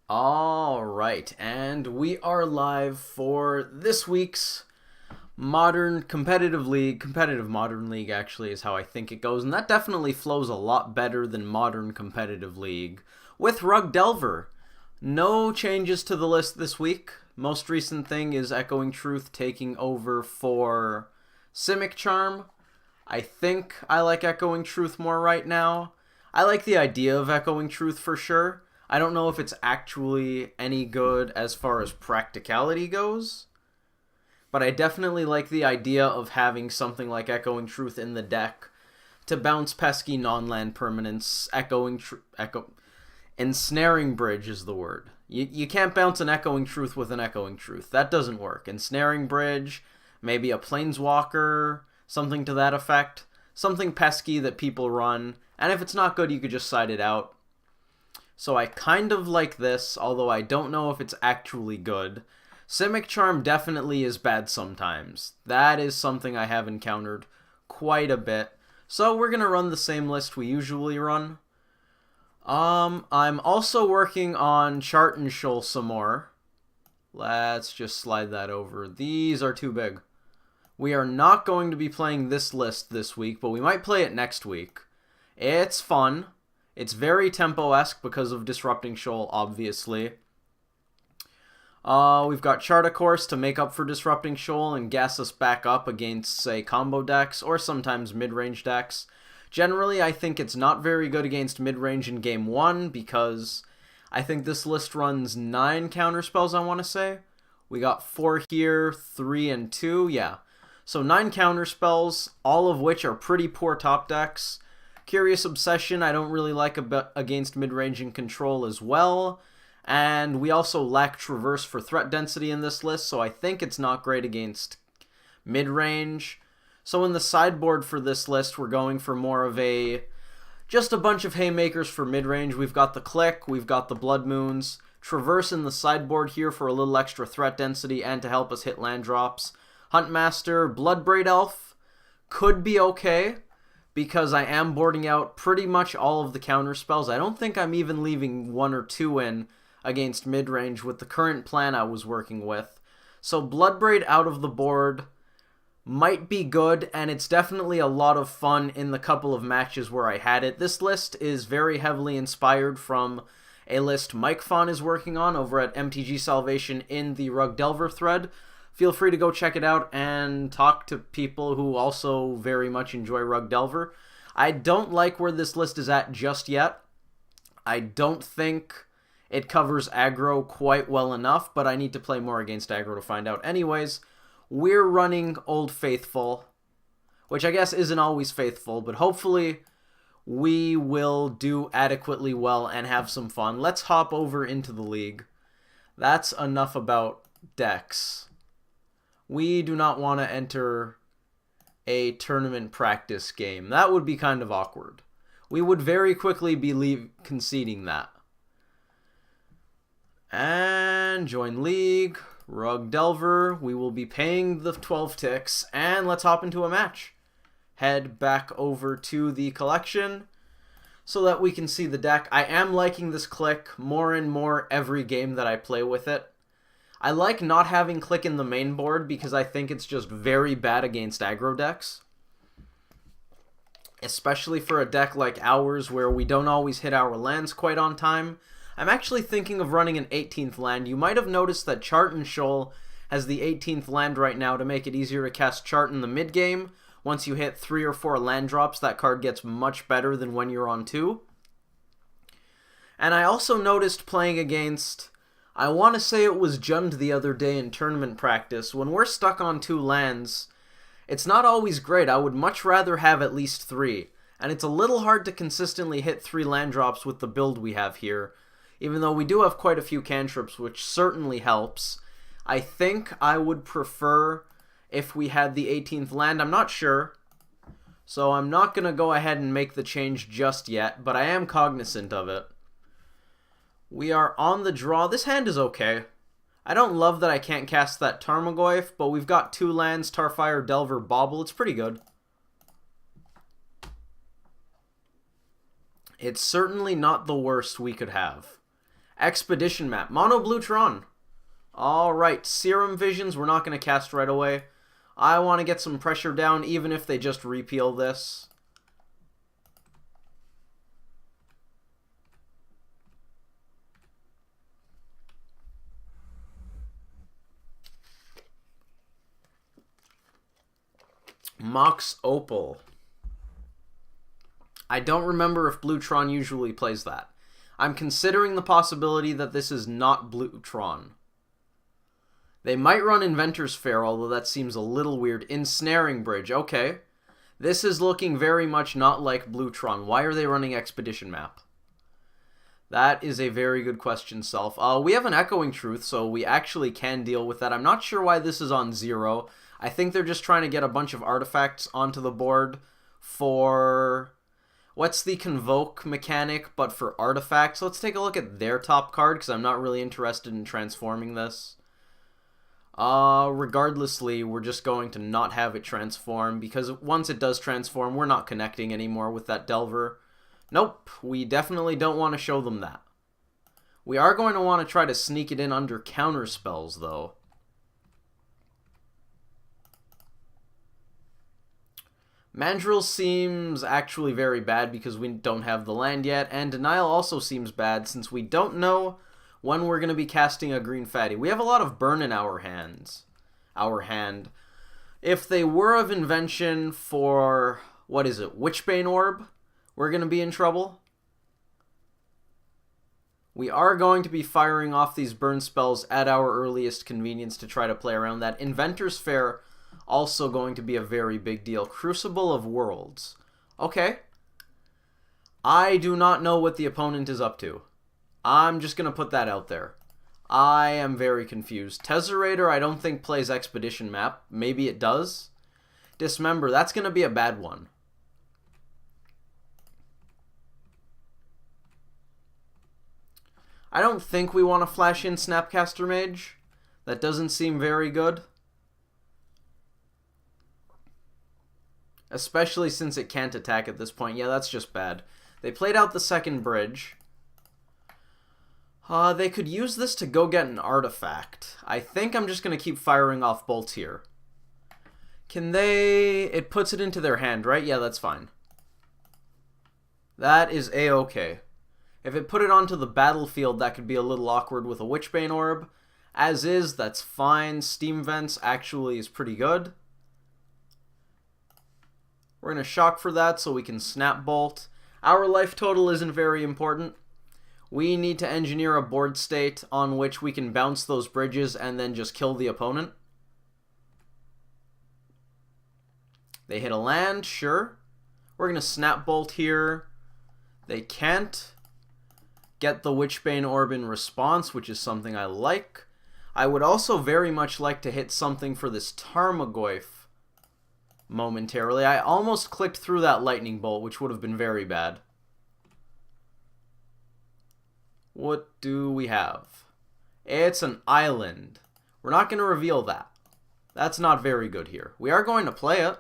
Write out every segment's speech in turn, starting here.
All right, and we are live for this week's Modern Competitive League. Competitive Modern League, actually, is how I think it goes, and that definitely flows a lot better than Modern Competitive League. With Rug Delver, no changes to the list this week. Most recent thing is Echoing Truth taking over for Simic Charm. I think I like Echoing Truth more right now. I like the idea of Echoing Truth for sure. I don't know if it's actually any good as far as practicality goes, but I definitely like the idea of having something like Echoing Truth in the deck to bounce pesky non-land permanents. Ensnaring Bridge is the word. You can't bounce an Echoing Truth with an Echoing Truth. That doesn't work. Ensnaring Bridge, maybe a Planeswalker, something to that effect. Something pesky that people run, and if it's not good, you could just side it out. So I kind of like this, although I don't know if it's actually good. Simic Charm definitely is bad sometimes. That is something I have encountered quite a bit. So we're going to run the same list we usually run. I'm also working on Chart and Shoal some more. Let's just slide that over. These are too big. We are not going to be playing this list this week, but we might play it next week. It's fun. It's very tempo-esque because of Disrupting Shoal, obviously. We've got Chart, of course, to make up for Disrupting Shoal and gas us back up against, say, combo decks or sometimes mid-range decks. Generally, I think it's not very good against mid-range in Game 1 because I think this list runs 9 counterspells, I want to say. We got 4 here, 3 and 2, yeah. So 9 counterspells, all of which are pretty poor top decks. Curious Obsession I don't really like against mid-range and control as well. And we also lack Traverse for threat density in this list, so I think it's not great against mid-range. So in the sideboard for this list, we're going for more of just a bunch of haymakers for mid-range. We've got the Click, we've got the Blood Moons, Traverse in the sideboard here for a little extra threat density and to help us hit land drops. Huntmaster, Bloodbraid Elf could be okay, because I am boarding out pretty much all of the counter spells. I don't think I'm even leaving 1 or 2 in against mid-range with the current plan I was working with. So Bloodbraid out of the board might be good, and it's definitely a lot of fun in the couple of matches where I had it. This list is very heavily inspired from a list Mike Fawn is working on over at MTG Salvation in the Rug Delver thread. Feel free to go check it out and talk to people who also very much enjoy Rug Delver. I don't like where this list is at just yet. I don't think it covers aggro quite well enough, but I need to play more against aggro to find out. Anyways, we're running Old Faithful, which I guess isn't always faithful, but hopefully we will do adequately well and have some fun. Let's hop over into the league. That's enough about decks. We do not want to enter a tournament practice game. That would be kind of awkward. We would very quickly be conceding that. And join league, Rug Delver. We will be paying the 12 ticks, and let's hop into a match. Head back over to the collection so that we can see the deck. I am liking this Click more and more every game that I play with it. I like not having Click in the main board because I think it's just very bad against aggro decks. Especially for a deck like ours where we don't always hit our lands quite on time. I'm actually thinking of running an 18th land. You might have noticed that Chart and Shoal has the 18th land right now to make it easier to cast Chart in the mid game. Once you hit 3 or 4 land drops, that card gets much better than when you're on 2. And I also noticed playing against, I want to say it was Jund the other day in tournament practice, when we're stuck on 2 lands, it's not always great. I would much rather have at least 3. And it's a little hard to consistently hit 3 land drops with the build we have here. Even though we do have quite a few cantrips, which certainly helps. I think I would prefer if we had the 18th land. I'm not sure. So I'm not going to go ahead and make the change just yet, but I am cognizant of it. We are on the draw. This hand is okay. I don't love that I can't cast that Tarmogoyf, but we've got 2 lands, Tarfire, Delver, Bauble. It's pretty good. It's certainly not the worst we could have. Expedition map. Mono blue Tron. Alright, Serum Visions we're not going to cast right away. I want to get some pressure down even if they just repeal this. Mox Opal. I don't remember if Blue Tron usually plays that. I'm considering the possibility that this is not Blue Tron. They might run Inventor's Fair, although that seems a little weird. Ensnaring Bridge, okay. This is looking very much not like Blue Tron. Why are they running Expedition Map? That is a very good question, Self. We have an Echoing Truth, so we actually can deal with that. I'm not sure why this is on 0. I think they're just trying to get a bunch of artifacts onto the board for... What's the Convoke mechanic, but for artifacts? Let's take a look at their top card, because I'm not really interested in transforming this. Regardlessly, we're just going to not have it transform, because once it does transform, we're not connecting anymore with that Delver. Nope, we definitely don't want to show them that. We are going to want to try to sneak it in under counter spells, though. Mandrill seems actually very bad because we don't have the land yet, and Denial also seems bad since we don't know when we're going to be casting a green fatty. We have a lot of burn in our hand. If they were of invention for, what is it, Witchbane Orb, we're going to be in trouble. We are going to be firing off these burn spells at our earliest convenience to try to play around that. Inventor's Fair, also going to be a very big deal. Crucible of Worlds. Okay. I do not know what the opponent is up to. I'm just going to put that out there. I am very confused. Tesserator I don't think plays Expedition Map. Maybe it does. Dismember, that's going to be a bad one. I don't think we want to flash in Snapcaster Mage. That doesn't seem very good. Especially since it can't attack at this point. Yeah, that's just bad. They played out the second bridge. They could use this to go get an artifact. I think I'm just going to keep firing off bolts here. Can they... It puts it into their hand, right? Yeah, that's fine. That is A-okay. If it put it onto the battlefield, that could be a little awkward with a Witchbane Orb. As is, that's fine. Steam Vents actually is pretty good. We're going to shock for that so we can Snap Bolt. Our life total isn't very important. We need to engineer a board state on which we can bounce those bridges and then just kill the opponent. They hit a land, sure. We're going to Snap Bolt here. They can't get the Witchbane Orb in response, which is something I like. I would also very much like to hit something for this Tarmogoyf momentarily. I almost clicked through that Lightning Bolt, which would have been very bad. What do we have? It's an island. We're not going to reveal that. That's not very good here. We are going to play it.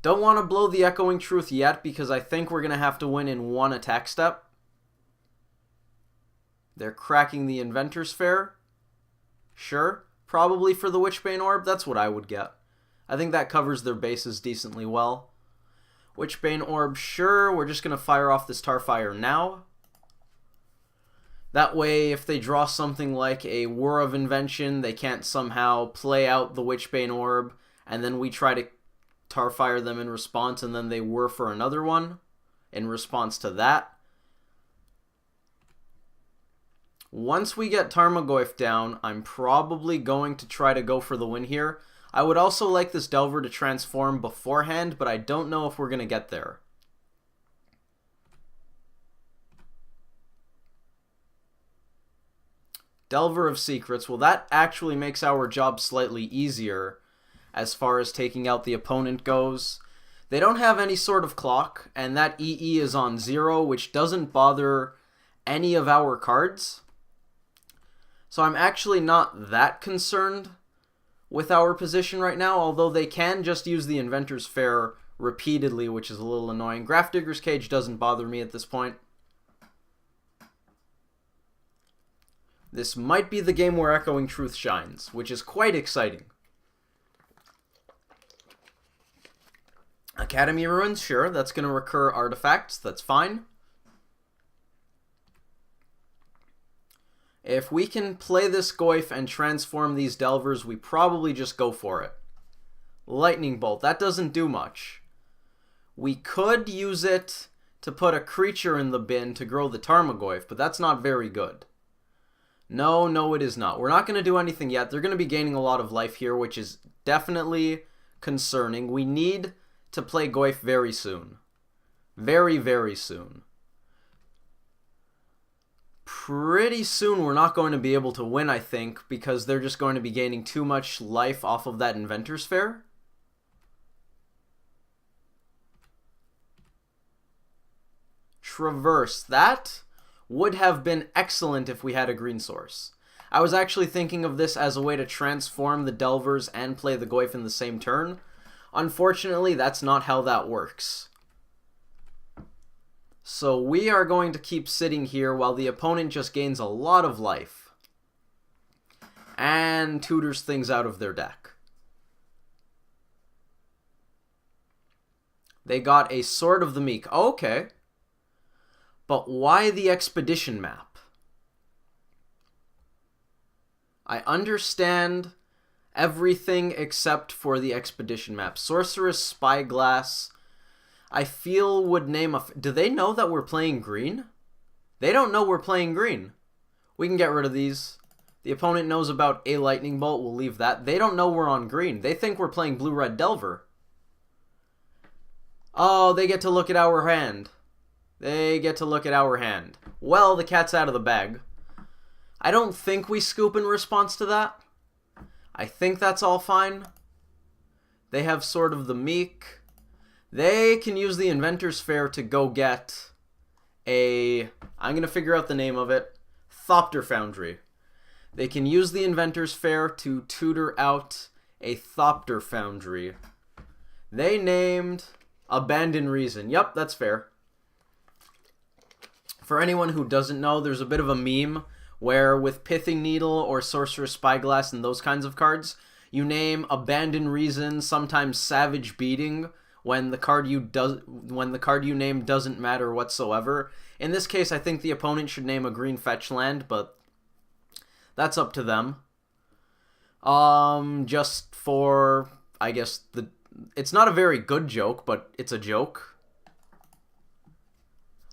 Don't want to blow the Echoing Truth yet because I think we're going to have to win in one attack step. They're cracking the Inventor's Fair. Sure. Probably for the Witchbane Orb. That's what I would get. I think that covers their bases decently well. Witchbane Orb, sure. We're just going to fire off this Tarfire now. That way, if they draw something like a War of Invention, they can't somehow play out the Witchbane Orb, and then we try to Tarfire them in response, and then they whir for another one in response to that. Once we get Tarmogoyf down, I'm probably going to try to go for the win here. I would also like this Delver to transform beforehand, but I don't know if we're going to get there. Delver of Secrets. Well, that actually makes our job slightly easier as far as taking out the opponent goes. They don't have any sort of clock, and that EE is on 0, which doesn't bother any of our cards. So I'm actually not that concerned with our position right now, although they can just use the Inventor's Fair repeatedly, which is a little annoying. Graph Digger's Cage doesn't bother me at this point. This might be the game where Echoing Truth shines, which is quite exciting. Academy Ruins, sure, that's going to recur artifacts, that's fine. If we can play this Goyf and transform these Delvers, we probably just go for it. Lightning Bolt, that doesn't do much. We could use it to put a creature in the bin to grow the Tarmogoyf, but that's not very good. No, it is not. We're not going to do anything yet. They're going to be gaining a lot of life here, which is definitely concerning. We need to play Goyf very soon. Very, very soon. Pretty soon we're not going to be able to win, I think, because they're just going to be gaining too much life off of that Inventor's Fair. Traverse. That would have been excellent if we had a green source. I was actually thinking of this as a way to transform the Delvers and play the Goyf in the same turn. Unfortunately, that's not how that works. So we are going to keep sitting here while the opponent just gains a lot of life and tutors things out of their deck. They got a Sword of the Meek. Okay. But why the Expedition map? I understand everything except for the Expedition map. Sorceress Spyglass, I feel would name a... Do they know that we're playing green? They don't know we're playing green. We can get rid of these. The opponent knows about a Lightning Bolt. We'll leave that. They don't know we're on green. They think we're playing blue-red Delver. Oh, they get to look at our hand. They get to look at our hand. Well, the cat's out of the bag. I don't think we scoop in response to that. I think that's all fine. They have Sword of the Meek. They can use the Inventor's Fair to go get a... I'm going to figure out the name of it. Thopter Foundry. They can use the Inventor's Fair to tutor out a Thopter Foundry. They named Abandon Reason. Yep, that's fair. For anyone who doesn't know, there's a bit of a meme where with Pithing Needle or Sorcerer's Spyglass and those kinds of cards, you name Abandon Reason, sometimes Savage Beating, when the card you name doesn't matter whatsoever. In this case, I think the opponent should name a green fetch land, but that's up to them. Just for, I guess, it's not a very good joke, but it's a joke.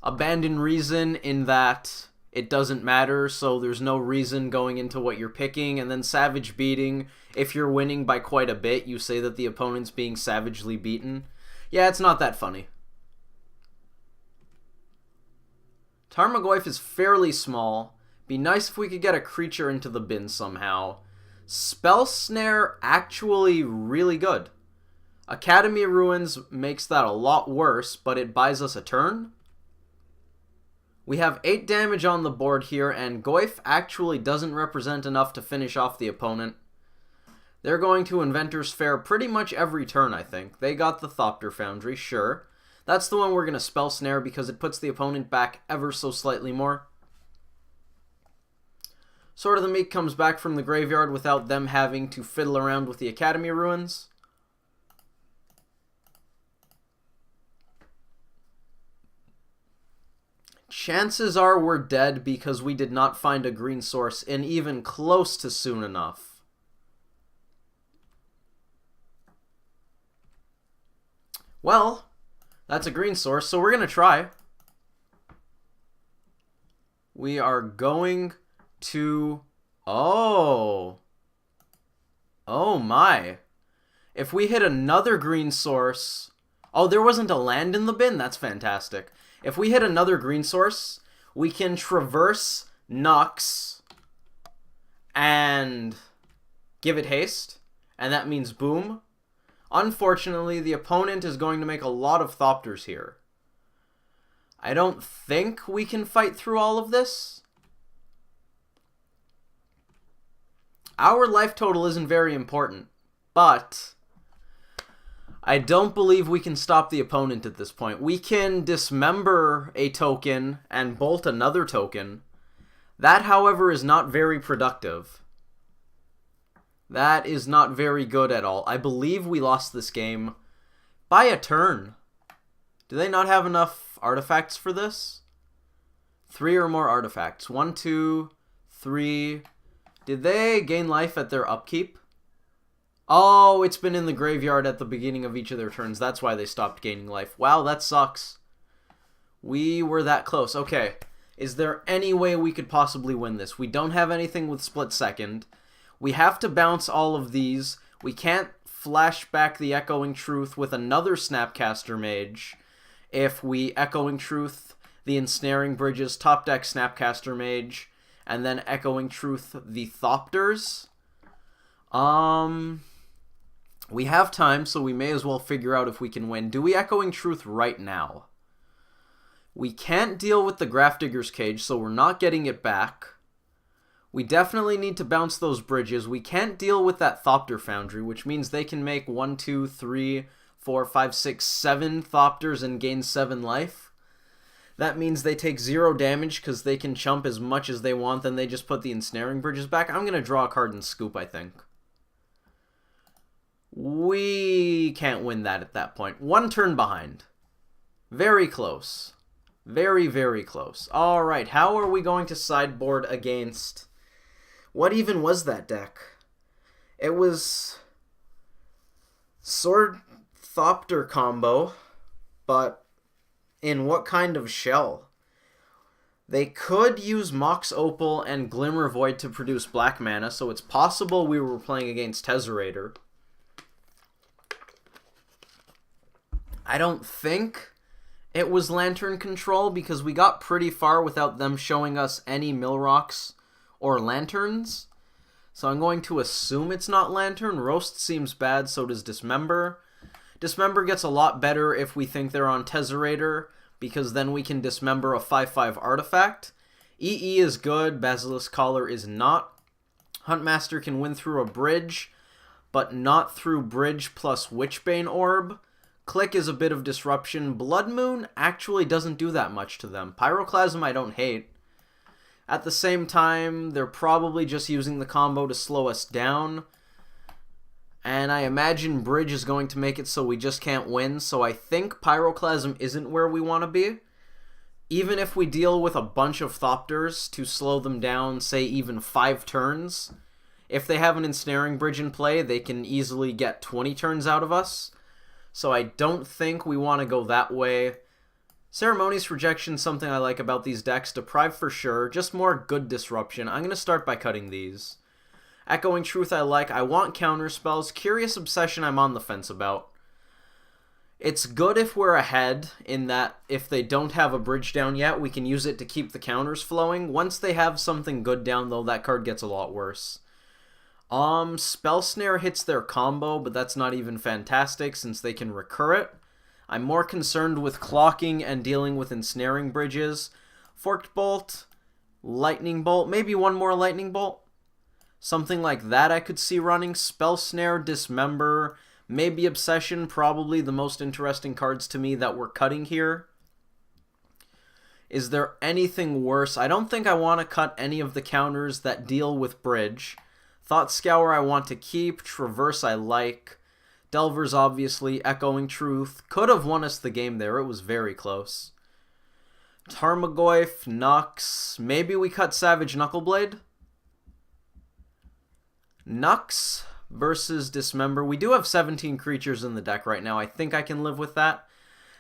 Abandon Reason in that it doesn't matter, so there's no reason going into what you're picking. And then Savage Beating, if you're winning by quite a bit, you say that the opponent's being savagely beaten. Yeah, it's not that funny. Tarmogoyf is fairly small. Be nice if we could get a creature into the bin somehow. Spell Snare, actually really good. Academy Ruins makes that a lot worse, but it buys us a turn. We have 8 damage on the board here, and Goyf actually doesn't represent enough to finish off the opponent. They're going to Inventor's Fair pretty much every turn, I think. They got the Thopter Foundry, sure. That's the one we're going to Spell Snare because it puts the opponent back ever so slightly more. Sword of the Meek comes back from the graveyard without them having to fiddle around with the Academy Ruins. Chances are we're dead because we did not find a green source in even close to soon enough. Well, that's a green source, so we're going to try. We are going to... Oh my. If we hit another green source... Oh, there wasn't a land in the bin? That's fantastic. If we hit another green source, we can traverse Nux and give it haste, and that means boom. Unfortunately, the opponent is going to make a lot of Thopters here. I don't think we can fight through all of this. Our life total isn't very important, but I don't believe we can stop the opponent at this point. We can dismember a token and bolt another token. That, however, is not very productive. That is not very good at all. I believe we lost this game by a turn. Do they not have enough artifacts for this? 3 or more artifacts. 1, 2, 3. Did they gain life at their upkeep? Oh, it's been in the graveyard at the beginning of each of their turns. That's why they stopped gaining life. Wow, that sucks. We were that close. Okay. Is there any way we could possibly win this? We don't have anything with split second. We have to bounce all of these. We can't flash back the Echoing Truth with another Snapcaster Mage. If we Echoing Truth the Ensnaring Bridges, top deck Snapcaster Mage, and then Echoing Truth the Thopters. We have time, so we may as well figure out if we can win. Do we Echoing Truth right now? We can't deal with the Grafdigger's Cage, so we're not getting it back. We definitely need to bounce those bridges. We can't deal with that Thopter Foundry, which means they can make 1, 2, 3, 4, 5, 6, 7 Thopters and gain 7 life. That means they take 0 damage because they can chump as much as they want, then they just put the Ensnaring Bridges back. I'm going to draw a card and scoop, I think. We can't win that at that point. 1 turn behind. Very close. Very, very close. Alright, how are we going to sideboard against... What even was that deck? It was... Sword Thopter combo, but in what kind of shell? They could use Mox Opal and Glimmer Void to produce black mana, so it's possible we were playing against Tezzerator. I don't think it was Lantern Control because we got pretty far without them showing us any Mill Rocks or Lanterns. So I'm going to assume it's not Lantern. Roast seems bad, so does Dismember. Dismember gets a lot better if we think they're on Tezzerator, because then we can Dismember a 5/5 artifact. EE is good, Basilisk Collar is not. Huntmaster can win through a bridge, but not through bridge plus Witchbane Orb. Click is a bit of disruption. Blood Moon actually doesn't do that much to them. Pyroclasm I don't hate. At the same time, they're probably just using the combo to slow us down. And I imagine Bridge is going to make it so we just can't win. So I think Pyroclasm isn't where we want to be. Even if we deal with a bunch of Thopters to slow them down, say even 5 turns, if they have an Ensnaring Bridge in play, they can easily get 20 turns out of us. So I don't think we want to go that way. Ceremonious Rejection is something I like about these decks. Deprive for sure, just more good disruption. I'm going to start by cutting these. Echoing Truth I like. I want counter spells. Curious Obsession I'm on the fence about. It's good if we're ahead, in that if they don't have a bridge down yet, we can use it to keep the counters flowing. Once they have something good down, though, that card gets a lot worse. Spell Snare hits their combo, but that's not even fantastic since they can recur it. I'm more concerned with clocking and dealing with Ensnaring Bridges. Forked Bolt, Lightning Bolt, maybe one more Lightning Bolt. Something like that I could see running. Spell Snare, Dismember, maybe Obsession, probably the most interesting cards to me that we're cutting here. Is there anything worse? I don't think I want to cut any of the counters that deal with Bridge. Thought Scour I want to keep. Traverse I like. Delvers obviously. Echoing Truth. Could have won us the game there. It was very close. Tarmogoyf, Nux. Maybe we cut Savage Knuckleblade. Nux versus Dismember. We do have 17 creatures in the deck right now. I think I can live with that.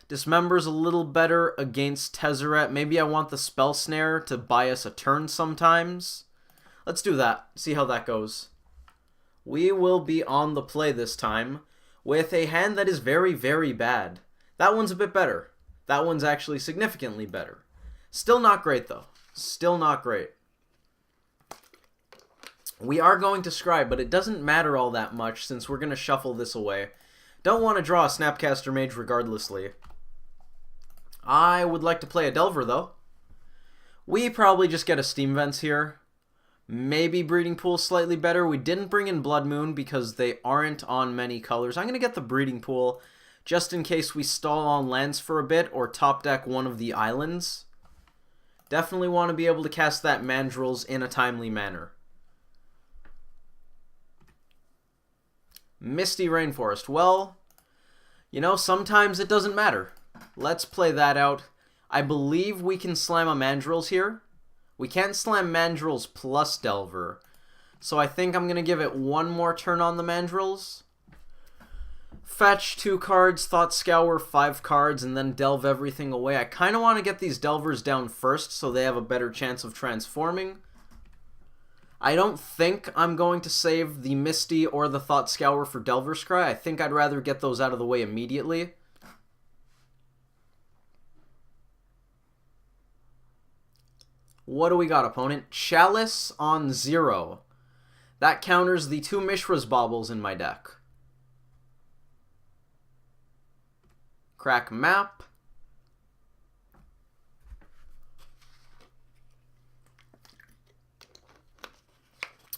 Dismember's a little better against Tezzeret. Maybe I want the Spell Snare to buy us a turn sometimes. Let's do that. See how that goes. We will be on the play this time with a hand that is very, very bad. That one's a bit better. That one's actually significantly better. Still not great, though. Still not great. We are going to Scribe, but it doesn't matter all that much since we're going to shuffle this away. Don't want to draw a Snapcaster Mage regardlessly. I would like to play a Delver, though. We probably just get a Steam Vents here. Maybe Breeding Pool slightly better. We didn't bring in Blood Moon because they aren't on many colors. I'm going to get the Breeding Pool just in case we stall on lands for a bit or top deck one of the islands. Definitely want to be able to cast that Mandrills in a timely manner. Misty Rainforest. Well, you know, sometimes it doesn't matter. Let's play that out. I believe we can slam a Mandrills here. We can't slam Mandrills plus Delver. So I think I'm going to give it one more turn on the Mandrills. Fetch 2 cards, Thought Scour 5 cards, and then delve everything away. I kind of want to get these Delvers down first so they have a better chance of transforming. I don't think I'm going to save the Misty or the Thought Scour for Delver Scry. I think I'd rather get those out of the way immediately. What do we got, opponent? Chalice on 0. That counters the 2 Mishra's Baubles in my deck. Crack map.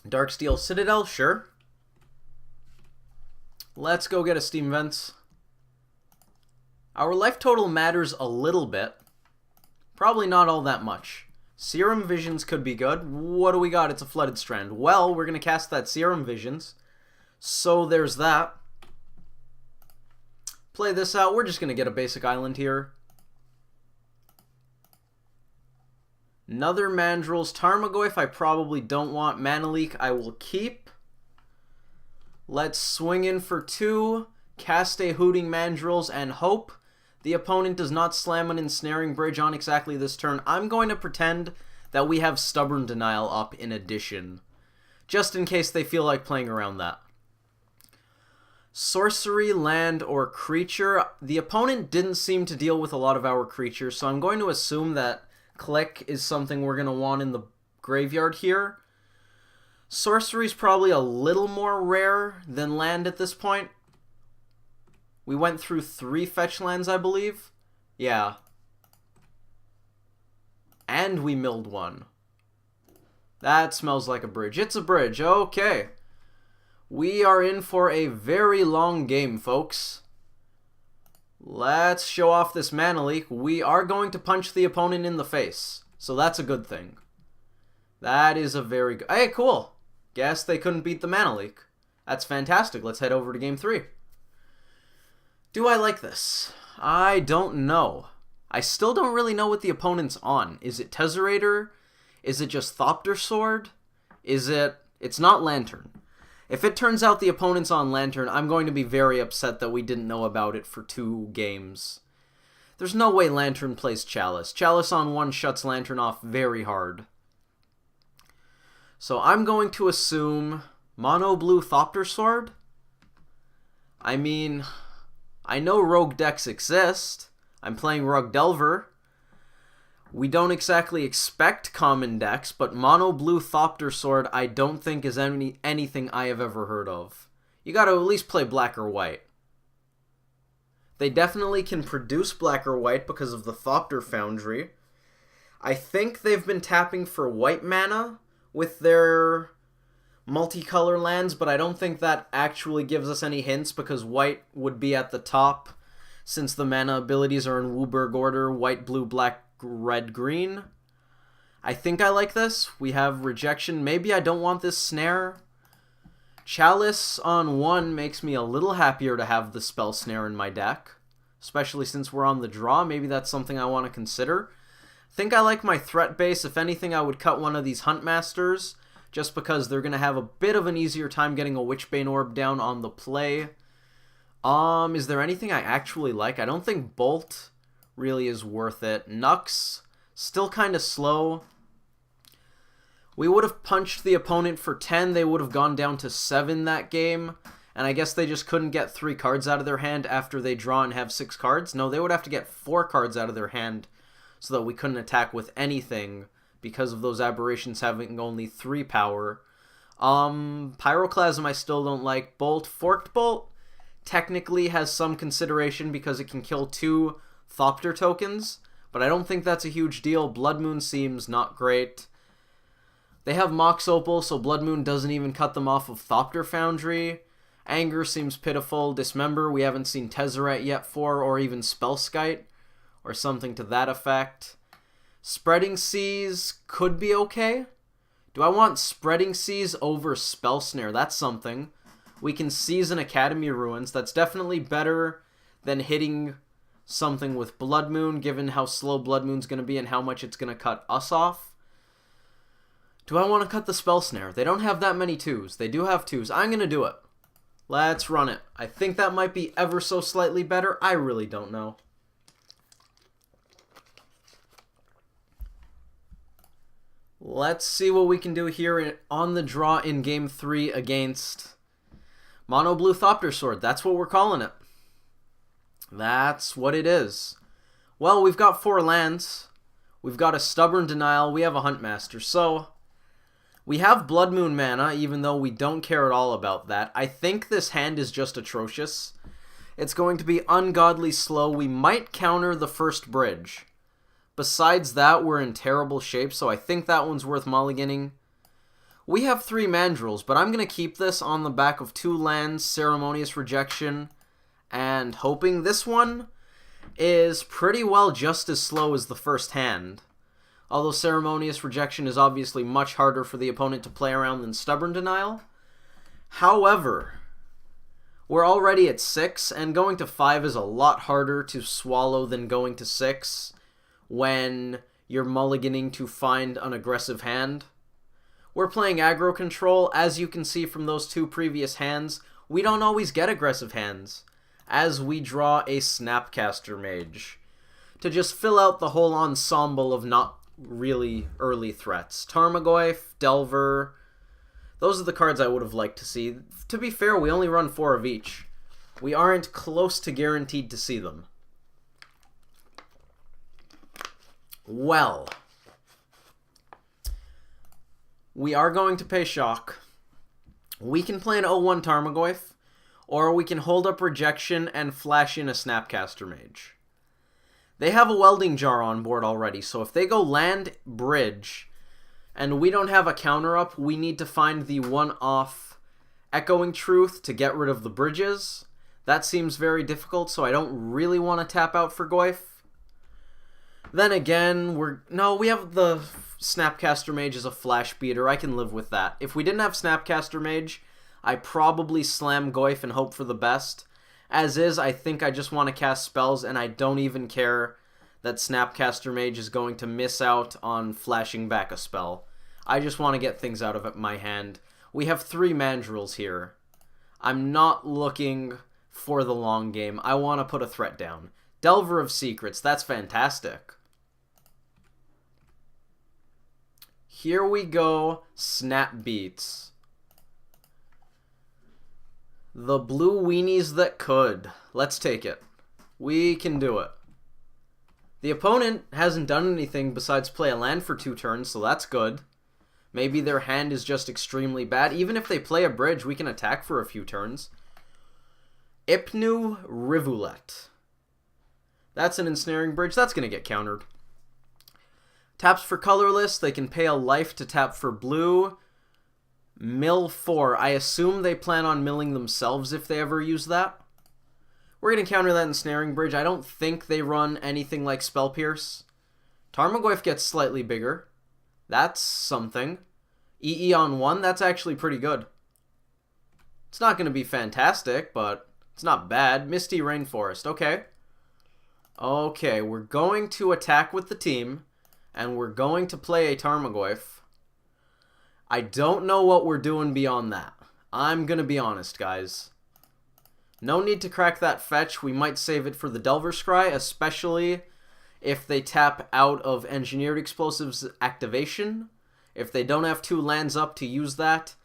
Darksteel Citadel, sure. Let's go get a Steam Vents. Our life total matters a little bit. Probably not all that much. Serum Visions could be good. What do we got? It's a Flooded Strand. Well, we're going to cast that Serum Visions. So there's that. Play this out. We're just going to get a basic island here. Another Mandrills. Tarmogoyf I probably don't want. Mana Leak I will keep. Let's swing in for 2. Cast a Hooting Mandrills and hope the opponent does not slam an Ensnaring Bridge on exactly this turn. I'm going to pretend that we have Stubborn Denial up in addition, just in case they feel like playing around that. Sorcery, land, or creature. The opponent didn't seem to deal with a lot of our creatures, so I'm going to assume that Click is something we're going to want in the graveyard here. Sorcery's probably a little more rare than land at this point. We went through 3 fetch lands, I believe. Yeah. And we milled 1. That smells like a bridge. It's a bridge. Okay. We are in for a very long game, folks. Let's show off this Mana Leak. We are going to punch the opponent in the face, so that's a good thing. That is a very good... Hey, cool. Guess they couldn't beat the Mana Leak. That's fantastic. Let's head over to Game 3. Do I like this? I don't know. I still don't really know what the opponent's on. Is it Tezzerator? Is it just Thopter Sword? Is it... It's not Lantern. If it turns out the opponent's on Lantern, I'm going to be very upset that we didn't know about it for 2 games. There's no way Lantern plays Chalice. Chalice on 1 shuts Lantern off very hard. So I'm going to assume Mono Blue Thopter Sword? I mean, I know Rogue decks exist. I'm playing Rogue Delver. We don't exactly expect common decks, but Mono Blue Thopter Sword I don't think is anything I have ever heard of. You gotta at least play black or white. They definitely can produce black or white because of the Thopter Foundry. I think they've been tapping for white mana with their multicolor lands, but I don't think that actually gives us any hints because white would be at the top since the mana abilities are in Wooburg order, white, blue, black, red, green. I think I like this. We have Rejection. Maybe I don't want this Snare. Chalice on 1 makes me a little happier to have the Spell Snare in my deck, especially since we're on the draw. Maybe that's something I want to consider. I think I like my threat base. If anything, I would cut one of these Huntmasters just because they're going to have a bit of an easier time getting a Witchbane Orb down on the play. Is there anything I actually like? I don't think Bolt really is worth it. Nux, still kind of slow. We would have punched the opponent for 10. They would have gone down to 7 that game. And I guess they just couldn't get 3 cards out of their hand after they draw and have 6 cards. No, they would have to get 4 cards out of their hand so that we couldn't attack with anything because of those aberrations having only 3 power. Pyroclasm I still don't like. Bolt, Forked Bolt technically has some consideration because it can kill 2 Thopter tokens, but I don't think that's a huge deal. Blood Moon seems not great. They have Mox Opal, so Blood Moon doesn't even cut them off of Thopter Foundry. Anger seems pitiful. Dismember we haven't seen Tezzeret yet for, or even Spellskite, or something to that effect. Spreading Seas could be okay. Do I want Spreading Seas over Spell Snare? That's something. We can Season Academy Ruins. That's definitely better than hitting something with Blood Moon, given how slow Blood Moon's going to be and how much it's going to cut us off. Do I want to cut the Spell Snare? They don't have that many 2s. They do have 2s. I'm going to do it. Let's run it. I think that might be ever so slightly better. I really don't know. Let's see what we can do here on the draw in Game 3 against Mono Blue Thopter Sword. That's what we're calling it. That's what it is. Well, we've got 4 lands. We've got a Stubborn Denial. We have a Huntmaster. So, we have Blood Moon mana, even though we don't care at all about that. I think this hand is just atrocious. It's going to be ungodly slow. We might counter the first bridge. Besides that, we're in terrible shape, so I think that one's worth mulliganing. We have 3 Mandrills, but I'm going to keep this on the back of 2 lands, Ceremonious Rejection, and hoping this one is pretty well just as slow as the first hand. Although Ceremonious Rejection is obviously much harder for the opponent to play around than Stubborn Denial. However, we're already at 6, and going to 5 is a lot harder to swallow than going to 6 when you're mulliganing to find an aggressive hand. We're playing aggro control. As you can see from those 2 previous hands, we don't always get aggressive hands, as we draw a Snapcaster Mage to just fill out the whole ensemble of not really early threats. Tarmogoyf, Delver, those are the cards I would have liked to see. To be fair, we only run 4 of each. We aren't close to guaranteed to see them. Well, we are going to pay shock. We can play an 0-1 Tarmogoyf, or we can hold up Rejection and flash in a Snapcaster Mage. They have a Welding Jar on board already, so if they go land bridge, and we don't have a counter up, we need to find the one-off Echoing Truth to get rid of the bridges. That seems very difficult, so I don't really want to tap out for Goyf. Then again, we have the Snapcaster Mage as a flash beater. I can live with that. If we didn't have Snapcaster Mage, I probably slam Goyf and hope for the best. As is, I think I just want to cast spells, and I don't even care that Snapcaster Mage is going to miss out on flashing back a spell. I just want to get things out of my hand. We have 3 Mandrills here. I'm not looking for the long game. I want to put a threat down. Delver of Secrets, that's fantastic. Here we go, Snap Beats. The blue weenies that could. Let's take it. We can do it. The opponent hasn't done anything besides play a land for 2 turns, so that's good. Maybe their hand is just extremely bad. Even if they play a bridge, we can attack for a few turns. Ipnu Rivulet. That's an ensnaring bridge. That's going to get countered. Taps for colorless. They can pay a life to tap for blue. Mill 4. I assume they plan on milling themselves if they ever use that. We're going to counter that ensnaring bridge. I don't think they run anything like Spell Pierce. Tarmogoyf gets slightly bigger. That's something. EE on 1, that's actually pretty good. It's not going to be fantastic, but it's not bad. Misty Rainforest. Okay. Okay, we're going to attack with the team, and we're going to play a Tarmogoyf. I don't know what we're doing beyond that. I'm going to be honest, guys. No need to crack that fetch. We might save it for the Delver Scry, especially if they tap out of Engineered Explosives activation. If they don't have 2 lands up to use that,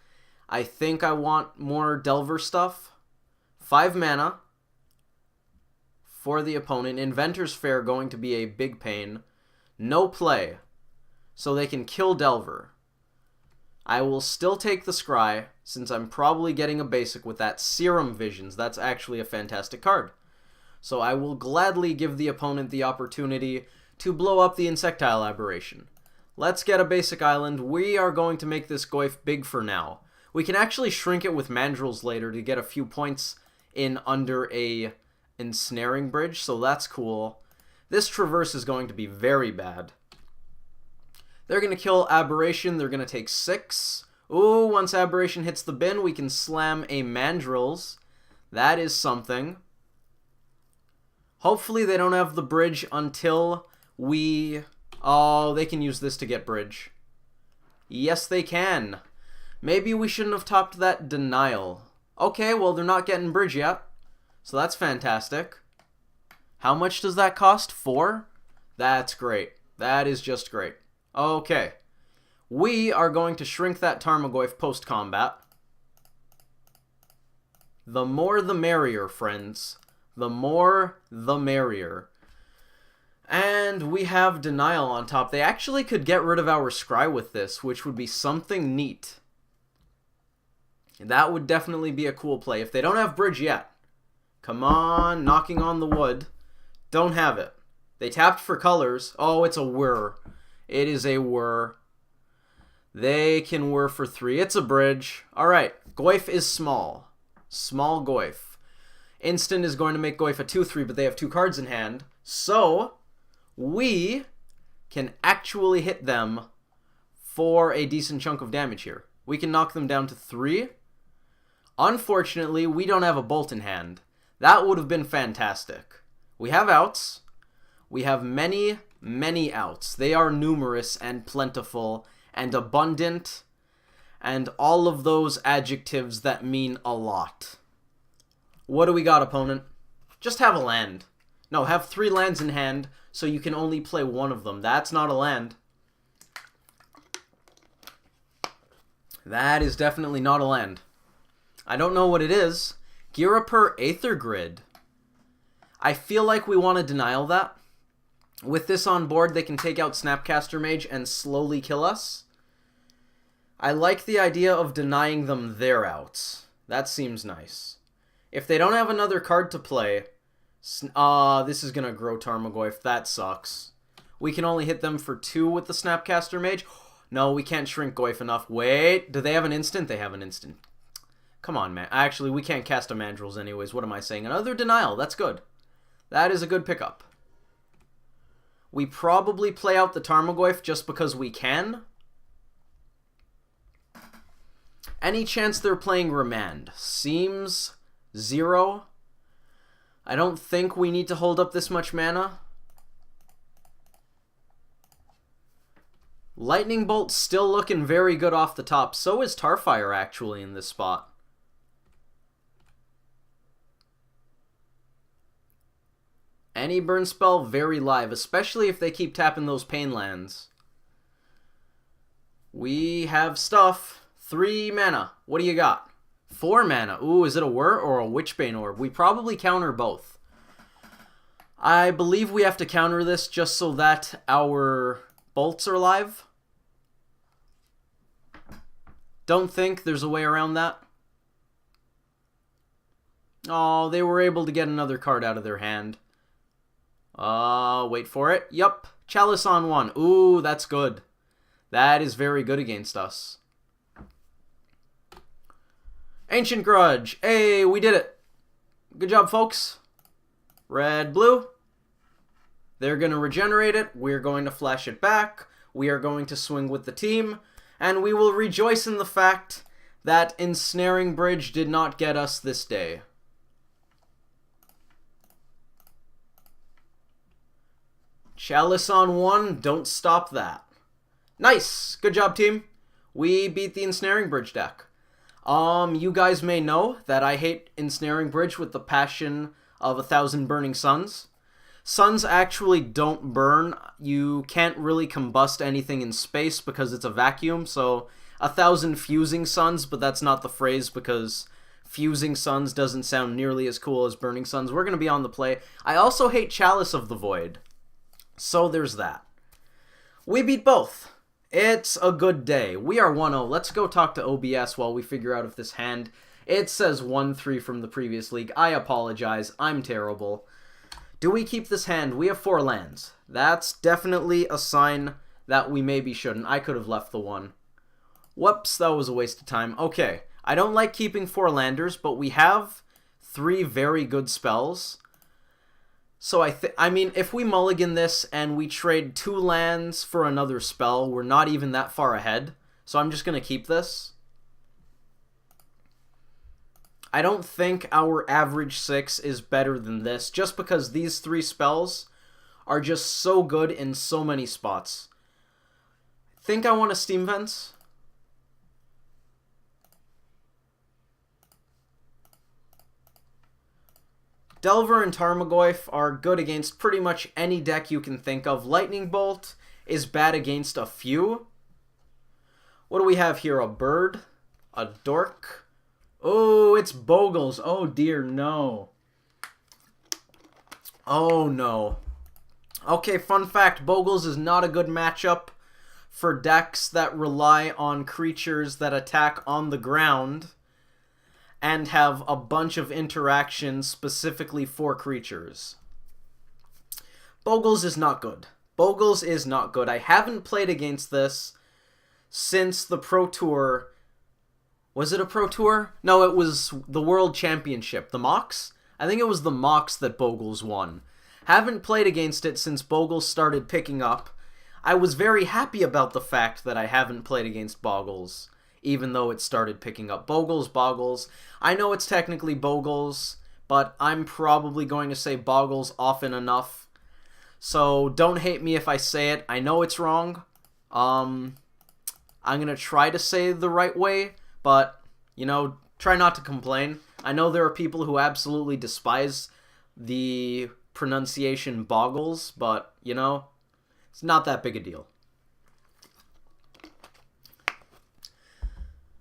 I think I want more Delver stuff. 5 mana for the opponent. Inventor's Fair going to be a big pain. No play, so they can kill Delver. I will still take the Scry, since I'm probably getting a basic with that. Serum Visions, that's actually a fantastic card. So I will gladly give the opponent the opportunity to blow up the Insectile Aberration. Let's get a basic island. We are going to make this Goyf big for now. We can actually shrink it with Mandrills later to get a few points in under a Ensnaring Bridge, so that's cool. This Traverse is going to be very bad. They're going to kill Aberration. They're going to take 6. Ooh, once Aberration hits the bin, we can slam a Mandrills. That is something. Hopefully they don't have the bridge until we... Oh, they can use this to get bridge. Yes, they can. Maybe we shouldn't have topped that denial. Okay, well, they're not getting bridge yet. So that's fantastic. How much does that cost? 4? That's great. That is just great. Okay. We are going to shrink that Tarmogoyf post-combat. The more the merrier, friends. The more the merrier. And we have Denial on top. They actually could get rid of our Scry with this, which would be something neat. That would definitely be a cool play. If they don't have bridge yet. Come on, knocking on the wood. Don't have it. They tapped for colors. Oh, it's a whir. It is a whir. They can whir for 3. It's a bridge. Alright, Goyf is small. Small Goyf. Instant is going to make Goyf a 2-3, but they have 2 cards in hand. So, we can actually hit them for a decent chunk of damage here. We can knock them down to 3. Unfortunately, we don't have a bolt in hand. That would have been fantastic. We have outs. We have many, many outs. They are numerous and plentiful and abundant and all of those adjectives that mean a lot. What do we got, opponent? Just have a land. No, have 3 lands in hand so you can only play 1 of them. That's not a land. That is definitely not a land. I don't know what it is. Girapur Aether Grid. I feel like we want to denial that. With this on board, they can take out Snapcaster Mage and slowly kill us. I like the idea of denying them their outs. That seems nice. If they don't have another card to play... this is going to grow Tarmogoyf. That sucks. We can only hit them for 2 with the Snapcaster Mage. No, we can't shrink Goyf enough. Wait, do they have an instant? They have an instant. Come on, man. Actually, we can't cast a Mandrills anyways. What am I saying? Another denial. That's good. That is a good pickup. We probably play out the Tarmogoyf just because we can. Any chance they're playing Remand? Seems 0. I don't think we need to hold up this much mana. Lightning Bolt still looking very good off the top. So is Tarfire actually in this spot. Any burn spell, very live, especially if they keep tapping those pain lands. We have stuff. 3 mana. What do you got? 4 mana. Ooh, is it a Whir or a Witchbane Orb? We probably counter both. I believe we have to counter this just so that our bolts are live. Don't think there's a way around that. Oh, they were able to get another card out of their hand. Wait for it. Yup. Chalice on 1. Ooh, that's good. That is very good against us. Ancient Grudge. Hey, we did it. Good job, folks. Red, blue. They're going to regenerate it. We're going to flash it back. We are going to swing with the team. And we will rejoice in the fact that Ensnaring Bridge did not get us this day. Chalice on 1, don't stop that. Nice! Good job, team. We beat the Ensnaring Bridge deck. You guys may know that I hate Ensnaring Bridge with the passion of 1,000 burning suns. Suns actually don't burn. You can't really combust anything in space because it's a vacuum, so 1,000 fusing suns, but that's not the phrase because fusing suns doesn't sound nearly as cool as burning suns. We're going to be on the play. I also hate Chalice of the Void. So there's that. We beat both. It's a good day. We are 1-0. Let's go talk to OBS while we figure out if this hand... It says 1-3 from the previous league. I apologize. I'm terrible. Do we keep this hand? We have 4 lands. That's definitely a sign that we maybe shouldn't. I could have left the 1. Whoops, that was a waste of time. Okay, I don't like keeping 4 landers, but we have 3 very good spells. So I mean, if we mulligan this and we trade 2 lands for another spell, we're not even that far ahead. So I'm just going to keep this. I don't think our average 6 is better than this, just because these 3 spells are just so good in so many spots. Think I want a Steam Vents? Delver and Tarmogoyf are good against pretty much any deck you can think of. Lightning Bolt is bad against a few. What do we have here? A bird? A dork? Oh, it's Bogles. Oh dear, no. Oh no. Okay, fun fact. Bogles is not a good matchup for decks that rely on creatures that attack on the ground and have a bunch of interactions specifically for creatures. Bogles is not good. Bogles is not good. I haven't played against this since the Pro Tour. Was it a Pro Tour? No, it was the World Championship. The Mox? I think it was the Mox that Bogles won. Haven't played against it since Bogles started picking up. I was very happy about the fact that I haven't played against Bogles, even though it started picking up. Bogles. I know it's technically Bogles, but I'm probably going to say Bogles often enough. So don't hate me if I say it. I know it's wrong. I'm going to try to say the right way, but, you know, try not to complain. I know there are people who absolutely despise the pronunciation Bogles, but, you know, it's not that big a deal.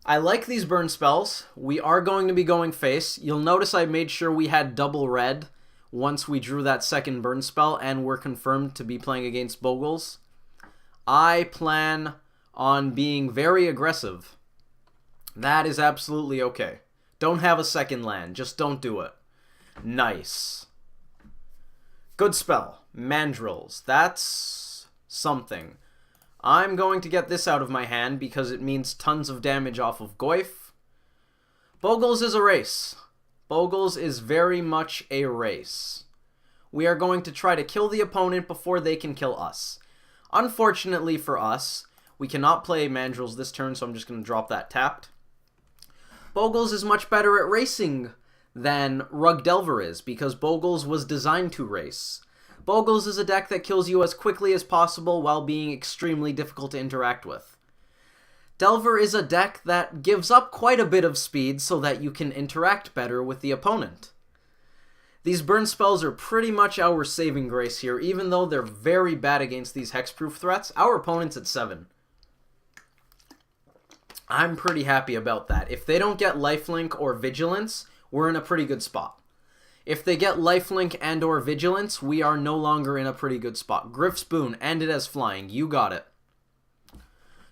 I like these burn spells. We are going to be going face. You'll notice I made sure we had double red once we drew that second burn spell and were confirmed to be playing against Bogles. I plan on being very aggressive. That is absolutely okay. Don't have a second land. Just don't do it. Nice. Good spell. Mandrills. That's something. I'm going to get this out of my hand because it means tons of damage off of Goyf. Bogles is a race. Bogles is very much a race. We are going to try to kill the opponent before they can kill us. Unfortunately for us, we cannot play Mandrills this turn, so I'm just going to drop that tapped. Bogles is much better at racing than Rug Delver is, because Bogles was designed to race. Bogles is a deck that kills you as quickly as possible while being extremely difficult to interact with. Delver is a deck that gives up quite a bit of speed so that you can interact better with the opponent. These burn spells are pretty much our saving grace here, even though they're very bad against these hexproof threats. Our opponent's at 7. I'm pretty happy about that. If they don't get lifelink or vigilance, we're in a pretty good spot. If they get lifelink and or vigilance, we are no longer in a pretty good spot. Griff's Boon, and it has flying. You got it.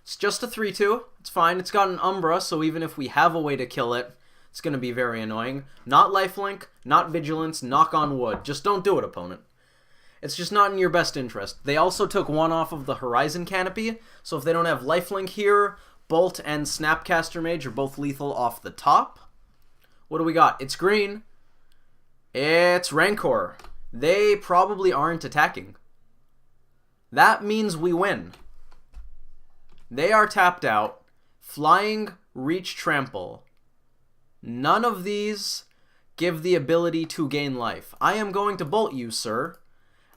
It's just a 3-2. It's fine. It's got an Umbra, so even if we have a way to kill it, it's going to be very annoying. Not lifelink, not vigilance, knock on wood. Just don't do it, opponent. It's just not in your best interest. They also took 1 off of the Horizon Canopy, so if they don't have lifelink here, Bolt and Snapcaster Mage are both lethal off the top. What do we got? It's green. It's Rancor. They probably aren't attacking. That means we win. They are tapped out. Flying, Reach, Trample. None of these give the ability to gain life. I am going to bolt you, sir,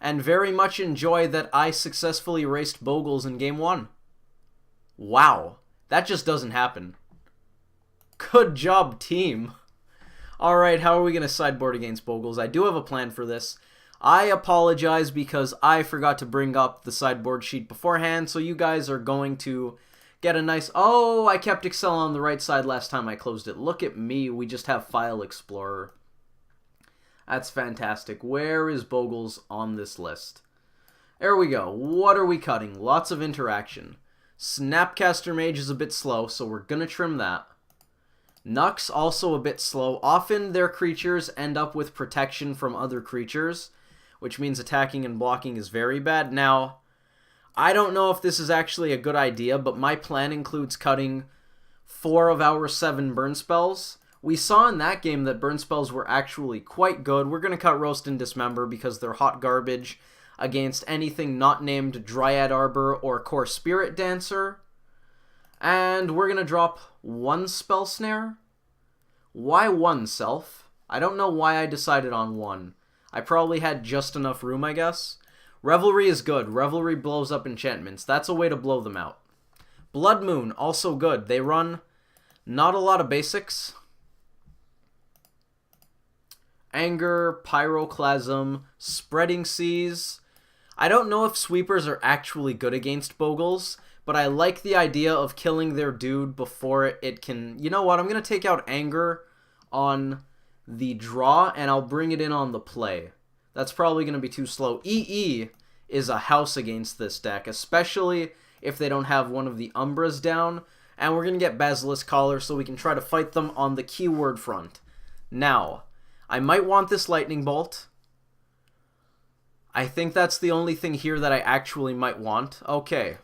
and very much enjoy that I successfully raced Bogles in Game 1. Wow. That just doesn't happen. Good job, team. Alright, how are we going to sideboard against Bogles? I do have a plan for this. I apologize because I forgot to bring up the sideboard sheet beforehand, so you guys are going to get a nice... Oh, I kept Excel on the right side last time I closed it. Look at me, we just have File Explorer. That's fantastic. Where is Bogles on this list? There we go. What are we cutting? Lots of interaction. Snapcaster Mage is a bit slow, so we're going to trim that. Nux also a bit slow. Often their creatures end up with protection from other creatures, which means attacking and blocking is very bad. Now, I don't know if this is actually a good idea, but my plan includes cutting 4 of our 7 burn spells, We saw in that game that burn spells were actually quite good. We're going to cut Roast and Dismember because they're hot garbage against anything not named Dryad Arbor or Core Spirit Dancer. And we're going to drop one Spell Snare. Why one, Self? I don't know why I decided on one. I probably had just enough room, I guess. Revelry is good. Revelry blows up enchantments. That's a way to blow them out. Blood Moon, also good. They run not a lot of basics. Anger, Pyroclasm, Spreading Seas. I don't know if sweepers are actually good against Bogles, but I like the idea of killing their dude before it can... You know what? I'm going to take out Anger on the draw, and I'll bring it in on the play. That's probably going to be too slow. EE is a house against this deck, especially if they don't have one of the Umbras down. And we're going to get Basilisk Collar so we can try to fight them on the keyword front. Now, I might want this Lightning Bolt. I think that's the only thing here that I actually might want. Okay.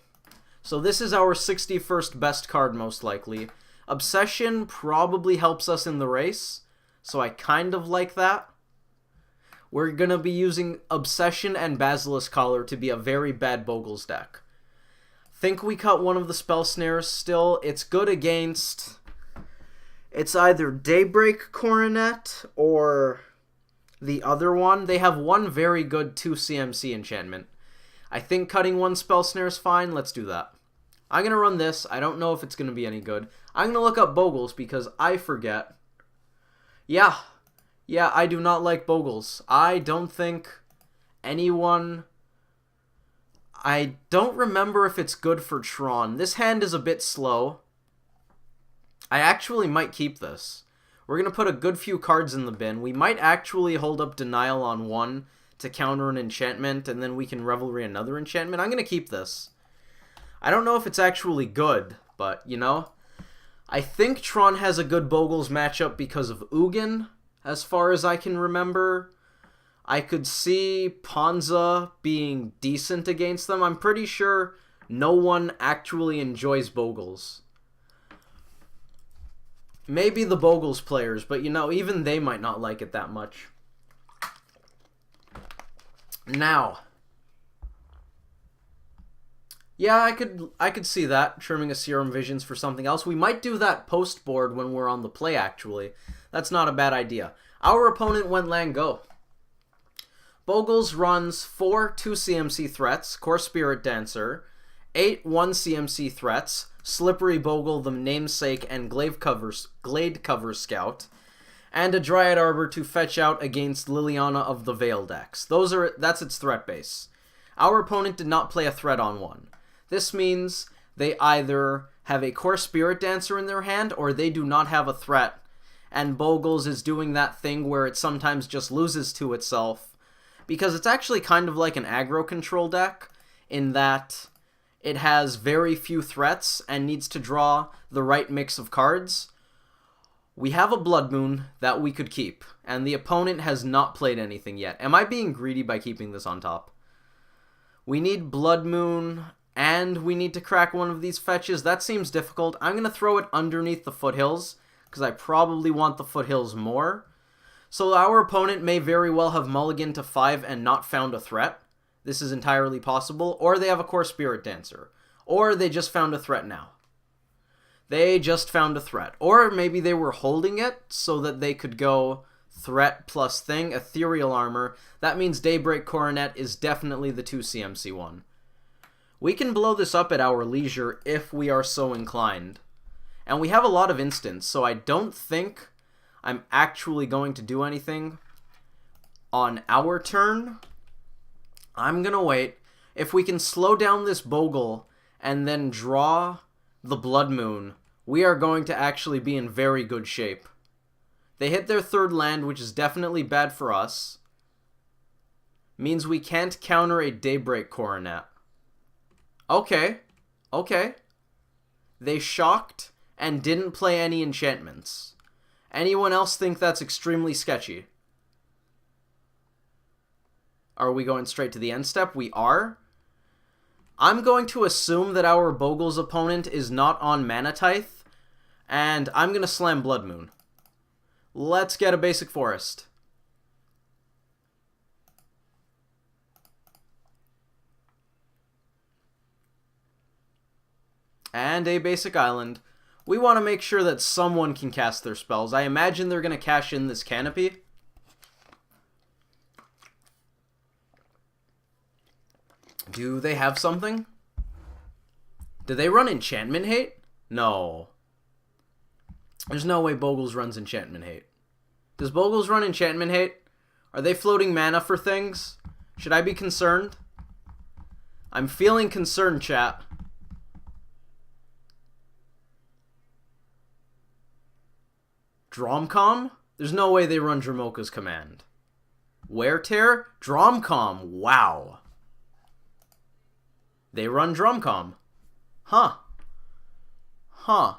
So this is our 61st best card, most likely. Obsession probably helps us in the race, so I kind of like that. We're going to be using Obsession and Basilisk Collar to be a very bad Bogles deck. Think we cut one of the Spell Snares still. It's good against... It's either Daybreak Coronet or the other one. They have one very good 2 CMC enchantment. I think cutting one Spell Snare is fine. Let's do that. I'm going to run this. I don't know if it's going to be any good. I'm going to look up Bogles because I forget. Yeah, I do not like Bogles. I don't think anyone... I don't remember if it's good for Tron. This hand is a bit slow. I actually might keep this. We're going to put a good few cards in the bin. We might actually hold up Denial on one to counter an enchantment, and then we can Revelry another enchantment. I'm going to keep this. I don't know if it's actually good, but, you know. I think Tron has a good Bogles matchup because of Ugin, as far as I can remember. I could see Ponza being decent against them. I'm pretty sure no one actually enjoys Bogles. Maybe the Bogles players, but you know, even they might not like it that much. Now, yeah, I could see that, trimming a Serum Visions for something else. We might do that post board when we're on the play, actually. That's not a bad idea. Our opponent went Lango. Bogles runs 4 2 CMC threats, Core Spirit Dancer, 8 1 CMC threats, Slippery Bogle, the Namesake, and Glade Cover Scout, and a Dryad Arbor to fetch out against Liliana of the Veil decks. That's its threat base. Our opponent did not play a threat on one. This means they either have a Core Spirit Dancer in their hand, or they do not have a threat, and Bogles is doing that thing where it sometimes just loses to itself, because it's actually kind of like an aggro control deck, in that it has very few threats and needs to draw the right mix of cards. We have a Blood Moon that we could keep, and the opponent has not played anything yet. Am I being greedy by keeping this on top? We need Blood Moon, and we need to crack one of these fetches. That seems difficult. I'm going to throw it underneath the Foothills, because I probably want the Foothills more. So our opponent may very well have mulliganed to 5 and not found a threat. This is entirely possible. Or they have a Core Spirit Dancer. Or they just found a threat now. They just found a threat. Or maybe they were holding it so that they could go threat plus thing, Ethereal Armor. That means Daybreak Coronet is definitely the 2 CMC one. We can blow this up at our leisure if we are so inclined. And we have a lot of instants, so I don't think I'm actually going to do anything on our turn. I'm going to wait. If we can slow down this Bogle and then draw the Blood Moon, we are going to actually be in very good shape. They hit their third land, which is definitely bad for us. Means we can't counter a Daybreak Coronet. Okay. They shocked and didn't play any enchantments. Anyone else think that's extremely sketchy? Are we going straight to the end step? We are. I'm going to assume that our Bogles opponent is not on Mana Tithe, and I'm going to slam Blood Moon. Let's get a basic forest. And a basic island. We want to make sure that someone can cast their spells. I imagine they're going to cash in this canopy. Do they have something? Do they run Enchantment Hate? No. There's no way Bogles runs Enchantment Hate. Does Bogles run Enchantment Hate? Are they floating mana for things? Should I be concerned? I'm feeling concerned, chat. Dromcom? There's no way they run Dramoka's Command. Wear Tear? Dromcom. Wow. They run Dromcom. Huh. Huh.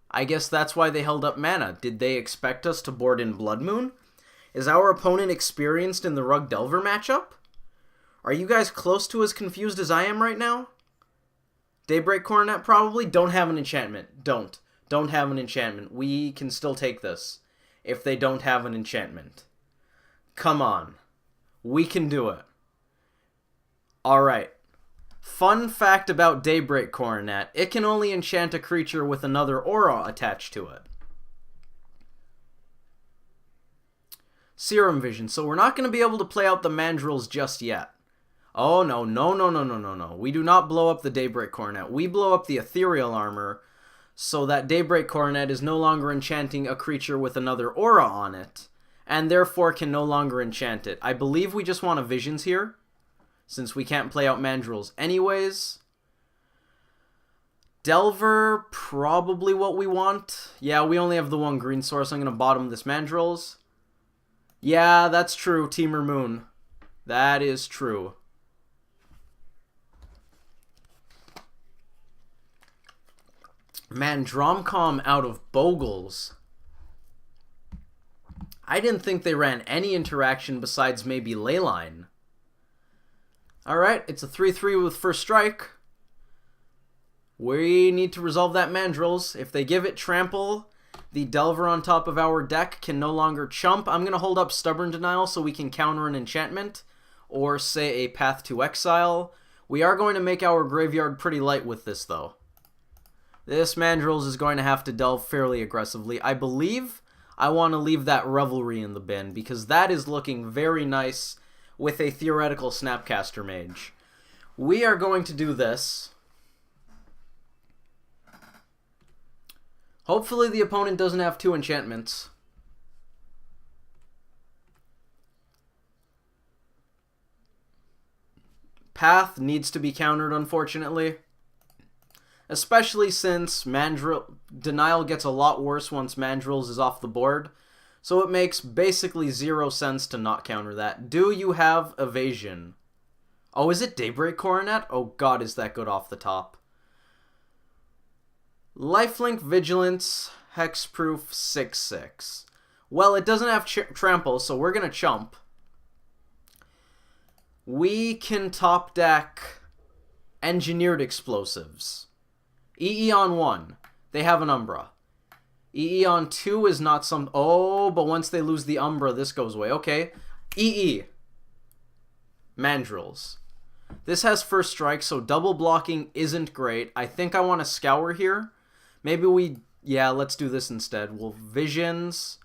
I guess that's why they held up mana. Did they expect us to board in Blood Moon? Is our opponent experienced in the Rug Delver matchup? Are you guys close to as confused as I am right now? Daybreak Coronet probably. Don't have an enchantment. Don't have an enchantment. We can still take this if they don't have an enchantment. Come on. We can do it. Alright. Fun fact about Daybreak Coronet. It can only enchant a creature with another aura attached to it. Serum Vision. So we're not going to be able to play out the Mandrills just yet. Oh, no. We do not blow up the Daybreak Coronet. We blow up the Ethereal Armor so that Daybreak Coronet is no longer enchanting a creature with another aura on it, and therefore can no longer enchant it. I believe we just want a Visions here, since we can't play out Mandrills anyways. Delver, probably what we want. Yeah, we only have the one green source. I'm going to bottom this Mandrills. Yeah, that's true, Temur Moon. That is true. Man, Dromcom out of Bogles. I didn't think they ran any interaction besides maybe Leyline. Alright, it's a 3-3 with first strike. We need to resolve that Mandrills. If they give it Trample, the Delver on top of our deck can no longer chump. I'm going to hold up Stubborn Denial so we can counter an enchantment, or say a Path to Exile. We are going to make our graveyard pretty light with this, though. This Mandrills is going to have to delve fairly aggressively. I believe I want to leave that Revelry in the bin, because that is looking very nice with a theoretical Snapcaster Mage. We are going to do this. Hopefully the opponent doesn't have two enchantments. Path needs to be countered, unfortunately. Especially since Denial gets a lot worse once Mandrills is off the board. So it makes basically zero sense to not counter that. Do you have Evasion? Oh, is it Daybreak Coronet? Oh god, is that good off the top. Lifelink Vigilance, Hexproof, 6/6. Well, it doesn't have Trample, so we're going to chump. We can top deck Engineered Explosives. EE on 1. They have an Umbra. EE on 2 is not some... Oh, but once they lose the Umbra, this goes away. Okay. EE. Mandrills. This has first strike, so double blocking isn't great. I think I want to Scour here. Maybe we... Yeah, let's do this instead. We'll Visions.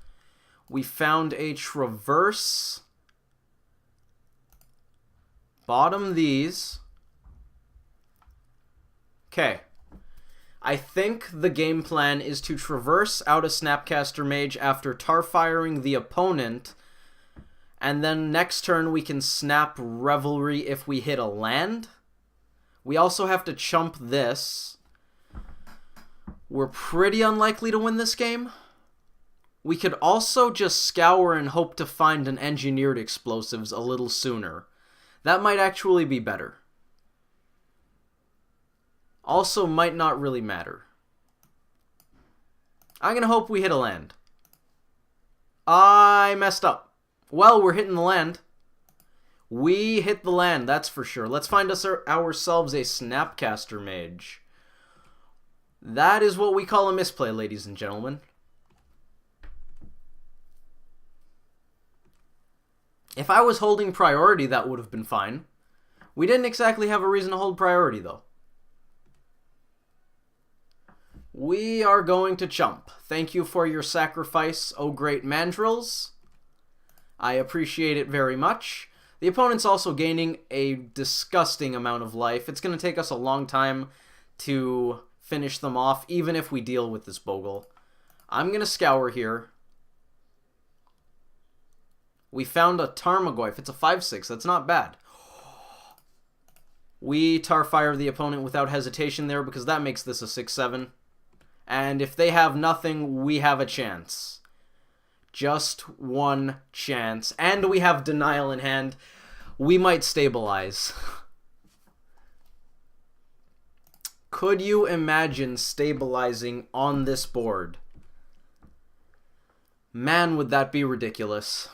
We found a Traverse. Bottom these. Okay. I think the game plan is to traverse out a Snapcaster Mage after tar-firing the opponent, and then next turn we can snap Revelry if we hit a land. We also have to chump this. We're pretty unlikely to win this game. We could also just Scour and hope to find an Engineered Explosives a little sooner. That might actually be better. Also might not really matter. I'm going to hope we hit a land. I messed up. Well, we're hitting the land. We hit the land, that's for sure. Let's find us ourselves a Snapcaster Mage. That is what we call a misplay, ladies and gentlemen. If I was holding priority, that would have been fine. We didn't exactly have a reason to hold priority, though. We are going to chump. Thank you for your sacrifice, oh great mandrills. I appreciate it very much. The opponent's also gaining a disgusting amount of life. It's going to take us a long time to finish them off, even if we deal with this Bogle. I'm going to scour here. We found a Tarmogoyf. It's a 5/6. That's not bad. We Tarfire the opponent without hesitation there because that makes this a 6/7. And if they have nothing, we have a chance. Just one chance. And we have Denial in hand. We might stabilize. Could you imagine stabilizing on this board? Man, would that be ridiculous.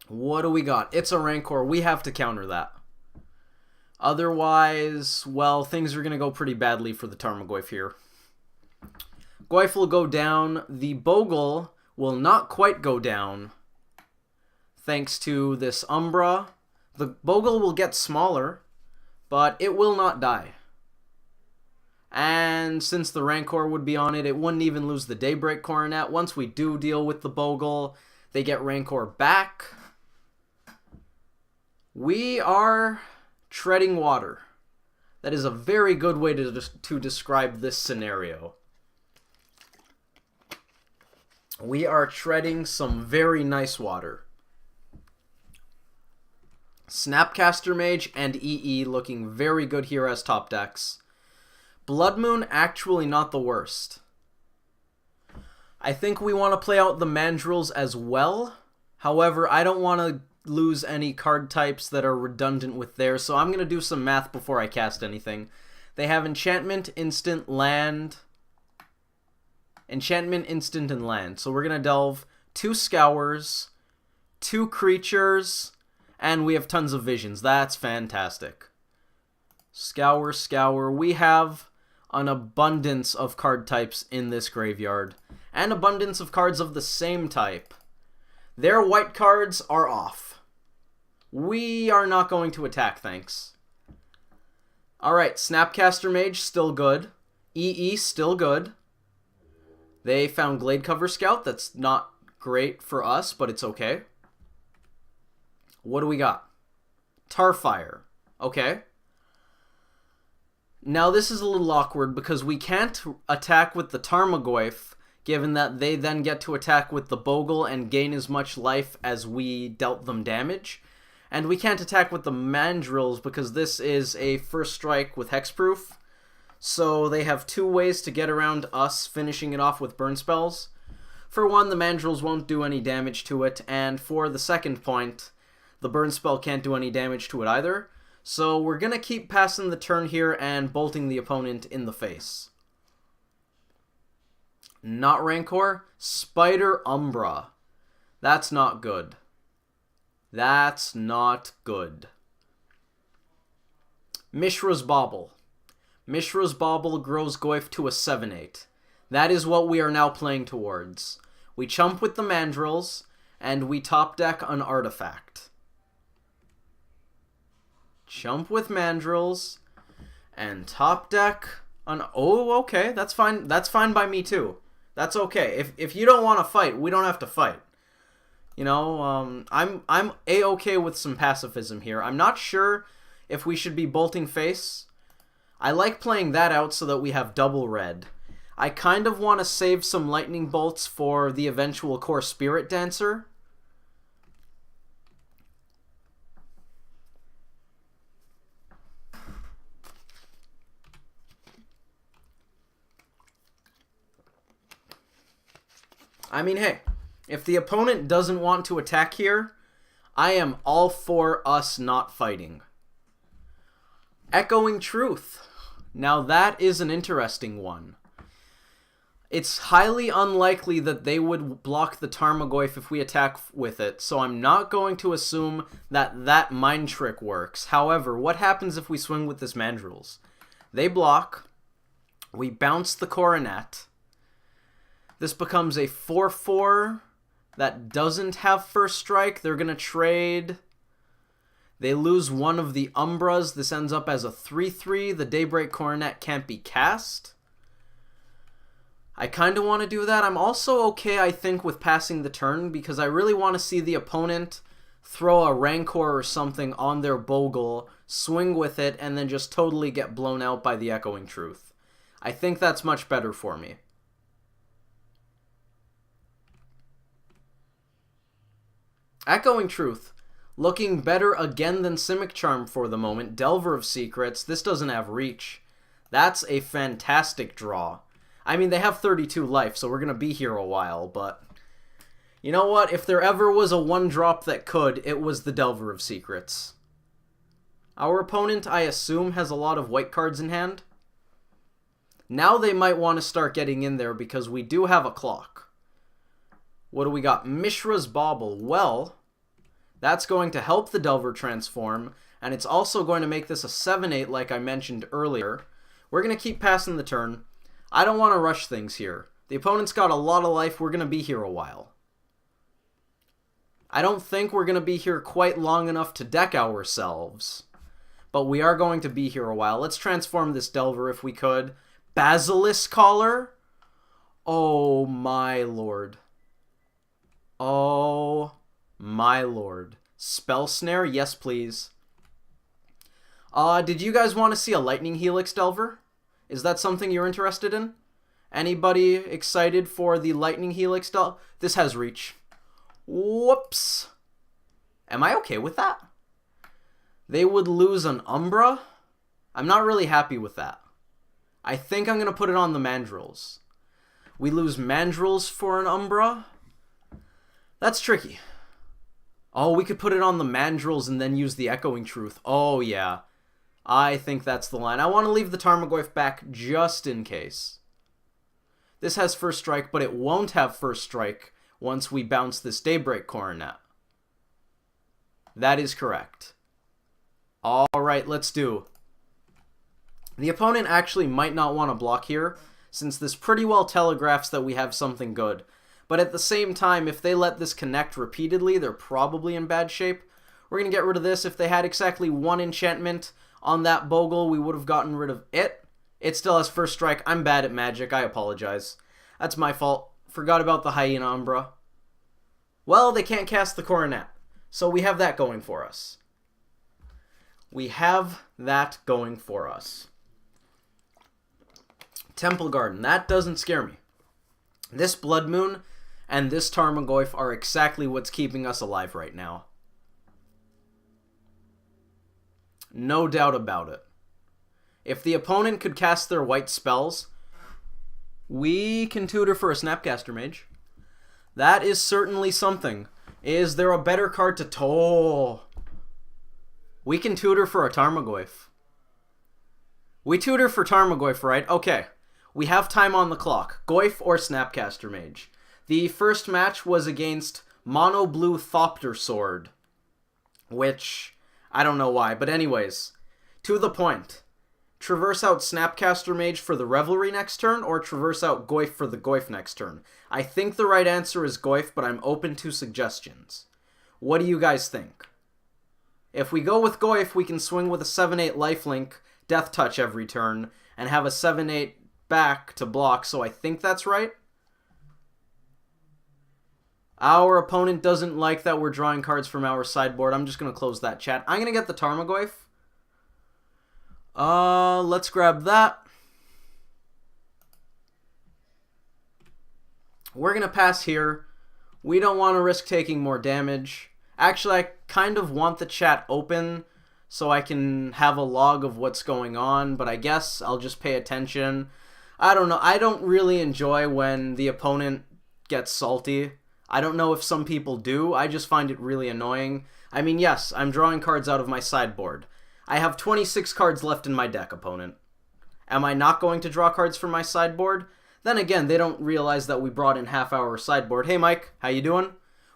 What do we got? It's a Rancor. We have to counter that. Otherwise, well, things are going to go pretty badly for the Tarmogoyf here. Goyf will go down. The Bogle will not quite go down. Thanks to this Umbra. The Bogle will get smaller, but it will not die. And since the Rancor would be on it, it wouldn't even lose the Daybreak Coronet. Once we do deal with the Bogle, they get Rancor back. We are treading water. That is a very good way to describe this scenario. We are treading some very nice water. Snapcaster Mage and EE looking very good here as top decks. Blood Moon actually not the worst. I think we want to play out the Mandrills as well. However, I don't want to lose any card types that are redundant with theirs, so I'm going to do some math before I cast anything. They have Enchantment, Instant, Land. Enchantment, Instant, and Land. So we're going to delve 2 Scours, 2 Creatures, and we have tons of Visions. That's fantastic. Scour, Scour. We have an abundance of card types in this graveyard. An abundance of cards of the same type. Their white cards are off. We are not going to attack, thanks. Alright, Snapcaster Mage, still good. EE, still good. They found Gladecover Scout. That's not great for us, but it's okay. What do we got? Tarfire. Okay. Now this is a little awkward because we can't attack with the Tarmogoyf, given that they then get to attack with the Bogle and gain as much life as we dealt them damage. And we can't attack with the Mandrills because this is a first strike with hexproof. So they have 2 ways to get around us finishing it off with burn spells. For one, the Mandrills won't do any damage to it, and for the second point, the burn spell can't do any damage to it either. So we're going to keep passing the turn here and bolting the opponent in the face. Not Rancor. Spider Umbra. That's not good. That's not good. Mishra's Bauble. Mishra's Bauble grows Goyf to a 7/8. That is what we are now playing towards. We chump with the Mandrills, and we top deck an artifact. Chump with Mandrills, and top deck an... Oh, okay, that's fine. That's fine by me too. That's okay. If you don't want to fight, we don't have to fight. You know, I'm a-okay with some pacifism here. I'm not sure if we should be bolting face. I like playing that out so that we have double red. I kind of want to save some lightning bolts for the eventual core Spirit Dancer. I mean, hey, if the opponent doesn't want to attack here, I am all for us not fighting. Echoing Truth. Now that is an interesting one. It's highly unlikely that they would block the Tarmogoyf if we attack with it, so I'm not going to assume that that mind trick works. However, what happens if we swing with this Mandrills? They block. We bounce the Coronet. This becomes a 4/4 that doesn't have first strike. They're going to trade. They lose one of the Umbras. This ends up as a 3/3. The Daybreak Coronet can't be cast. I kind of want to do that. I'm also okay, I think, with passing the turn because I really want to see the opponent throw a Rancor or something on their Bogle, swing with it, and then just totally get blown out by the Echoing Truth. I think that's much better for me. Echoing Truth, looking better again than Simic Charm for the moment. Delver of Secrets, this doesn't have reach. That's a fantastic draw. I mean, they have 32 life, so we're going to be here a while, but you know what? If there ever was a one-drop that could, it was the Delver of Secrets. Our opponent, I assume, has a lot of white cards in hand. Now they might want to start getting in there because we do have a clock. What do we got? Mishra's Bauble. Well, that's going to help the Delver transform, and it's also going to make this a 7/8 like I mentioned earlier. We're going to keep passing the turn. I don't want to rush things here. The opponent's got a lot of life. We're going to be here a while. I don't think we're going to be here quite long enough to deck ourselves, but we are going to be here a while. Let's transform this Delver if we could. Basilisk Collar? Oh my lord. Oh my lord. Spell Snare? Yes, please. Did you guys want to see a Lightning Helix Delver? Is that something you're interested in? Anybody excited for the Lightning Helix Delver? This has reach. Whoops. Am I okay with that? They would lose an Umbra? I'm not really happy with that. I think I'm going to put it on the Mandrills. We lose Mandrills for an Umbra? That's tricky. Oh, we could put it on the Mandrills and then use the Echoing Truth. Oh, yeah. I think that's the line. I want to leave the Tarmogoyf back just in case. This has first strike, but it won't have first strike once we bounce this Daybreak Coronet. That is correct. Alright, let's do. The opponent actually might not want to block here, since this pretty well telegraphs that we have something good. But at the same time, if they let this connect repeatedly, they're probably in bad shape. We're going to get rid of this. If they had exactly one enchantment on that Bogle, we would have gotten rid of it. It still has first strike. I'm bad at Magic. I apologize. That's my fault. Forgot about the Hyena Umbra. Well, they can't cast the Coronet, so we have that going for us. We have that going for us. Temple Garden. That doesn't scare me. This Blood Moon and this Tarmogoyf are exactly what's keeping us alive right now. No doubt about it. If the opponent could cast their white spells, we can tutor for a Snapcaster Mage. That is certainly something. Is there a better card to toll? We can tutor for a Tarmogoyf. We tutor for Tarmogoyf, right? Okay. We have time on the clock. Goyf or Snapcaster Mage. The first match was against Mono Blue Thopter Sword, which I don't know why, but anyways, to the point. Traverse out Snapcaster Mage for the Revelry next turn, or traverse out Goyf for the Goyf next turn. I think the right answer is Goyf, but I'm open to suggestions. What do you guys think? If we go with Goyf, we can swing with a 7/8 lifelink, Death Touch every turn, and have a 7/8 back to block, so I think that's right. Our opponent doesn't like that we're drawing cards from our sideboard. I'm just going to close that chat. I'm going to get the Tarmogoyf. Let's grab that. We're going to pass here. We don't want to risk taking more damage. Actually, I kind of want the chat open so I can have a log of what's going on, but I guess I'll just pay attention. I don't know. I don't really enjoy when the opponent gets salty. I don't know if some people do. I just find it really annoying. I mean, yes, I'm drawing cards out of my sideboard. I have 26 cards left in my deck, opponent. Am I not going to draw cards from my sideboard? Then again, they don't realize that we brought in half our sideboard. Hey, Mike, how you doing?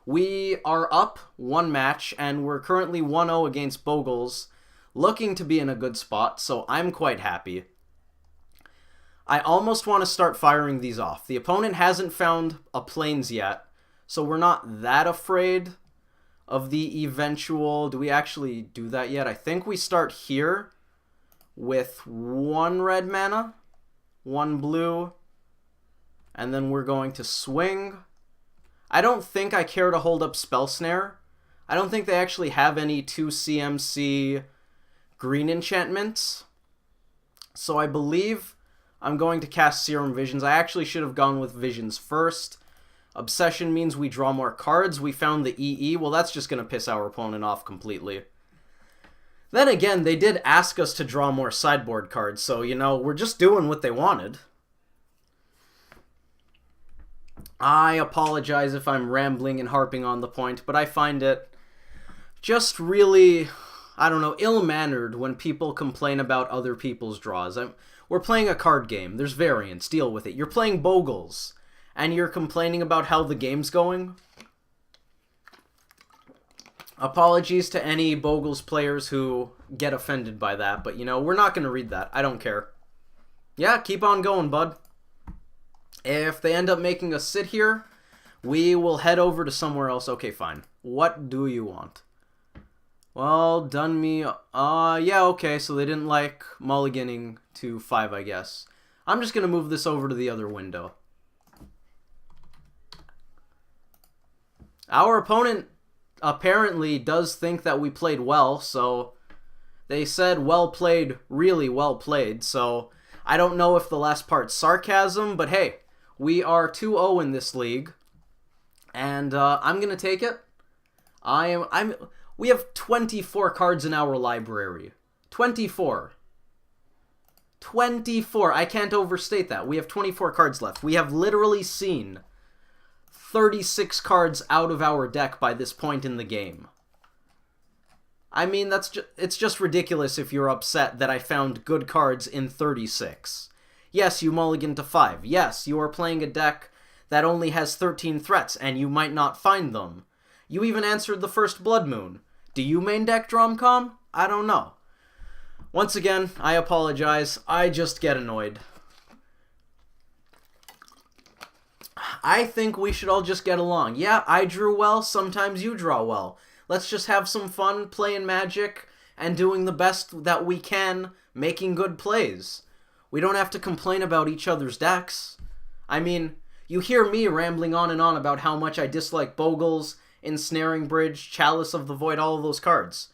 We are up one match, and we're currently 1-0 against Bogles, looking to be in a good spot, so I'm quite happy. I almost want to start firing these off. The opponent hasn't found a plains yet, so we're not that afraid of the eventual... Do we actually do that yet? I think we start here with 1 red mana, 1 blue, and then we're going to swing. I don't think I care to hold up Spell Snare. I don't think they actually have any 2 CMC green enchantments. So I believe I'm going to cast Serum Visions. I actually should have gone with Visions first. Obsession means we draw more cards. We found the EE. Well, that's just going to piss our opponent off completely. Then again, they did ask us to draw more sideboard cards, so, you know, we're just doing what they wanted. I apologize if I'm rambling and harping on the point, but I find it just really, I don't know, ill-mannered when people complain about other people's draws. We're playing a card game. There's variance. Deal with it. You're playing Bogles, and you're complaining about how the game's going. Apologies to any Bogles players who get offended by that, but, you know, we're not going to read that. I don't care. Yeah, keep on going, bud. If they end up making us sit here, we will head over to somewhere else. Okay, fine. What do you want? Well, done me... yeah, okay, so they didn't like mulliganing to 5, I guess. I'm just going to move this over to the other window. Our opponent apparently does think that we played well, so they said well played, really well played, so I don't know if the last part's sarcasm, but hey, we are 2-0 in this league, and I'm going to take it. We have 24 cards in our library. 24. 24. I can't overstate that. We have 24 cards left. We have literally seen 36 cards out of our deck by this point in the game. I mean, it's just ridiculous if you're upset that I found good cards in 36. Yes, you mulligan to 5. Yes, you are playing a deck that only has 13 threats, and you might not find them. You even answered the first Blood Moon. Do you main deck Dromcom? I don't know. Once again, I apologize. I just get annoyed. I think we should all just get along. Yeah, I drew well, sometimes you draw well. Let's just have some fun playing Magic and doing the best that we can, making good plays. We don't have to complain about each other's decks. I mean, you hear me rambling on and on about how much I dislike Bogles, Ensnaring Bridge, Chalice of the Void, all of those cards.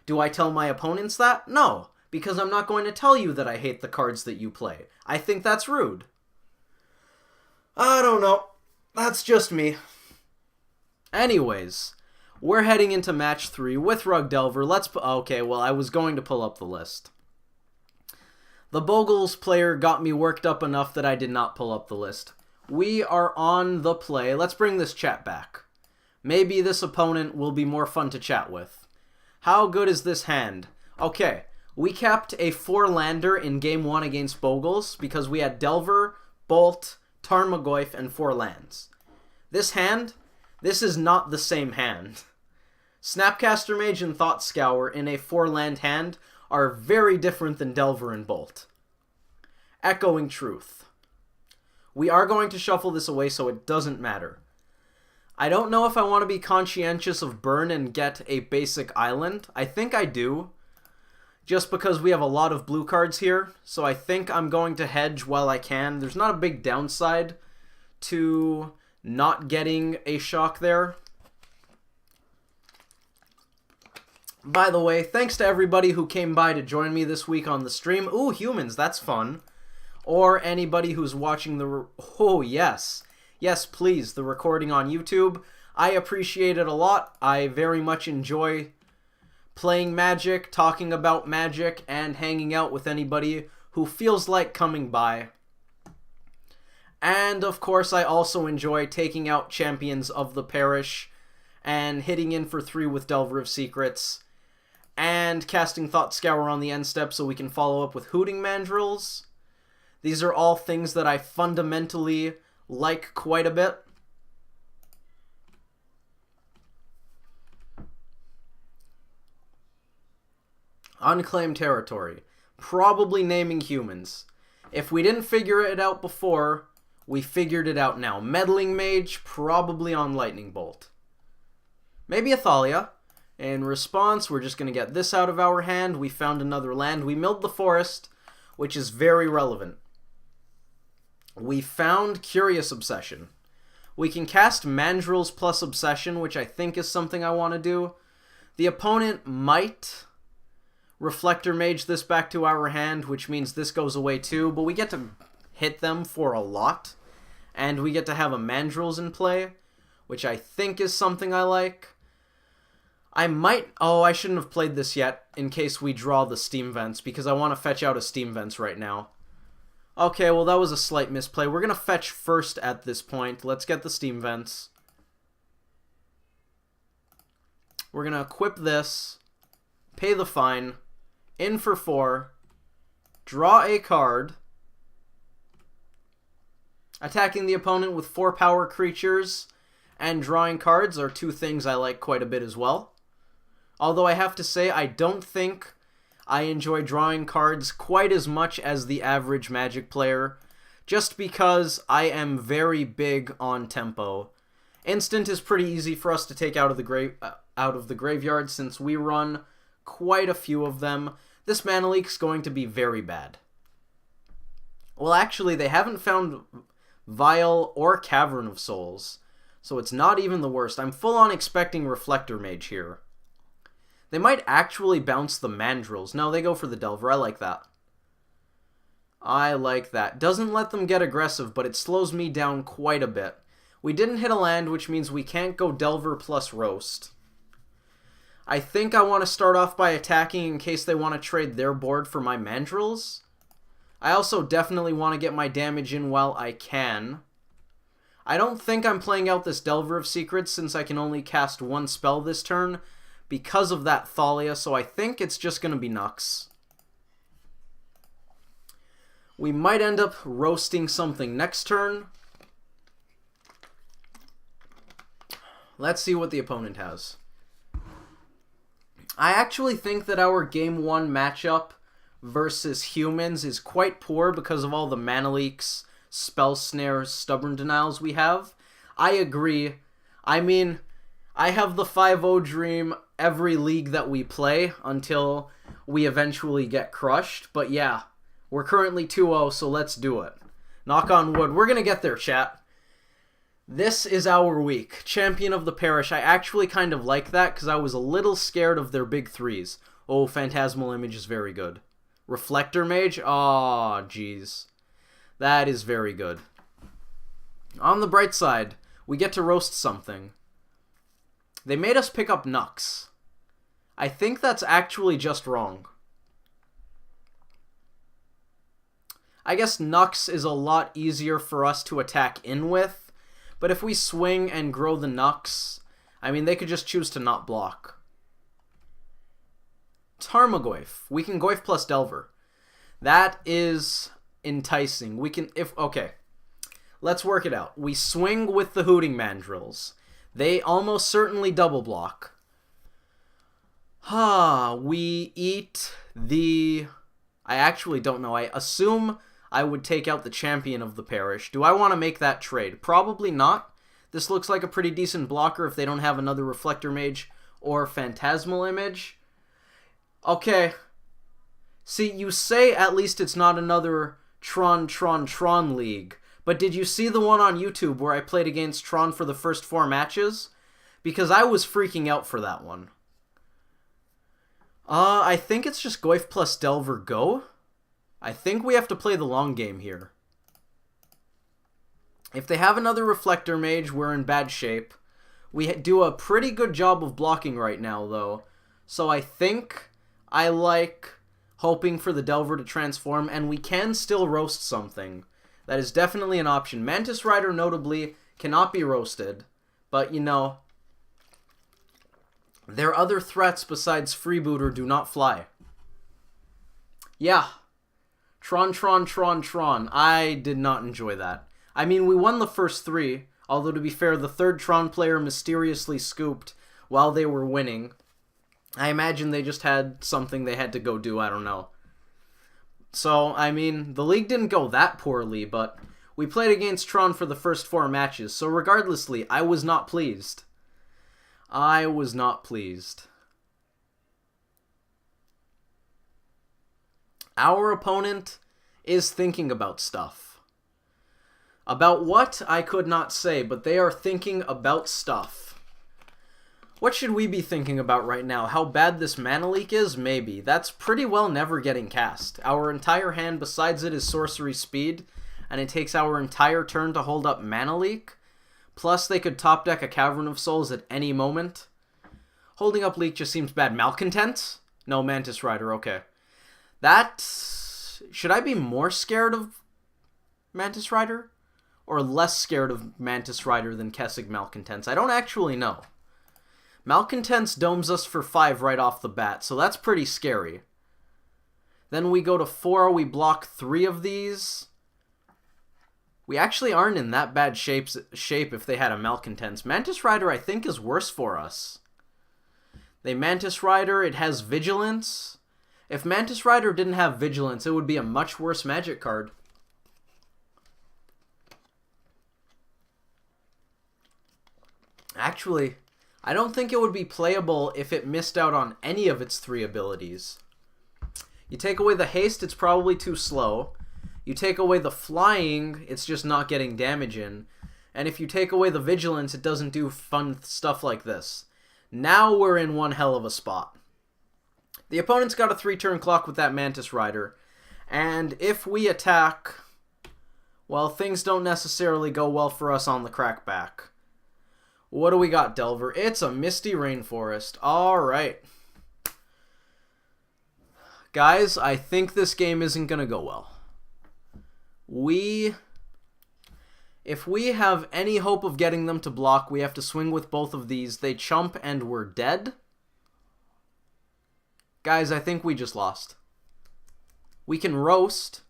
Do I tell my opponents that? No, because I'm not going to tell you that I hate the cards that you play. I think that's rude. I don't know. That's just me. Anyways, we're heading into match 3 with Rug Delver. Okay, well, I was going to pull up the list. The Bogles player got me worked up enough that I did not pull up the list. We are on the play. Let's bring this chat back. Maybe this opponent will be more fun to chat with. How good is this hand? Okay, we capped a 4-lander in game 1 against Bogles because we had Delver, Bolt, Tarmogoyf, and 4 lands. This hand, this is not the same hand. Snapcaster Mage and Thought Scour in a 4-land hand are very different than Delver and Bolt. Echoing Truth. We are going to shuffle this away so it doesn't matter. I don't know if I want to be conscientious of burn and get a basic island. I think I do, just because we have a lot of blue cards here, so I think I'm going to hedge while I can. There's not a big downside to not getting a shock there. By the way, thanks to everybody who came by to join me this week on the stream. Ooh, humans, that's fun. Or anybody who's watching the... Oh, yes. Yes, please, the recording on YouTube. I appreciate it a lot. I very much enjoy playing Magic, talking about Magic, and hanging out with anybody who feels like coming by. And, of course, I also enjoy taking out Champions of the Parish and hitting in for 3 with Delver of Secrets and casting Thought Scour on the end step so we can follow up with Hooting Mandrills. These are all things that I fundamentally like quite a bit. Unclaimed Territory. Probably naming humans. If we didn't figure it out before, we figured it out now. Meddling Mage, probably on Lightning Bolt. Maybe a Thalia. In response, we're just going to get this out of our hand. We found another land. We milled the forest, which is very relevant. We found Curious Obsession. We can cast Mandrills plus Obsession, which I think is something I want to do. The opponent might Reflector Mage this back to our hand, which means this goes away too, but we get to hit them for a lot, and we get to have a Mandrills in play, which I think is something I like. I might... Oh, I shouldn't have played this yet, in case we draw the Steam Vents, because I want to fetch out a Steam Vents right now. Okay, well that was a slight misplay. We're going to fetch first at this point. Let's get the Steam Vents. We're going to equip this, pay the fine, in for 4, draw a card, attacking the opponent with 4 power creatures, and drawing cards are 2 things I like quite a bit as well. Although I have to say, I don't think I enjoy drawing cards quite as much as the average Magic player, just because I am very big on tempo. Instant is pretty easy for us to take out of the graveyard since we run quite a few of them. This Mana Leak's going to be very bad. Well, actually, they haven't found Vial or Cavern of Souls, so it's not even the worst. I'm full on expecting Reflector Mage here. They might actually bounce the Mandrills. No, they go for the Delver. I like that. I like that. Doesn't let them get aggressive, but it slows me down quite a bit. We didn't hit a land, which means we can't go Delver plus Roast. I think I want to start off by attacking in case they want to trade their board for my Mandrills. I also definitely want to get my damage in while I can. I don't think I'm playing out this Delver of Secrets since I can only cast 1 spell this turn because of that Thalia, so I think it's just going to be Nux. We might end up roasting something next turn. Let's see what the opponent has. I actually think that our Game 1 matchup versus humans is quite poor because of all the Mana Leaks, Spell Snares, Stubborn Denials we have. I agree. I mean, I have the 5-0 dream every league that we play until we eventually get crushed. But yeah, we're currently 2-0, so let's do it. Knock on wood. We're going to get there, chat. This is our week. Champion of the Parish. I actually kind of like that because I was a little scared of their big 3s. Oh, Phantasmal Image is very good. Reflector Mage? Aw, jeez. That is very good. On the bright side, we get to roast something. They made us pick up Nux. I think that's actually just wrong. I guess Nux is a lot easier for us to attack in with. But if we swing and grow the Nux, I mean, they could just choose to not block. Tarmogoyf. We can Goyf plus Delver. That is enticing. We can, okay. Let's work it out. We swing with the Hooting Mandrills. They almost certainly double block. We eat the... I actually don't know. I assume I would take out the Champion of the Parish. Do I want to make that trade? Probably not. This looks like a pretty decent blocker if they don't have another Reflector Mage or Phantasmal Image. Okay. See, you say at least it's not another Tron League. But did you see the one on YouTube where I played against Tron for the first 4 matches? Because I was freaking out for that one. I think it's just Goyf plus Delver go. I think we have to play the long game here. If they have another Reflector Mage, we're in bad shape. We do a pretty good job of blocking right now, though. So I think I like hoping for the Delver to transform, and we can still roast something. That is definitely an option. Mantis Rider, notably, cannot be roasted. But, you know, their other threats besides Freebooter do not fly. Yeah. Tron. I did not enjoy that. I mean, we won the first 3, although to be fair, the 3rd Tron player mysteriously scooped while they were winning. I imagine they just had something they had to go do, I don't know. So, I mean, the league didn't go that poorly, but we played against Tron for the first 4 matches, so regardlessly, I was not pleased. I was not pleased. Our opponent is thinking about stuff. About what, I could not say, but they are thinking about stuff. What should we be thinking about right now? How bad this mana leak is? Maybe. That's pretty well never getting cast. Our entire hand besides it is sorcery speed, and it takes our entire turn to hold up mana leak. Plus, they could top deck a Cavern of Souls at any moment. Holding up leak just seems bad. Malcontent? No, Mantis Rider, okay. That... Should I be more scared of Mantis Rider? Or less scared of Mantis Rider than Kessig Malcontents? I don't actually know. Malcontents domes us for 5 right off the bat, so that's pretty scary. Then we go to 4, we block 3 of these. We actually aren't in that bad shape if they had a Malcontents. Mantis Rider, I think, is worse for us. They Mantis Rider, it has Vigilance. If Mantis Rider didn't have Vigilance, it would be a much worse Magic card. Actually, I don't think it would be playable if it missed out on any of its 3 abilities. You take away the haste, it's probably too slow. You take away the flying, it's just not getting damage in. And if you take away the vigilance, it doesn't do fun stuff like this. Now we're in one hell of a spot. The opponent's got a 3-turn clock with that Mantis Rider. And if we attack, well, things don't necessarily go well for us on the crackback. What do we got, Delver? It's a Misty Rainforest. Alright. Guys, I think this game isn't going to go well. If we have any hope of getting them to block, we have to swing with both of these. They chump and we're dead. Guys, I think we just lost. We can roast.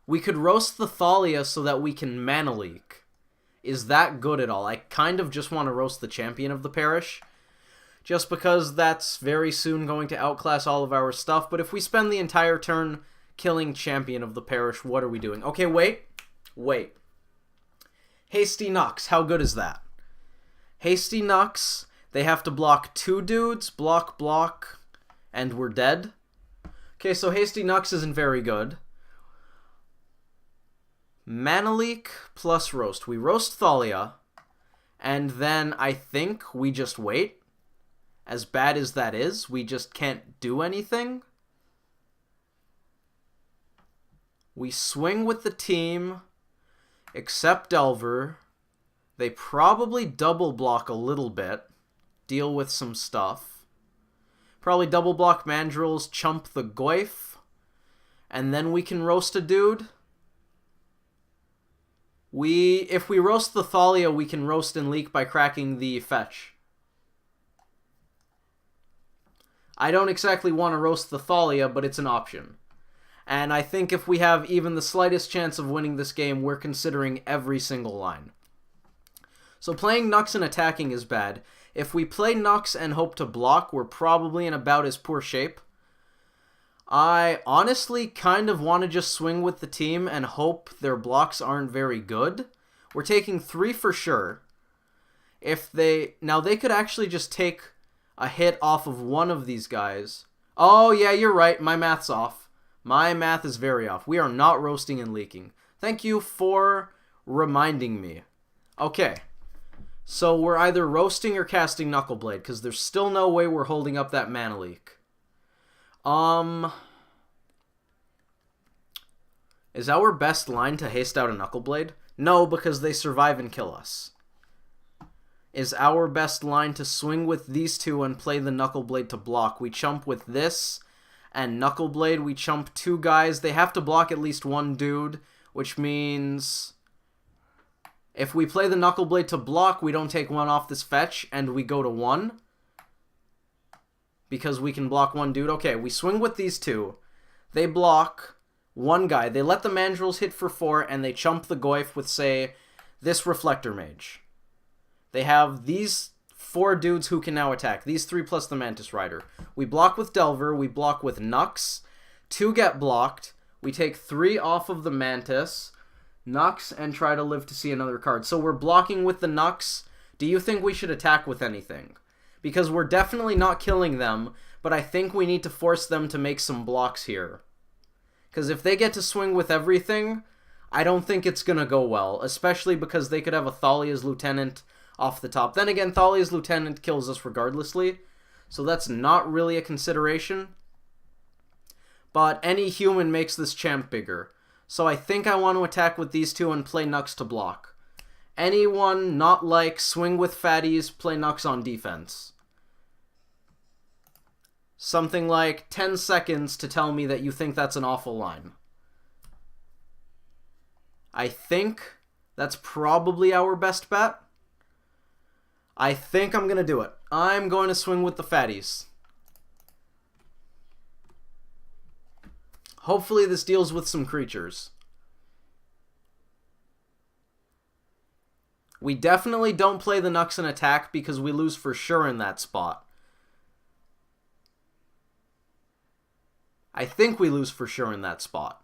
We could roast the Thalia so that we can mana leak. Is that good at all? I kind of just want to roast the champion of the parish. Just because that's very soon going to outclass all of our stuff. But if we spend the entire turn killing champion of the parish, what are we doing? Okay, wait. Hasty Nux, how good is that? Hasty Nux, they have to block 2 dudes, block, and we're dead. Okay, so Hasty Nux isn't very good. Mana Leak plus Roast. We roast Thalia, and then I think we just wait. As bad as that is, we just can't do anything. We swing with the team, except Delver. They probably double block a little bit, deal with some stuff. Probably double block Mandrills, chump the Goyf, and then we can roast a dude. If we roast the Thalia, we can roast and leak by cracking the fetch. I don't exactly want to roast the Thalia, but it's an option. And I think if we have even the slightest chance of winning this game, we're considering every single line. So playing Nux and attacking is bad. If we play Nux and hope to block, we're probably in about as poor shape. I honestly kind of want to just swing with the team and hope their blocks aren't very good. We're taking 3 for sure. Now they could actually just take a hit off of one of these guys. Oh yeah, you're right, my math's off. My math is very off. We are not roasting and leaking. Thank you for reminding me. Okay. So we're either roasting or casting Knuckleblade, because there's still no way we're holding up that mana leak. Is our best line to haste out a Knuckleblade? No, because they survive and kill us. Is our best line to swing with these 2 and play the Knuckleblade to block? We chump with this and Knuckleblade. We chump 2 guys. They have to block at least 1 dude, which means if we play the Knuckleblade to block, we don't take 1 off this fetch, and we go to 1. Because we can block 1 dude. Okay, we swing with these 2. They block 1 guy. They let the Mandrills hit for 4, and they chump the Goyf with, say, this Reflector Mage. They have these 4 dudes who can now attack. These 3 plus the Mantis Rider. We block with Delver. We block with Nux. 2 get blocked. We take 3 off of the Mantis, Nux, and try to live to see another card. So we're blocking with the Nux. Do you think we should attack with anything? Because we're definitely not killing them, but I think we need to force them to make some blocks here. Because if they get to swing with everything, I don't think it's going to go well, especially because they could have a Thalia's Lieutenant off the top. Then again, Thalia's Lieutenant kills us regardlessly, so that's not really a consideration. But any human makes this champ bigger. So I think I want to attack with these 2 and play Nux to block. Anyone not like swing with fatties, play Nux on defense. Something like 10 seconds to tell me that you think that's an awful line. I think that's probably our best bet. I think I'm going to do it. I'm going to swing with the fatties. Hopefully this deals with some creatures. We definitely don't play the Nux in attack because we lose for sure in that spot. I think we lose for sure in that spot.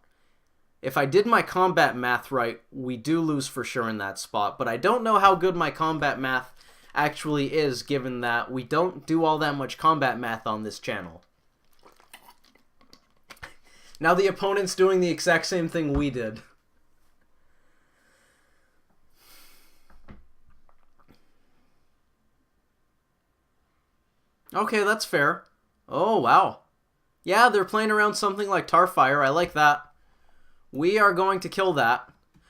If I did my combat math right, we do lose for sure in that spot, but I don't know how good my combat math actually is, given that we don't do all that much combat math on this channel. Now the opponent's doing the exact same thing we did. Okay, that's fair. Oh, wow. Yeah, they're playing around something like Tarfire. I like that. We are going to kill that.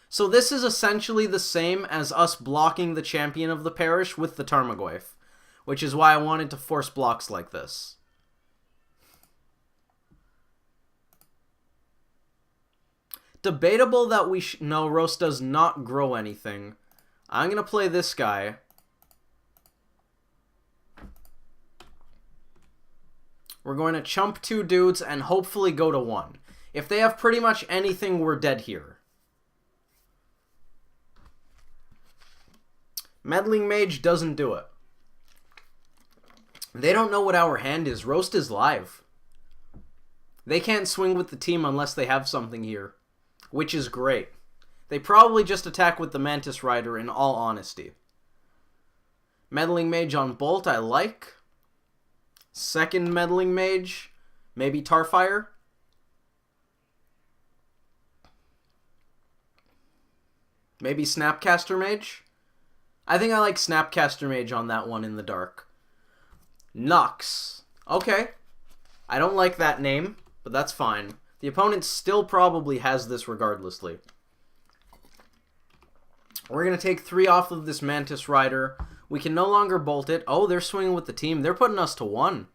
So this is essentially the same as us blocking the champion of the parish with the Tarmogoyf, which is why I wanted to force blocks like this. Debatable that we no, Roast does not grow anything. I'm going to play this guy. We're going to chump 2 dudes and hopefully go to 1. If they have pretty much anything, we're dead here. Meddling Mage doesn't do it. They don't know what our hand is. Roast is live. They can't swing with the team unless they have something here, which is great. They probably just attack with the Mantis Rider, in all honesty. Meddling Mage on Bolt, I like. Second Meddling Mage, maybe Tarfire. Maybe Snapcaster Mage. I think I like Snapcaster Mage on that one in the dark. Nux. Okay. I don't like that name, but that's fine. The opponent still probably has this regardlessly. We're going to take 3 off of this Mantis Rider. We can no longer bolt it. Oh, they're swinging with the team. They're putting us to 1.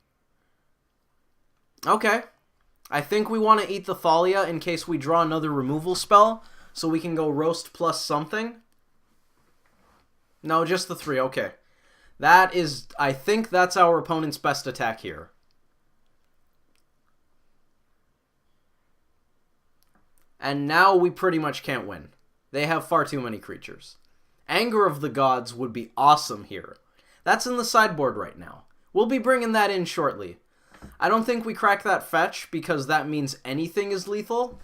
Okay. I think we want to eat the Thalia in case we draw another removal spell, so we can go Roast plus something. No, just the 3. Okay. That is... I think that's our opponent's best attack here. And now we pretty much can't win. They have far too many creatures. Anger of the Gods would be awesome here. That's in the sideboard right now. We'll be bringing that in shortly. I don't think we crack that fetch because that means anything is lethal.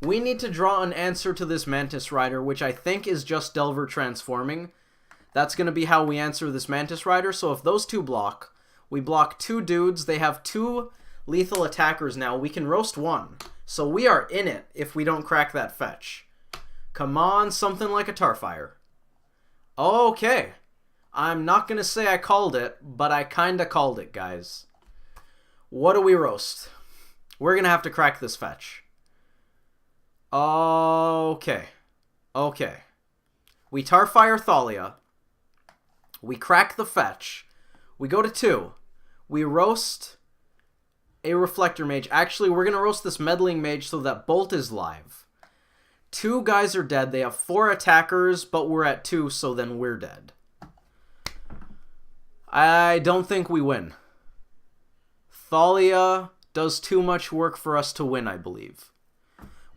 We need to draw an answer to this Mantis Rider, which I think is just Delver transforming. That's going to be how we answer this Mantis Rider. So if those 2 block, we block 2 dudes. They have 2 lethal attackers now. We can roast 1. So we are in it if we don't crack that fetch. Come on, something like a Tarfire. Okay. I'm not going to say I called it, but I kind of called it, guys. What do we roast? We're going to have to crack this fetch. Okay. Okay. We Tarfire Thalia. We crack the fetch. We go to 2. We roast a Reflector Mage. Actually, we're going to roast this Meddling Mage so that Bolt is live. 2 guys are dead. They have 4 attackers, but we're at 2, so then we're dead. I don't think we win. Thalia does too much work for us to win, I believe.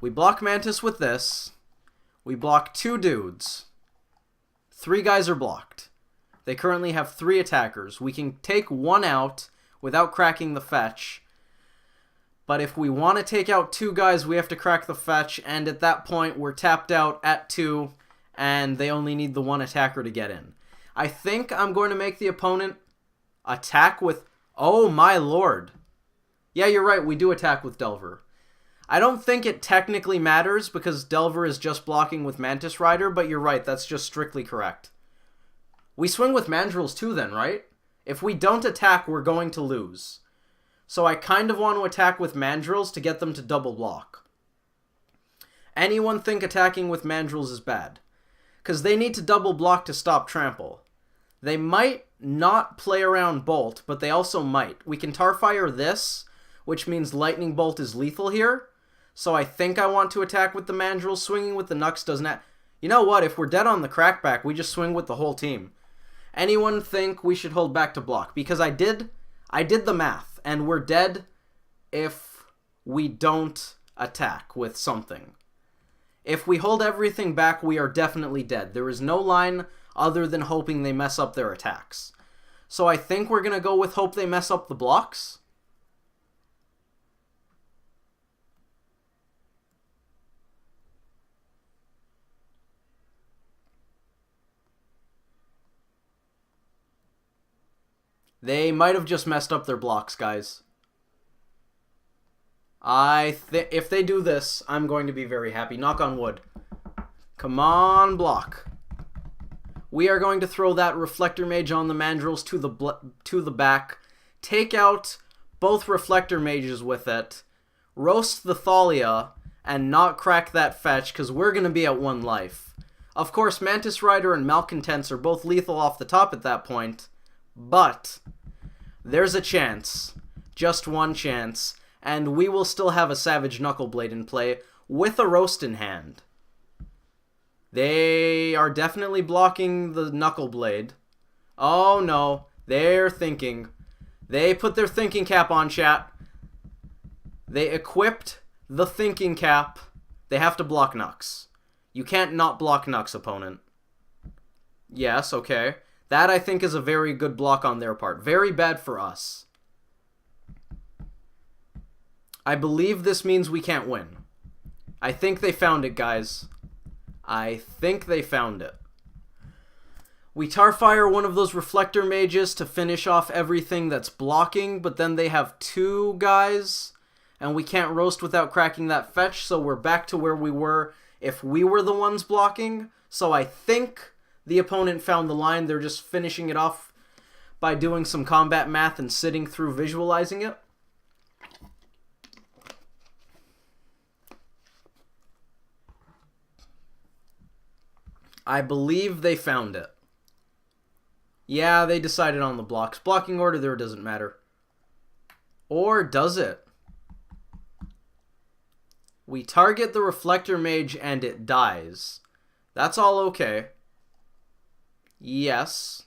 We block Mantis with this. We block 2 dudes. 3 guys are blocked. They currently have 3 attackers. We can take 1 out without cracking the fetch. But if we want to take out 2 guys, we have to crack the fetch, and at that point, we're tapped out at 2, and they only need the 1 attacker to get in. I think I'm going to make the opponent attack with... Oh my lord. Yeah, you're right, we do attack with Delver. I don't think it technically matters because Delver is just blocking with Mantis Rider, but you're right, that's just strictly correct. We swing with Mandrills too then, right? If we don't attack, we're going to lose. So I kind of want to attack with Mandrills to get them to double block. Anyone think attacking with Mandrills is bad? Because they need to double block to stop Trample. They might not play around Bolt, but they also might. We can Tarfire this, which means Lightning Bolt is lethal here. So I think I want to attack with the Mandrill. Swinging with the Nux doesn't have... You know what? If we're dead on the crackback, we just swing with the whole team. Anyone think we should hold back to block? Because I did the math, and we're dead if we don't attack with something. If we hold everything back, we are definitely dead. There is no line other than hoping they mess up their attacks. So I think we're going to go with hope they mess up the blocks. They might have just messed up their blocks, guys. If they do this, I'm going to be very happy. Knock on wood. Come on, block. We are going to throw that Reflector Mage on the Mandrills to the back. Take out both Reflector Mages with it. Roast the Thalia and not crack that fetch because we're going to be at 1 life. Of course, Mantis Rider and Malcontents are both lethal off the top at that point. But there's a chance, just 1 chance, and we will still have a Savage Knuckleblade in play with a Roast in hand. They are definitely blocking the Knuckleblade. Oh no, they're thinking. They put their thinking cap on, chat. They equipped the thinking cap. They have to block Nux. You can't not block Nux, opponent. Yes, okay. That, I think, is a very good block on their part. Very bad for us. I believe this means we can't win. I think they found it, guys. I think they found it. We Tarfire one of those Reflector Mages to finish off everything that's blocking, but then they have 2 guys, and we can't roast without cracking that fetch, so we're back to where we were if we were the ones blocking. So I think the opponent found the line. They're just finishing it off by doing some combat math and sitting through visualizing it. I believe they found it. Yeah, they decided on the blocks. Blocking order there doesn't matter. Or does it? We target the Reflector Mage and it dies. That's all okay. Yes.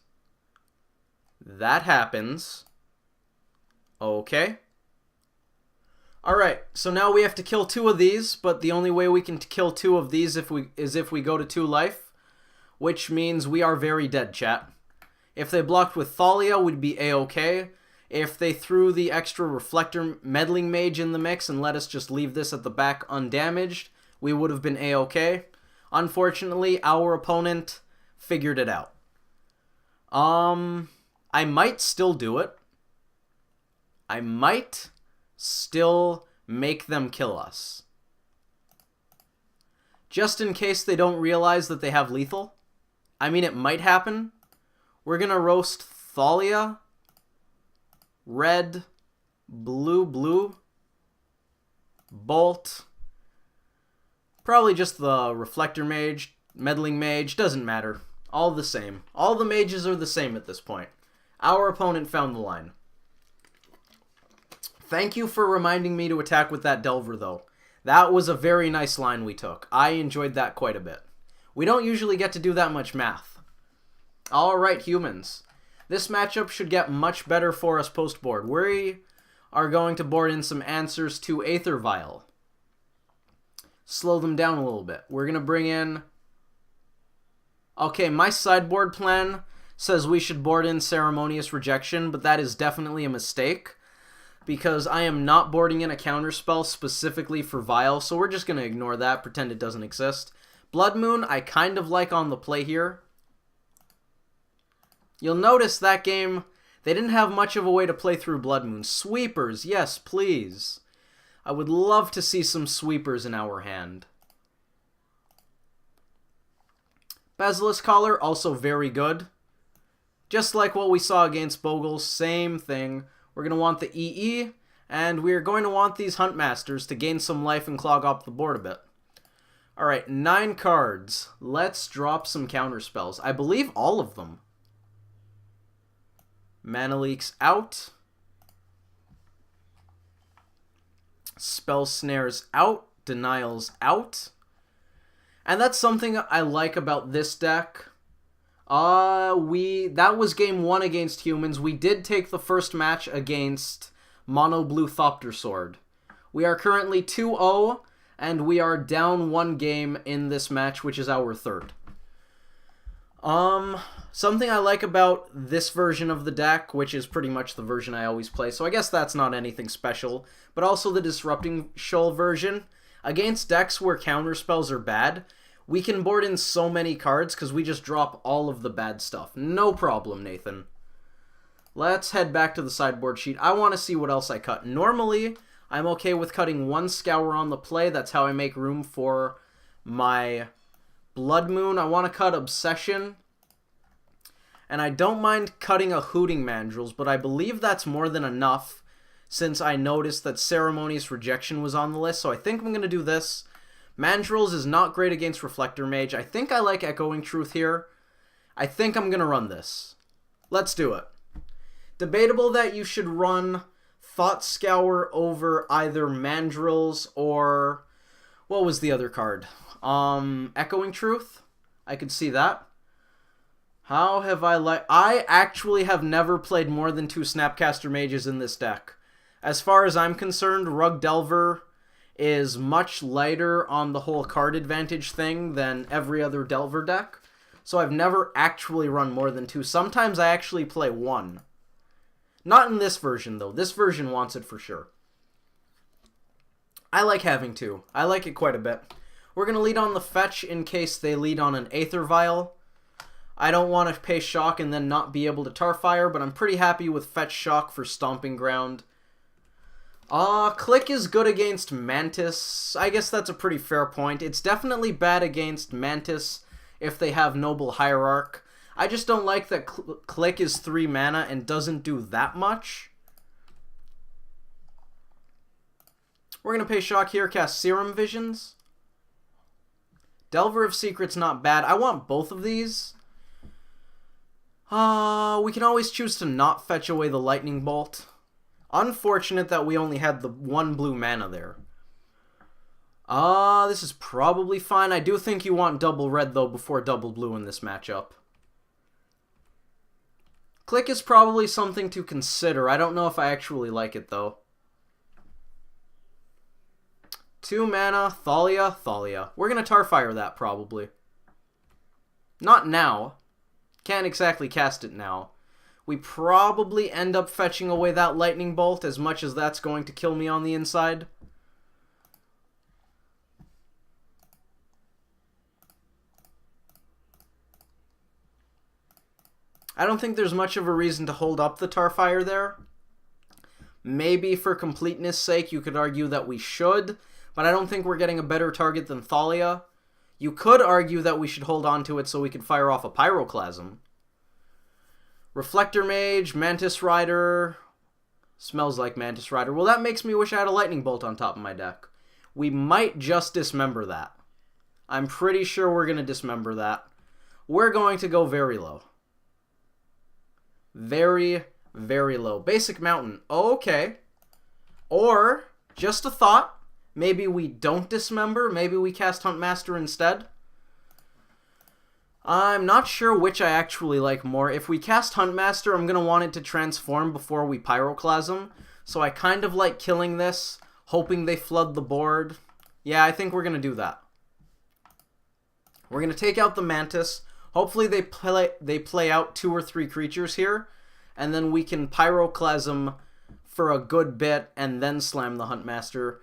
That happens. Okay. Alright, so now we have to kill 2 of these, but the only way we can kill 2 of these is if we go to 2 life. Which means we are very dead, chat. If they blocked with Thalia, we'd be A-okay. If they threw the extra Reflector Meddling Mage in the mix and let us just leave this at the back undamaged, we would have been A-okay. Unfortunately, our opponent figured it out. I might still do it. I might still make them kill us. Just in case they don't realize that they have lethal. I mean, it might happen. We're going to roast Thalia. Red. Blue. Bolt. Probably just the Reflector Mage. Meddling Mage. Doesn't matter. All the same. All the mages are the same at this point. Our opponent found the line. Thank you for reminding me to attack with that Delver, though. That was a very nice line we took. I enjoyed that quite a bit. We don't usually get to do that much math. Alright, humans. This matchup should get much better for us post-board. We are going to board in some answers to Aether Vial. Slow them down a little bit. We're going to bring in... Okay, my sideboard plan says we should board in Ceremonious Rejection, but that is definitely a mistake. because I am not boarding in a counterspell specifically for Vial, so we're just going to ignore that, pretend it doesn't exist. Blood Moon, I kind of like on the play here. You'll notice that game, they didn't have much of a way to play through Blood Moon. Sweepers, yes, please. I would love to see some sweepers in our hand. Basilisk Collar, also very good. Just like what we saw against Bogles, same thing. We're going to want the EE, and we're going to want these Huntmasters to gain some life and clog up the board a bit. Alright, 9 cards. Let's drop some counterspells. I believe all of them. Mana Leaks out. Spell Snares out. Denials out. And that's something I like about this deck. That was game 1 against humans. We did take the first match against Mono Blue Thopter Sword. We are currently 2-0, and we are down 1 game in this match, which is our third. Something I like about this version of the deck, which is pretty much the version I always play, so I guess that's not anything special, but also the Disrupting Shoal version. Against decks where counterspells are bad, we can board in so many cards because we just drop all of the bad stuff. No problem, Nathan. Let's head back to the sideboard sheet. I want to see what else I cut. Normally, I'm okay with cutting 1 Scour on the play. That's how I make room for my Blood Moon. I want to cut Obsession. And I don't mind cutting a Hooting Mandrills, but I believe that's more than enough since I noticed that Ceremonious Rejection was on the list. So I think I'm going to do this. Mandrills is not great against Reflector Mage. I think I like Echoing Truth here. I think I'm going to run this. Let's do it. Debatable that you should run Thought Scour over either Mandrills or... what was the other card? Echoing Truth? I could see that. How have I actually have never played more than 2 Snapcaster Mages in this deck. As far as I'm concerned, Rug Delver is much lighter on the whole card advantage thing than every other Delver deck. So I've never actually run more than 2. Sometimes I actually play 1. Not in this version, though. This version wants it for sure. I like having 2. I like it quite a bit. We're going to lead on the fetch in case they lead on an Aether Vial. I don't want to pay Shock and then not be able to Tarfire, but I'm pretty happy with fetch Shock for Stomping Ground. Click is good against Mantis. I guess that's a pretty fair point. It's definitely bad against Mantis if they have Noble Hierarch. I just don't like that Click is 3 mana and doesn't do that much. We're going to pay Shock here, cast Serum Visions. Delver of Secret's not bad. I want both of these. We can always choose to not fetch away the Lightning Bolt. Unfortunate that we only had the 1 blue mana there. This is probably fine. I do think you want double red, though, before double blue in this matchup. Click is probably something to consider. I don't know if I actually like it, though. 2 mana, Thalia, Thalia. We're going to Tarfire that, probably. Not now. Can't exactly cast it now. We probably end up fetching away that Lightning Bolt, as much as that's going to kill me on the inside. I don't think there's much of a reason to hold up the Tarfire there. Maybe for completeness' sake, you could argue that we should, but I don't think we're getting a better target than Thalia. You could argue that we should hold on to it so we could fire off a Pyroclasm. Reflector Mage, Mantis Rider. Smells like Mantis Rider. Well, that makes me wish I had a Lightning Bolt on top of my deck. We might just dismember that. I'm pretty sure we're going to dismember that. We're going to go very low. Very, very low. Basic Mountain. Okay. Or, just a thought, maybe we don't dismember. Maybe we cast Huntmaster instead. I'm not sure which I actually like more. If we cast Huntmaster, I'm going to want it to transform before we Pyroclasm. So I kind of like killing this, hoping they flood the board. Yeah, I think we're going to do that. We're going to take out the Mantis. Hopefully they play out 2 or 3 creatures here. And then we can Pyroclasm for a good bit and then slam the Huntmaster.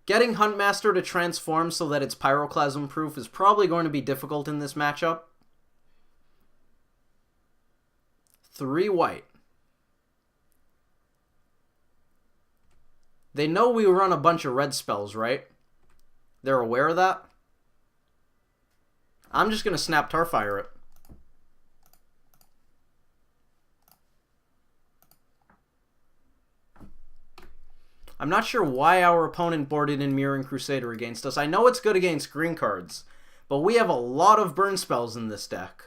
Getting Huntmaster to transform so that it's Pyroclasm proof is probably going to be difficult in this matchup. 3 white. They know we run a bunch of red spells, right? They're aware of that? I'm just going to snap Tarfire it. I'm not sure why our opponent boarded in Mirroring Crusader against us. I know it's good against green cards, but we have a lot of burn spells in this deck.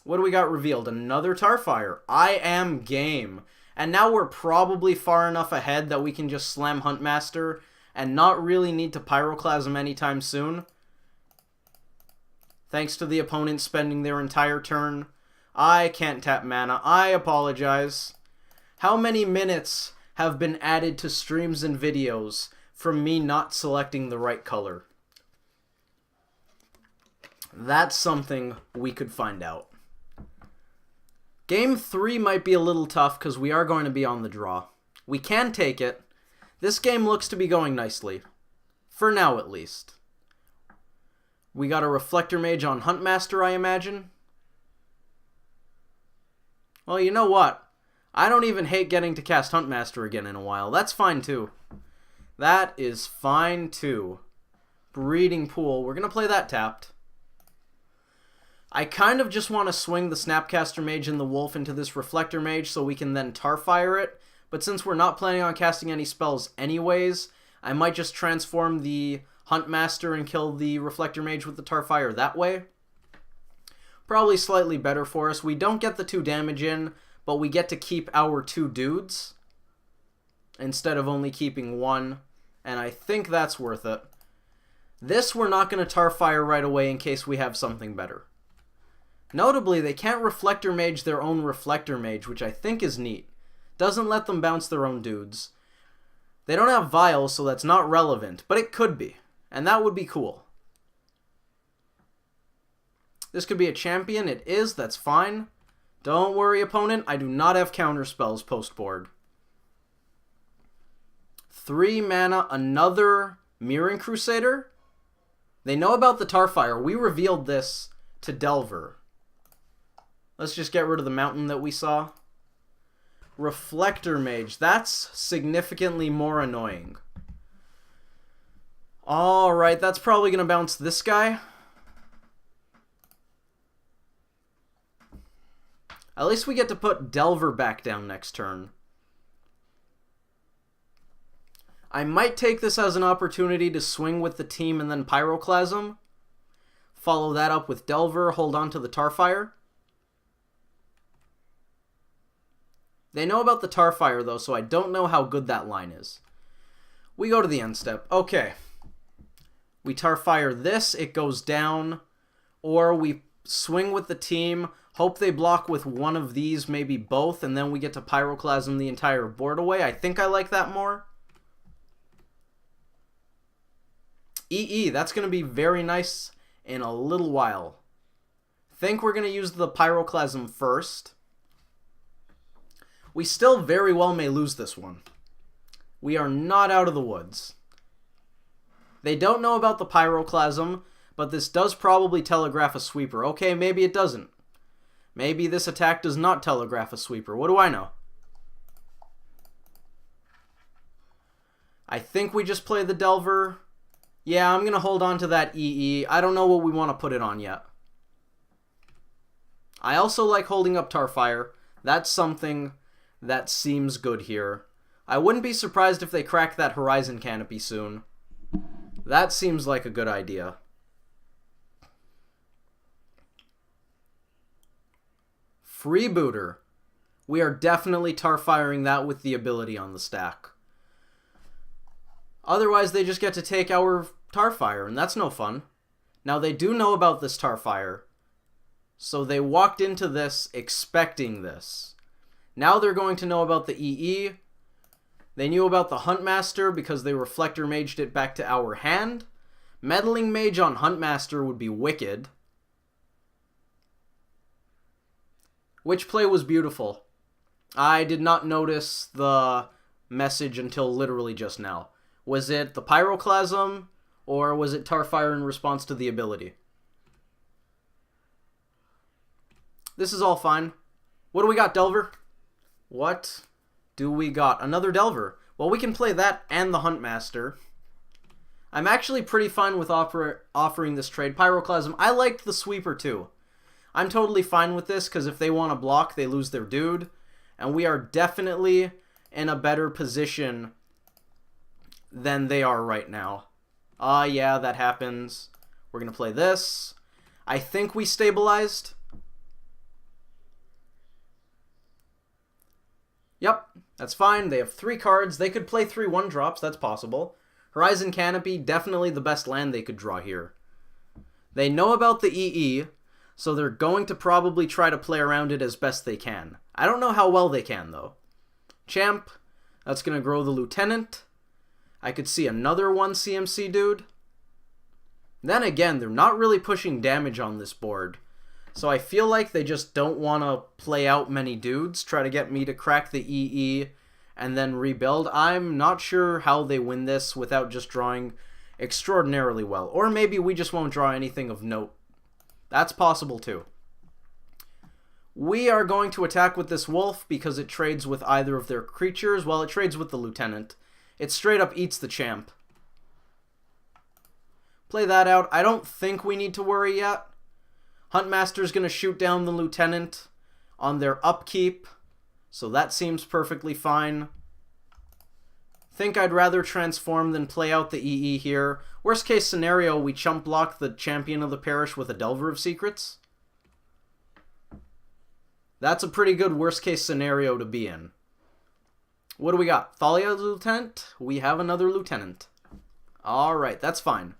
What do we got revealed? Another Tarfire. I am game. And now we're probably far enough ahead that we can just slam Huntmaster and not really need to Pyroclasm anytime soon. Thanks to the opponent spending their entire turn. I can't tap mana. I apologize. How many minutes have been added to streams and videos from me not selecting the right color? That's something we could find out. Game 3 might be a little tough because we are going to be on the draw. We can take it. This game looks to be going nicely. For now, at least. We got a Reflector Mage on Huntmaster, I imagine. Well, you know what? I don't even hate getting to cast Huntmaster again in a while. That's fine, too. That is fine, too. Breeding Pool. We're going to play that tapped. I kind of just want to swing the Snapcaster Mage and the Wolf into this Reflector Mage so we can then Tarfire it. But since we're not planning on casting any spells anyways, I might just transform the Huntmaster and kill the Reflector Mage with the Tarfire that way. Probably slightly better for us. We don't get the 2 damage in, but we get to keep our 2 dudes instead of only keeping 1, and I think that's worth it. This we're not going to Tarfire right away in case we have something better. Notably, they can't Reflector Mage their own Reflector Mage, which I think is neat. Doesn't let them bounce their own dudes. They don't have Vials, so that's not relevant, but it could be, and that would be cool. This could be a champion. It is. That's fine. Don't worry, opponent. I do not have counter spells post-board. 3 mana, another Mirroring Crusader. They know about the Tarfire. We revealed this to Delver. Let's just get rid of the mountain that we saw. Reflector Mage. That's significantly more annoying. Alright, that's probably going to bounce this guy. At least we get to put Delver back down next turn. I might take this as an opportunity to swing with the team and then Pyroclasm. Follow that up with Delver, hold on to the Tarfire. They know about the Tarfire though, so I don't know how good that line is. We go to the end step. Okay. We Tarfire this, it goes down. Or we swing with the team, hope they block with one of these, maybe both, and then we get to Pyroclasm the entire board away. I think I like that more. EE, that's going to be very nice in a little while. Think we're going to use the Pyroclasm first. We still very well may lose this one. We are not out of the woods. They don't know about the Pyroclasm, but this does probably telegraph a sweeper. Okay, maybe it doesn't. Maybe this attack does not telegraph a sweeper. What do I know? I think we just play the Delver. Yeah, I'm going to hold on to that EE. I don't know what we want to put it on yet. I also like holding up Tarfire. That's something that seems good here. I wouldn't be surprised if they crack that Horizon Canopy soon. That seems like a good idea. Freebooter. We are definitely Tarfiring that with the ability on the stack. Otherwise, they just get to take our Tarfire, and that's no fun. Now, they do know about this Tarfire, so they walked into this expecting this. Now they're going to know about the EE. They knew about the Huntmaster because they Reflector Maged it back to our hand. Meddling Mage on Huntmaster would be wicked. Which play was beautiful? I did not notice the message until literally just now. Was it the Pyroclasm, or was it Tarfire in response to the ability? This is all fine. What do we got, Delver? What do we got? Another Delver. Well, we can play that and the Huntmaster. I'm actually pretty fine with offering this trade. Pyroclasm, I liked the Sweeper too. I'm totally fine with this, because if they want to block, they lose their dude. And we are definitely in a better position than they are right now. Yeah, that happens. We're going to play this. I think we stabilized. Yep, that's fine. They have 3 cards. They could play 3 1-drops. That's possible. Horizon Canopy, definitely the best land they could draw here. They know about the EE, so they're going to probably try to play around it as best they can. I don't know how well they can, though. Champ, that's going to grow the Lieutenant. I could see another 1 CMC dude. Then again, they're not really pushing damage on this board. So I feel like they just don't want to play out many dudes, try to get me to crack the EE and then rebuild. I'm not sure how they win this without just drawing extraordinarily well. Or maybe we just won't draw anything of note. That's possible too. We are going to attack with this wolf because it trades with either of their creatures. Well, it trades with the Lieutenant. It straight up eats the champ. Play that out. I don't think we need to worry yet. Huntmaster's going to shoot down the Lieutenant on their upkeep, so that seems perfectly fine. Think I'd rather transform than play out the EE here. Worst case scenario, we chump block the Champion of the Parish with a Delver of Secrets. That's a pretty good worst case scenario to be in. What do we got? Thalia's Lieutenant? We have another Lieutenant. Alright, that's fine.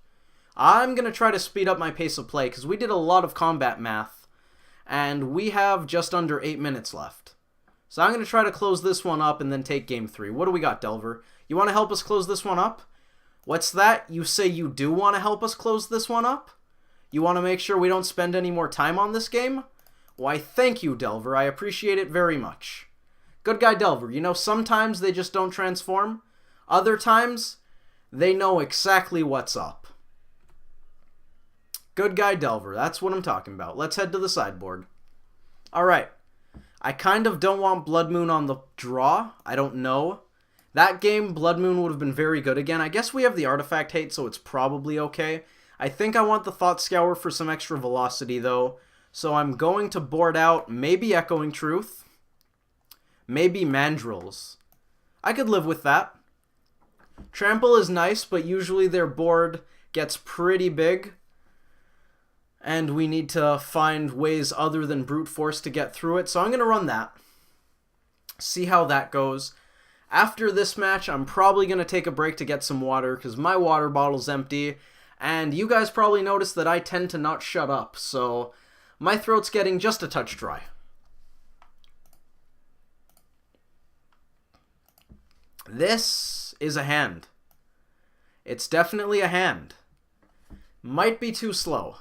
I'm going to try to speed up my pace of play because we did a lot of combat math and we have just under 8 minutes left. So I'm going to try to close this one up and then take game 3. What do we got, Delver? You want to help us close this one up? What's that? You say you do want to help us close this one up? You want to make sure we don't spend any more time on this game? Why, thank you, Delver. I appreciate it very much. Good guy, Delver. You know, sometimes they just don't transform. Other times, they know exactly what's up. Good guy, Delver. That's what I'm talking about. Let's head to the sideboard. Alright. I kind of don't want Blood Moon on the draw. I don't know. That game, Blood Moon would have been very good again. I guess we have the Artifact Hate, so it's probably okay. I think I want the Thought Scour for some extra velocity, though. So I'm going to board out maybe Echoing Truth. Maybe Mandrills. I could live with that. Trample is nice, but usually their board gets pretty big. And we need to find ways other than Brute Force to get through it. So I'm going to run that. See how that goes. After this match, I'm probably going to take a break to get some water because my water bottle's empty. And you guys probably noticed that I tend to not shut up. So my throat's getting just a touch dry. This is a hand. It's definitely a hand. Might be too slow.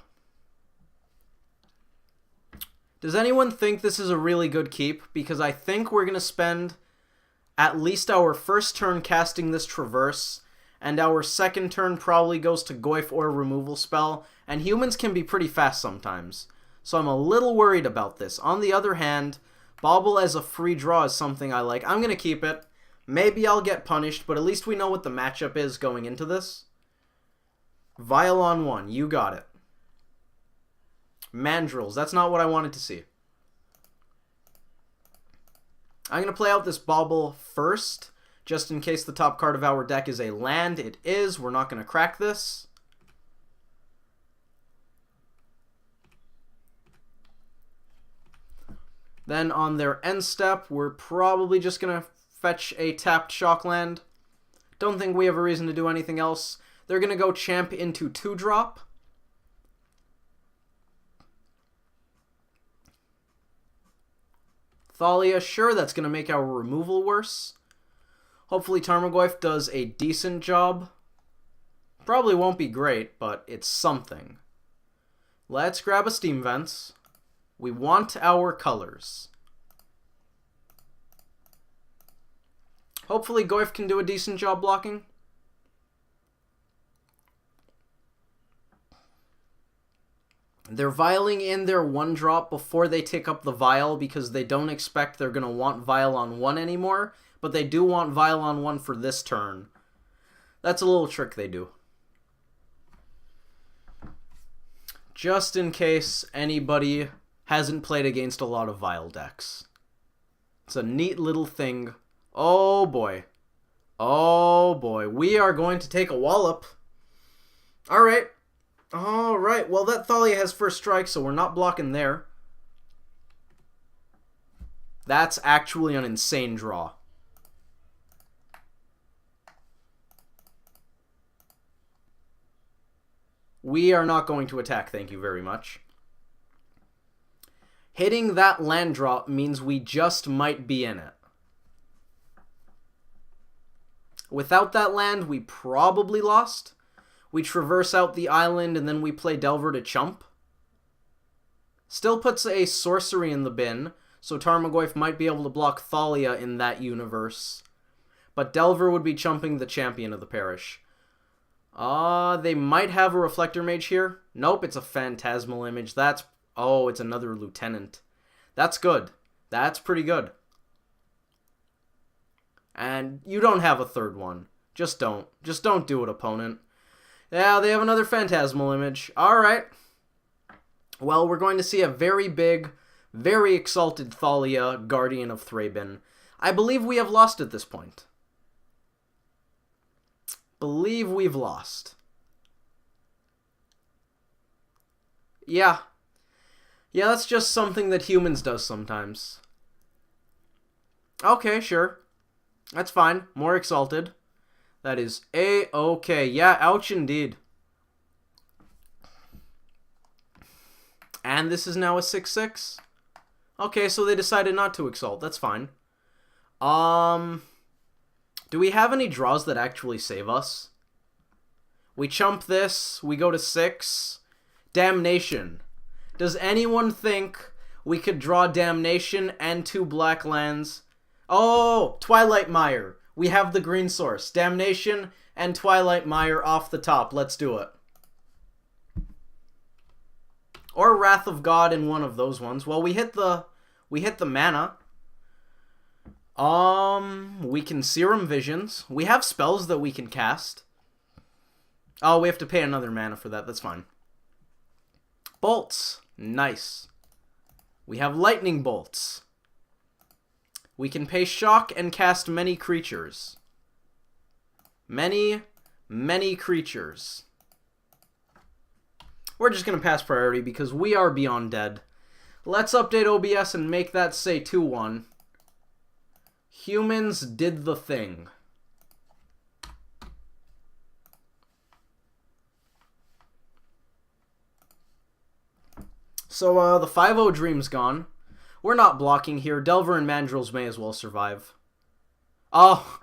Does anyone think this is a really good keep? Because I think we're going to spend at least our first turn casting this Traverse, and our second turn probably goes to Goyf or Removal Spell, and humans can be pretty fast sometimes. So I'm a little worried about this. On the other hand, Bobble as a free draw is something I like. I'm going to keep it. Maybe I'll get punished, but at least we know what the matchup is going into this. Vial on 1, you got it. Mandrills, that's not what I wanted to see. I'm going to play out this Bobble first, just in case the top card of our deck is a land. It is. We're not going to crack this. Then on their end step, we're probably just going to fetch a tapped Shockland. Don't think we have a reason to do anything else. They're going to go champ into 2-drop. Thalia, sure, that's going to make our removal worse. Hopefully Tarmogoyf does a decent job. Probably won't be great, but it's something. Let's grab a Steam Vents. We want our colors. Hopefully Goyf can do a decent job blocking. They're vialing in their 1-drop before they take up the vial because they don't expect they're going to want vial on 1 anymore, but they do want vial on 1 for this turn. That's a little trick they do. Just in case anybody hasn't played against a lot of vial decks. It's a neat little thing. Oh boy. Oh boy. We are going to take a wallop. Alright. Alright. Well, that Thalia has first strike, so we're not blocking there. That's actually an insane draw. We are not going to attack, thank you very much. Hitting that land drop means we just might be in it. Without that land, we probably lost. We traverse out the island and then we play Delver to chump. Still puts a sorcery in the bin, so Tarmogoyf might be able to block Thalia in that universe. But Delver would be chumping the champion of the parish. They might have a Reflector Mage here. Nope, it's a Phantasmal Image. That's... Oh, it's another Lieutenant. That's good. That's pretty good. And you don't have a third one. Just don't. Just don't do it, opponent. Yeah, they have another Phantasmal Image. Alright. Well, we're going to see a very big, very exalted Thalia, Guardian of Thraben. I believe we have lost at this point. Believe we've lost. Yeah. Yeah, that's just something that humans does sometimes. Okay, sure. That's fine. More exalted. That is A-okay. Yeah, ouch indeed. And this is now a 6-6? Okay, so they decided not to exalt. That's fine. Do we have any draws that actually save us? We chump this. We go to 6. Damnation. Does anyone think we could draw Damnation and 2 black lands? Oh, Twilight Mire. We have the green source. Damnation and Twilight Mire off the top. Let's do it. Or Wrath of God in one of those ones. Well, we hit the mana. We can Serum Visions. We have spells that we can cast. Oh, we have to pay another mana for that. That's fine. Bolts. Nice. We have Lightning Bolts. We can pay Shock and cast many creatures. Many creatures. We're just going to pass priority because we are beyond dead. Let's update OBS and make that say 2-1. Humans did the thing. So, the 5-0 Dream's gone. We're not blocking here. Delver and Mandrills may as well survive. Oh,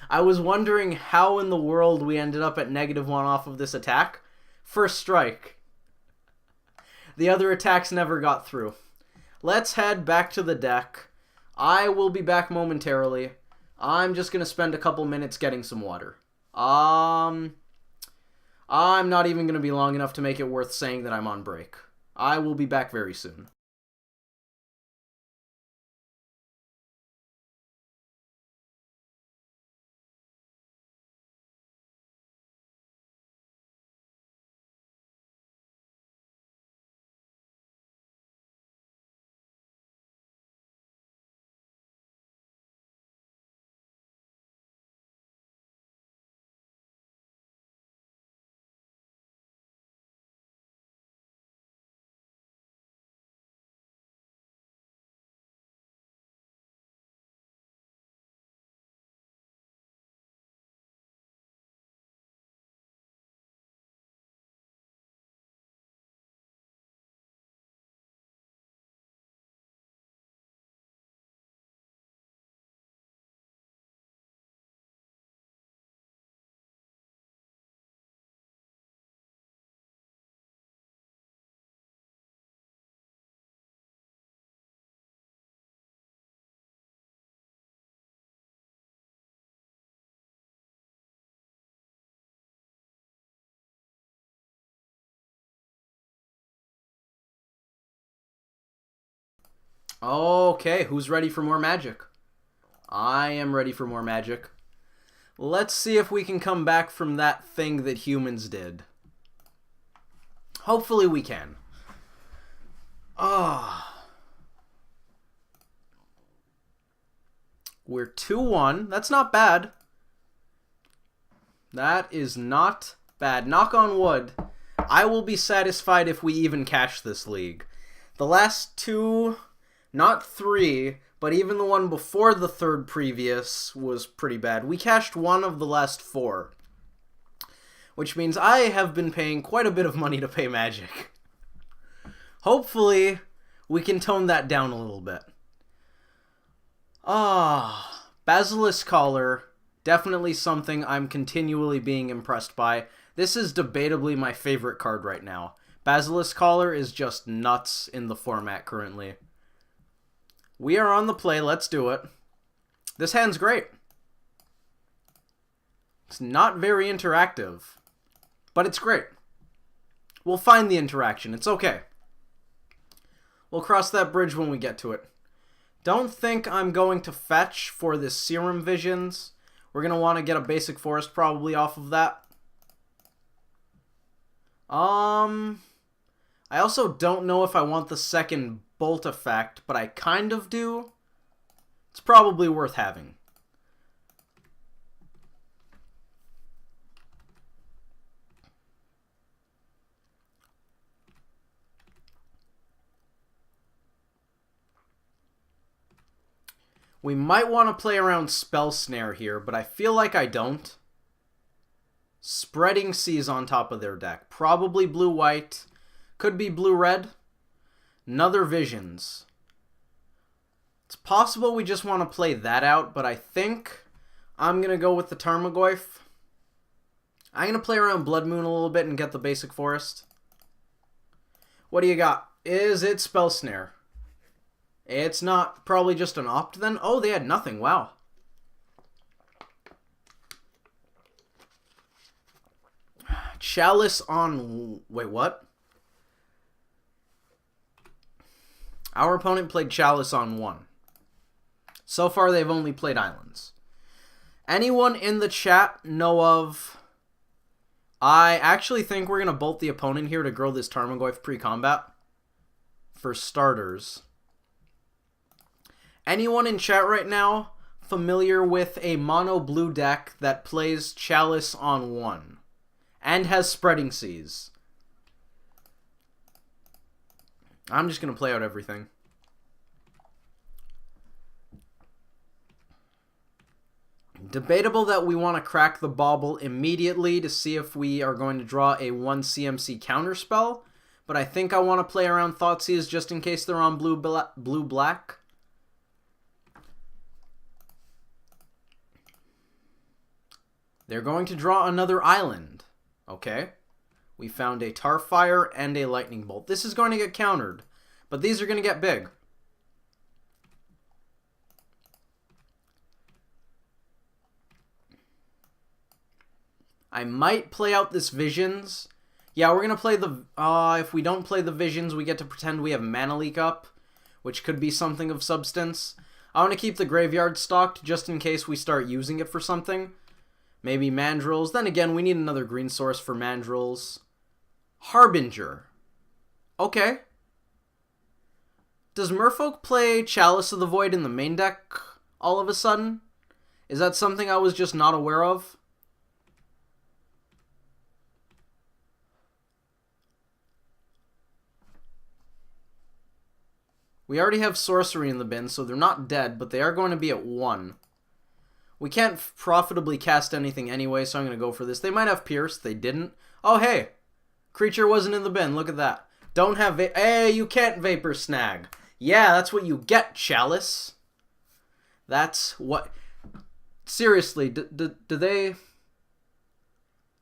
I was wondering how in the world we ended up at -1 off of this attack. First strike. The other attacks never got through. Let's head back to the deck. I will be back momentarily. I'm just going to spend a couple minutes getting some water. I'm not even going to be long enough to make it worth saying that I'm on break. I will be back very soon. Okay, who's ready for more magic? I am ready for more magic. Let's see if we can come back from that thing that humans did. Hopefully we can. We're 2-1. That's not bad. That is not bad. Knock on wood. I will be satisfied if we even cash this league. The last two, not three, but even the one before the third previous was pretty bad. We cashed one of the last four, which means I have been paying quite a bit of money to pay Magic. Hopefully, we can tone that down a little bit. Basilisk Collar, definitely something I'm continually being impressed by. This is debatably my favorite card right now. Basilisk Collar is just nuts in the format currently. We are on the play, let's do it. This hand's great. It's not very interactive, but it's great. We'll find the interaction, it's okay. We'll cross that bridge when we get to it. Don't think I'm going to fetch for this Serum Visions. We're going to want to get a basic forest probably off of that. I also don't know if I want the second bolt effect, but I kind of do. It's probably worth having. We might want to play around Spell Snare here, but I feel like I don't. Spreading Seas on top of their deck. Probably blue-white. Could be blue-red. Another Visions. It's possible we just want to play that out, but I think I'm going to go with the Tarmogoyf. I'm going to play around Blood Moon a little bit and get the basic forest. What do you got? Is it Spell Snare? It's not. Probably just an opt then? Oh, they had nothing. Wow. Chalice on... Wait, what? Our opponent played Chalice on 1. So far, they've only played Islands. Anyone in the chat know of... I actually think we're going to bolt the opponent here to grow this Tarmogoyf pre-combat. For starters. Anyone in chat right now familiar with a mono blue deck that plays Chalice on 1 and has Spreading Seas? I'm just going to play out everything. Debatable that we want to crack the bauble immediately to see if we are going to draw a 1 CMC counterspell, but I think I want to play around Thoughtseize just in case they're on blue-black. They're going to draw another island. Okay. We found a Tarfire and a Lightning Bolt. This is going to get countered, but these are going to get big. I might play out this Visions. Yeah, we're going to play the... if we don't play the Visions, we get to pretend we have Mana Leak up, which could be something of substance. I want to keep the graveyard stocked just in case we start using it for something. Maybe Mandrills. Then again, we need another green source for Mandrills. Harbinger. Okay. Does Merfolk play Chalice of the Void in the main deck all of a sudden? Is that something I was just not aware of? We already have Sorcery in the bin, so they're not dead, but they are going to be at 1. We can't profitably cast anything anyway, so I'm going to go for this. They might have Pierce. They didn't. Oh, hey. Creature wasn't in the bin. Look at that. Don't have... Hey, you can't Vapor Snag. Yeah, that's what you get, Chalice. That's what... Seriously, do they...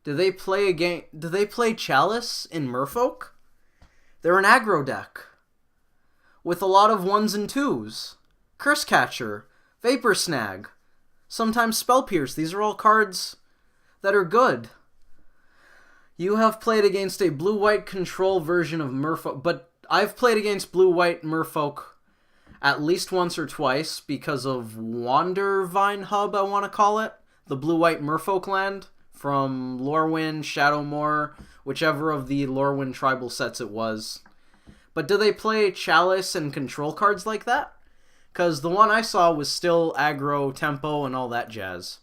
Do they play a game... Do they play Chalice in Merfolk? They're an aggro deck. With a lot of 1s and 2s. Curse Catcher. Vapor Snag. Sometimes Spell Pierce. These are all cards that are good. You have played against a blue-white control version of Merfolk, but I've played against blue-white Merfolk at least once or twice because of Wandervine Hub, I want to call it. The blue-white Merfolk land from Lorwyn, Shadowmoor, whichever of the Lorwyn tribal sets it was. But do they play Chalice and control cards like that? Because the one I saw was still aggro, tempo, and all that jazz.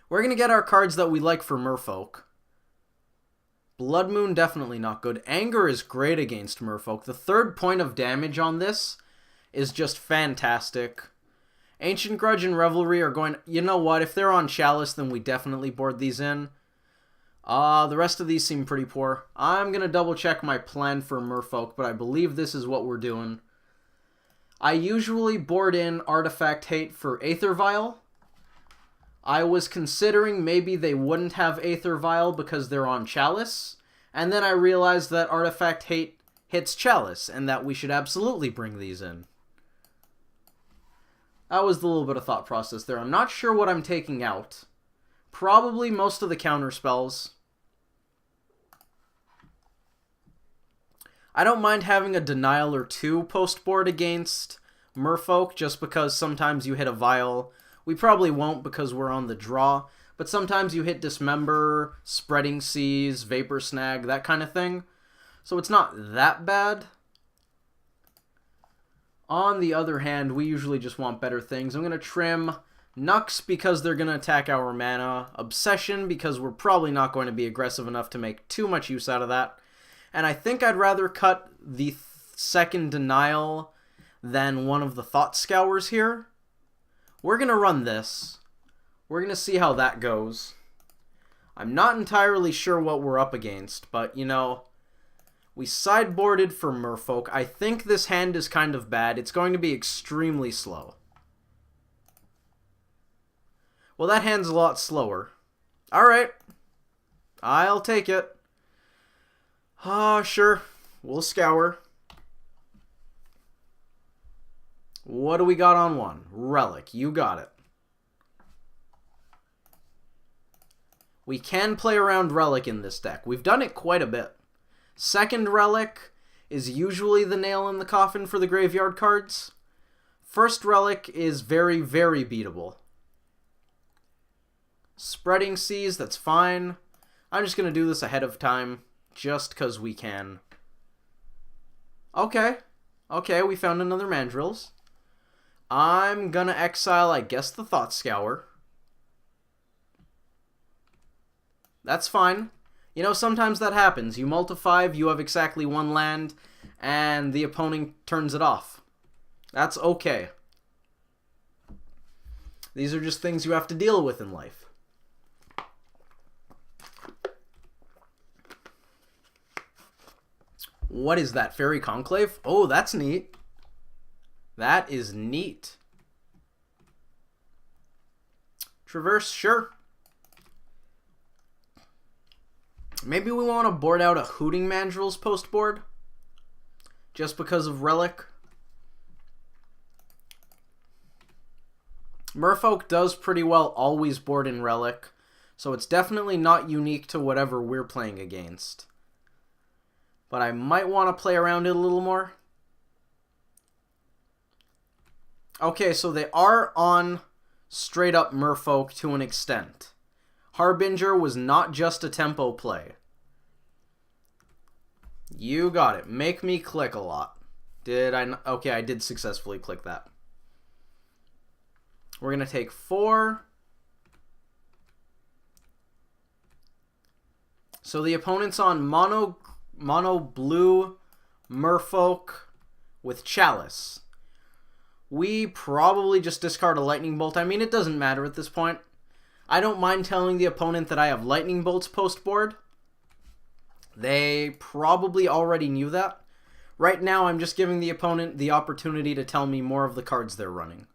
We're going to get our cards that we like for Merfolk. Blood Moon, definitely not good. Anger is great against Merfolk. The third point of damage on this is just fantastic. Ancient Grudge and Revelry are going... You know what? If they're on Chalice, then we definitely board these in. The rest of these seem pretty poor. I'm going to double check my plan for Merfolk, but I believe this is what we're doing. I usually board in Artifact Hate for Aether Vial. I was considering maybe they wouldn't have Aether Vial because they're on Chalice, and then I realized that Artifact Hate hits Chalice, and that we should absolutely bring these in. That was the little bit of thought process there. I'm not sure what I'm taking out. Probably most of the counter spells. I don't mind having a Denial or two post-board against Merfolk, just because sometimes you hit a Vial. We probably won't because we're on the draw, but sometimes you hit Dismember, Spreading Seas, Vapor Snag, that kind of thing. So it's not that bad. On the other hand, we usually just want better things. I'm going to trim Nux because they're going to attack our mana, Obsession because we're probably not going to be aggressive enough to make too much use out of that, and I think I'd rather cut the second Denial than one of the Thought Scours here. We're going to run this. We're going to see how that goes. I'm not entirely sure what we're up against, but, you know, we sideboarded for Merfolk. I think this hand is kind of bad. It's going to be extremely slow. Well, that hand's a lot slower. Alright. I'll take it. Sure. We'll scour. What do we got on one? Relic. You got it. We can play around Relic in this deck. We've done it quite a bit. Second Relic is usually the nail in the coffin for the graveyard cards. First Relic is very, very beatable. Spreading Seas, that's fine. I'm just going to do this ahead of time, just because we can. Okay. Okay, we found another Mandrills. I'm going to exile, I guess, the Thought Scour. That's fine. You know, sometimes that happens. You multiply, you have exactly one land, and the opponent turns it off. That's okay. These are just things you have to deal with in life. What is that? Fairy Conclave? Oh, that's neat. That is neat. Traverse, sure. Maybe we want to board out a Hooting Mandrills post board. Just because of Relic. Merfolk does pretty well always board in Relic, so it's definitely not unique to whatever we're playing against. But I might want to play around it a little more. Okay, so they are on straight up Merfolk to an extent. Harbinger was not just a tempo play. You got it. Make me click a lot. Did I? Okay, I did successfully click that. We're going to take 4. So the opponent's on mono blue Merfolk with Chalice. We probably just discard a Lightning Bolt. I mean, it doesn't matter at this point. I don't mind telling the opponent that I have Lightning Bolts post board. They probably already knew that. Right now, I'm just giving the opponent the opportunity to tell me more of the cards they're running.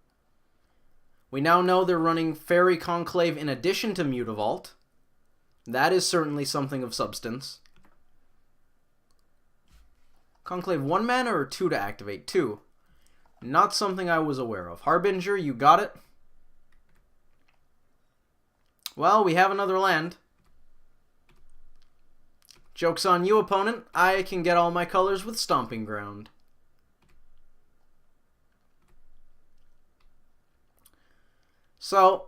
We now know they're running Fairy Conclave in addition to Mutavault. That is certainly something of substance. Conclave 1 mana or 2 to activate? 2. Not something I was aware of. Harbinger, you got it. Well, we have another land. Joke's on you, opponent. I can get all my colors with Stomping Ground. So,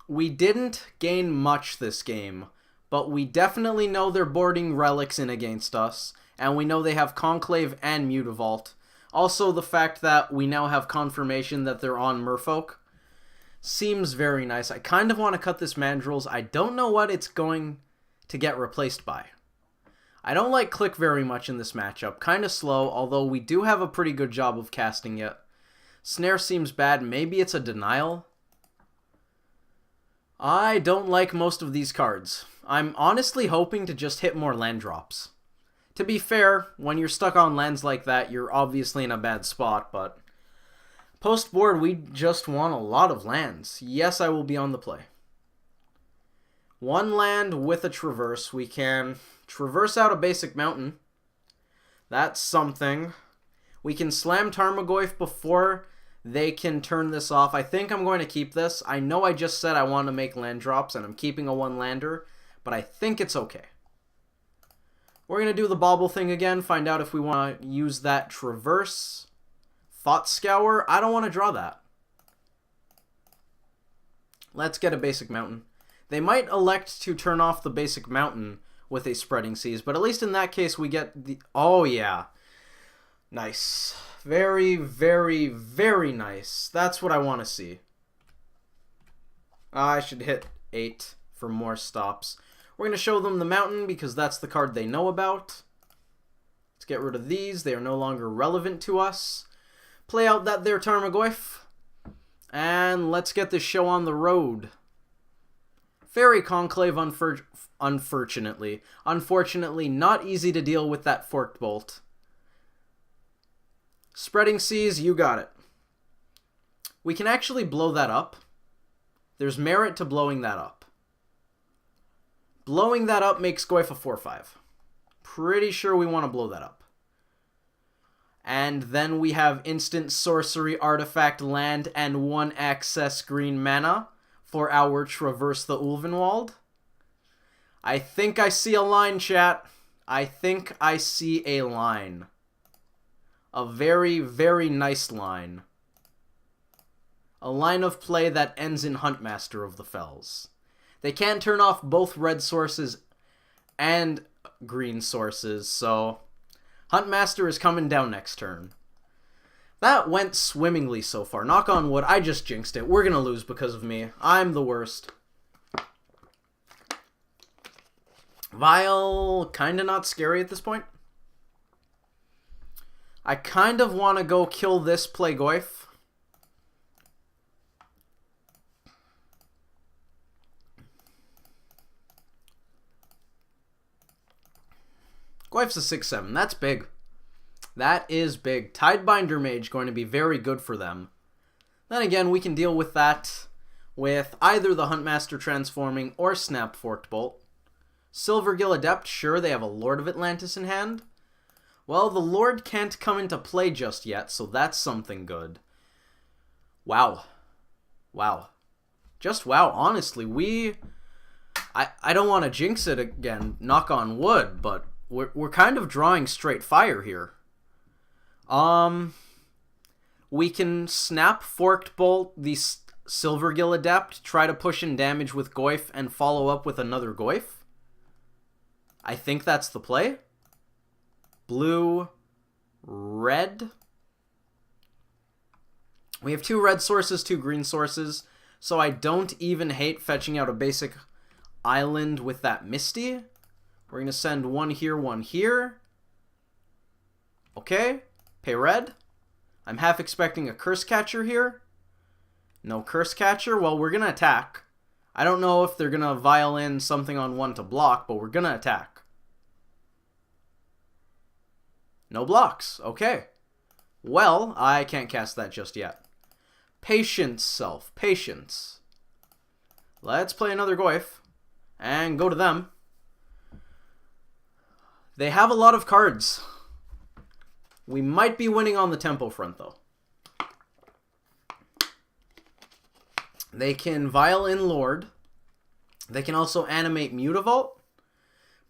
we didn't gain much this game, but we definitely know they're boarding relics in against us, and we know they have Conclave and Mutavault. Also, the fact that we now have confirmation that they're on Merfolk seems very nice. I kind of want to cut this Mandrills. I don't know what it's going to get replaced by. I don't like Click very much in this matchup. Kind of slow, although we do have a pretty good job of casting it. Snare seems bad. Maybe it's a Denial. I don't like most of these cards. I'm honestly hoping to just hit more land drops. To be fair, when you're stuck on lands like that, you're obviously in a bad spot, but post-board, we just want a lot of lands. Yes, I will be on the play. One land with a traverse. We can traverse out a basic mountain. That's something. We can slam Tarmogoyf before they can turn this off. I think I'm going to keep this. I know I just said I want to make land drops, and I'm keeping a one-lander, but I think it's okay. We're going to do the bobble thing again, find out if we want to use that traverse. Thought Scour, I don't want to draw that. Let's get a basic mountain. They might elect to turn off the basic mountain with a Spreading Seas, but at least in that case we get the... Oh, yeah. Nice. Very, very, very nice. That's what I want to see. I should hit 8 for more stops. We're going to show them the mountain because that's the card they know about. Let's get rid of these. They are no longer relevant to us. Play out that there Tarmogoyf. And let's get this show on the road. Fairy Conclave, unfortunately. Unfortunately, not easy to deal with that Forked Bolt. Spreading Seas, you got it. We can actually blow that up. There's merit to blowing that up. Blowing that up makes Goyf a 4-5. Pretty sure we want to blow that up. And then we have instant sorcery, artifact, land, and 1 access green mana for our Traverse the Ulvenwald. I think I see a line, chat. I think I see a line. A very, very nice line. A line of play that ends in Huntmaster of the Fells. They can't turn off both red sources and green sources, so Huntmaster is coming down next turn. That went swimmingly so far. Knock on wood, I just jinxed it. We're going to lose because of me. I'm the worst. Vile, kind of not scary at this point. I kind of want to go kill this, play Goyf. Goyf's a 6-7. That's big. That is big. Tidebinder Mage going to be very good for them. Then again, we can deal with that with either the Huntmaster transforming or Snap Forked Bolt. Silvergill Adept, sure, they have a Lord of Atlantis in hand. Well, the Lord can't come into play just yet, so that's something good. Wow. Wow. Just wow, honestly, I don't want to jinx it again, knock on wood, but we're kind of drawing straight fire here. We can Snap Forked Bolt the Silvergill Adept, try to push in damage with Goyf, and follow up with another Goyf. I think that's the play. Blue, red. We have 2 red sources, 2 green sources, so I don't even hate fetching out a basic island with that Misty. We're going to send 1 here, 1 here. Okay, pay red. I'm half expecting a Curse Catcher here. No Curse Catcher. Well, we're going to attack. I don't know if they're going to vial in something on 1 to block, but we're going to attack. No blocks. Okay. Well, I can't cast that just yet. Patience, Self. Patience. Let's play another Goyf and go to them. They have a lot of cards. We might be winning on the tempo front, though. They can vial in Lord. They can also animate Mutavault.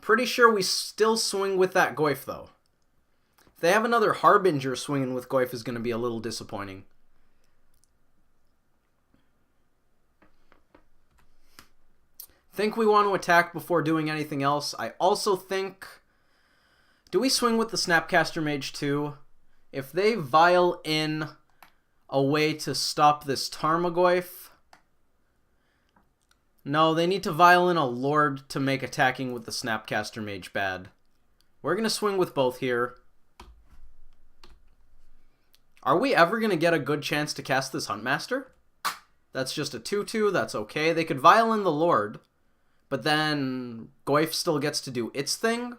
Pretty sure we still swing with that Goyf, though. If they have another Harbinger swinging with Goyf is going to be a little disappointing. Think we want to attack before doing anything else. I also think... Do we swing with the Snapcaster Mage too? If they vial in a way to stop this Tarmogoyf... No, they need to vial in a Lord to make attacking with the Snapcaster Mage bad. We're going to swing with both here. Are we ever going to get a good chance to cast this Huntmaster? That's just a 2-2, that's okay. They could vial in the Lord, but then Goyf still gets to do its thing.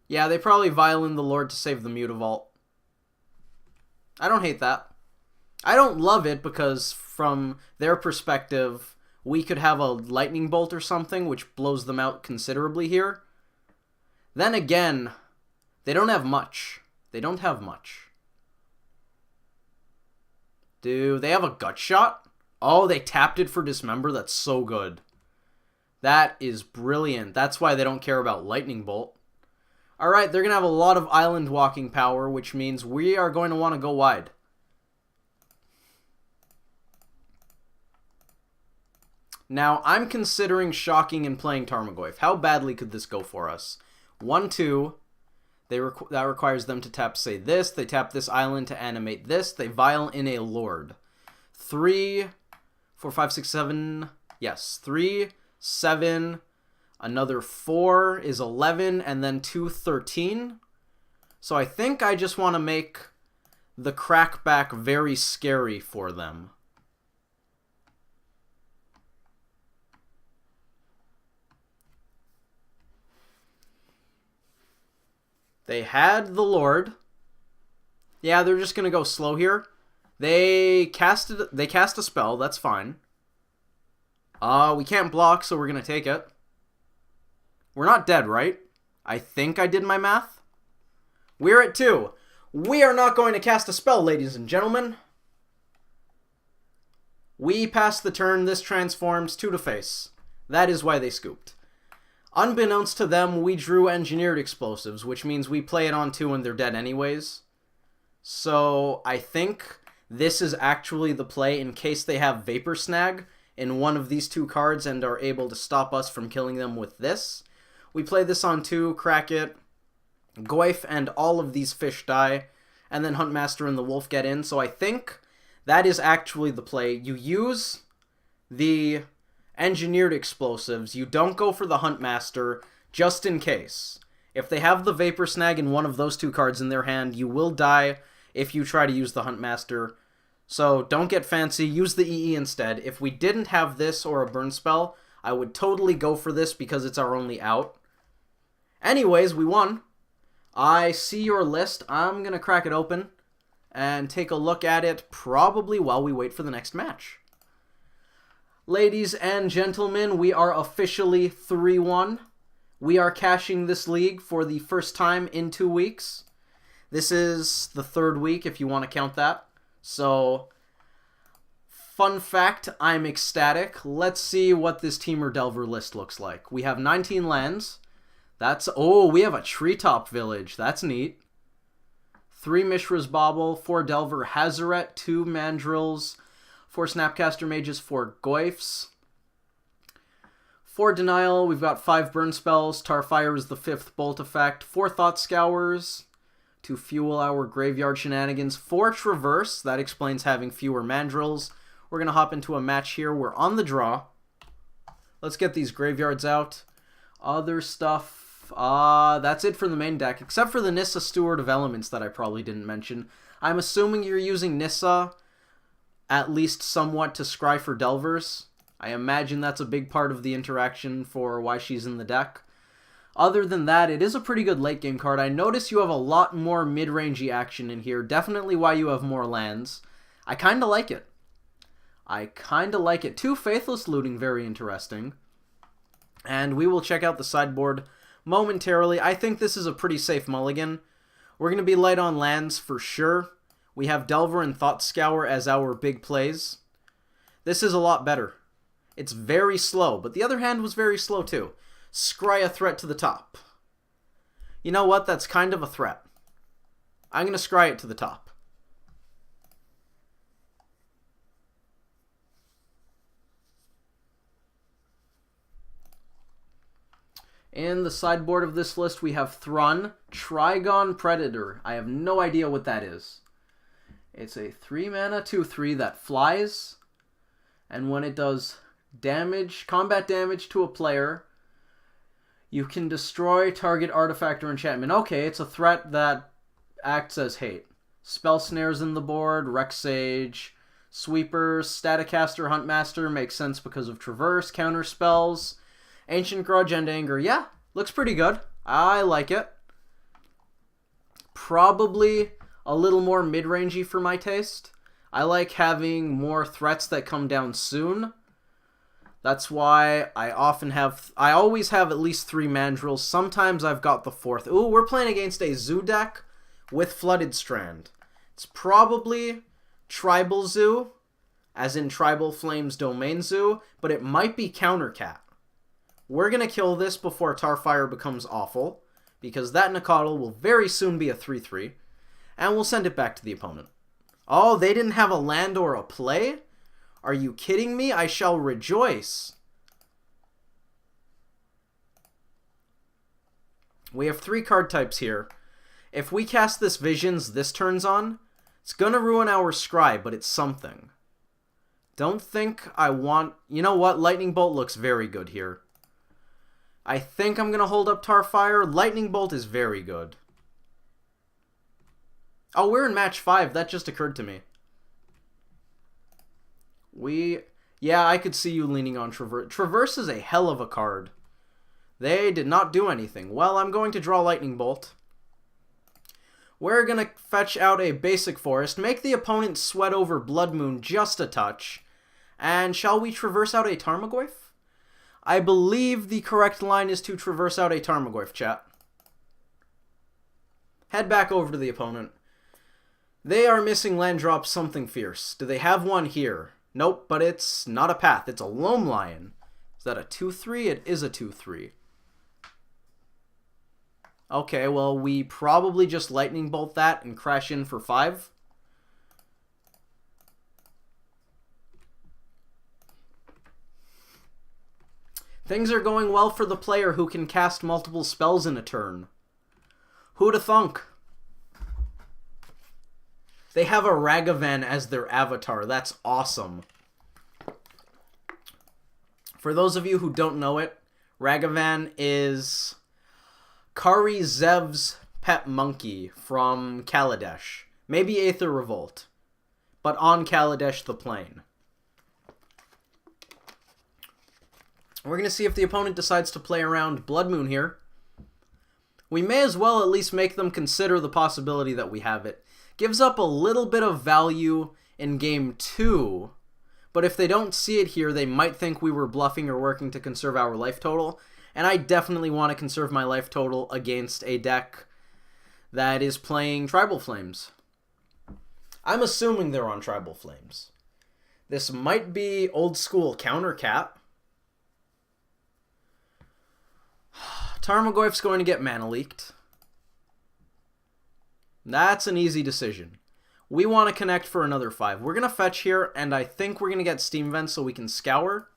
Yeah, they probably vial in the Lord to save the Mutavault. I don't hate that. I don't love it because from their perspective, we could have a Lightning Bolt or something which blows them out considerably here. Then again, they don't have much. They don't have much. Do they have a Gut Shot? Oh, they tapped it for Dismember. That's so good. That is brilliant. That's why they don't care about Lightning Bolt. Alright, they're going to have a lot of island walking power, which means we are going to want to go wide. Now, I'm considering shocking and playing Tarmogoyf. How badly could this go for us? 1-2. That requires them to tap, say, this. They tap this island to animate this. They vial in a Lord. 3, 4, 5, 6, 7. Yes, 3, 7. Another 4 is 11, and then 2, 13. So I think I just want to make the crackback very scary for them. They had the Lord. Yeah, they're just gonna go slow here. They cast a spell, that's fine. We can't block, so we're gonna take it. We're not dead, right? I think I did my math. We're at 2. We are not going to cast a spell, ladies and gentlemen. We passed the turn, this transforms 2 to face. That is why they scooped. Unbeknownst to them, we drew Engineered Explosives, which means we play it on 2 and they're dead anyways. So I think this is actually the play in case they have Vapor Snag in one of these 2 cards and are able to stop us from killing them with this. We play this on 2, crack it, Goyf and all of these fish die, and then Huntmaster and the Wolf get in. So I think that is actually the play. You use the Engineered Explosives. You don't go for the Huntmaster, just in case. If they have the Vapor Snag in one of those 2 cards in their hand, you will die if you try to use the Huntmaster. So don't get fancy, use the EE instead. If we didn't have this or a burn spell, I would totally go for this because it's our only out. Anyways, we won. I see your list. I'm going to crack it open and take a look at it probably while we wait for the next match. Ladies and gentlemen, we are officially 3-1. We are cashing this league for the first time in 2 weeks. This is the 3rd week, if you want to count that. So, fun fact, I'm ecstatic. Let's see what this Temur Delver list looks like. We have 19 lands. We have a Treetop Village. That's neat. 3 Mishra's Bauble, 4 Delver Hazoret, 2 Mandrills, 4 Snapcaster Mages, 4 Goyfs. For Denial, we've got 5 Burn Spells. Tarfire is the 5th Bolt effect. 4 Thought Scours to fuel our Graveyard Shenanigans. 4 Traverse, that explains having fewer Mandrills. We're going to hop into a match here. We're on the draw. Let's get these graveyards out. Other stuff, that's it for the main deck, except for the Nissa Steward of Elements that I probably didn't mention. I'm assuming you're using Nissa at least somewhat to scry for Delvers. I imagine that's a big part of the interaction for why she's in the deck. Other than that, it is a pretty good late game card. I notice you have a lot more mid-rangey action in here. Definitely why you have more lands. I kind of like it. 2 Faithless Looting, very interesting. And we will check out the sideboard momentarily. I think this is a pretty safe mulligan. We're going to be light on lands for sure. We have Delver and Thought Scour as our big plays. This is a lot better. It's very slow, but the other hand was very slow too. Scry a threat to the top. You know what? That's kind of a threat. I'm going to scry it to the top. In the sideboard of this list, we have Thrun, Trigon Predator. I have no idea what that is. It's a 3-mana 2/3 that flies, and when it does damage, combat damage to a player, you can destroy target artifact or enchantment. Okay, it's a threat that acts as hate. Spell Snares in the board, Rex Sage, Sweepers, Staticaster, Huntmaster makes sense because of Traverse, counter spells, Ancient Grudge, and Anger. Yeah, looks pretty good. I like it. Probably a little more mid-rangey for my taste. I like having more threats that come down soon. That's why I always have at least 3 Mandrills. Sometimes I've got the 4th. Ooh, we're playing against a Zoo deck with Flooded Strand. It's probably Tribal Zoo, as in Tribal Flames Domain Zoo, but it might be Countercat. We're going to kill this before Tarfire becomes awful, because that Nacatl will very soon be a 3/3, and we'll send it back to the opponent. Oh, they didn't have a land or a play? Are you kidding me? I shall rejoice. We have 3 card types here. If we cast this Visions this turns on, it's gonna ruin our Scry, but it's something. Don't think I want... You know what? Lightning Bolt looks very good here. I think I'm gonna hold up Tarfire. Lightning Bolt is very good. Oh, we're in match 5. That just occurred to me. Yeah, I could see you leaning on Traverse. Traverse is a hell of a card. They did not do anything. Well, I'm going to draw Lightning Bolt. We're going to fetch out a basic forest, make the opponent sweat over Blood Moon just a touch. And shall we traverse out a Tarmogoyf? I believe the correct line is to traverse out a Tarmogoyf, chat. Head back over to the opponent. They are missing land drops something fierce. Do they have one here? Nope, but it's not a path. It's a Loam Lion. Is that a 2/3? It is a 2/3. Okay, well, we probably just Lightning Bolt that and crash in for 5. Things are going well for the player who can cast multiple spells in a turn. Who'da thunk? They have a Ragavan as their avatar. That's awesome. For those of you who don't know it, Ragavan is Kari Zev's pet monkey from Kaladesh. Maybe Aether Revolt, but on Kaladesh the plane. We're going to see if the opponent decides to play around Blood Moon here. We may as well at least make them consider the possibility that we have it. Gives up a little bit of value in game 2, but if they don't see it here, they might think we were bluffing or working to conserve our life total, and I definitely want to conserve my life total against a deck that is playing Tribal Flames. I'm assuming they're on Tribal Flames. This might be old school Countercat. Tarmogoyf's going to get mana leaked. That's an easy decision. We want to connect for another 5. We're going to fetch here, and I think we're going to get Steam Vent so we can scour.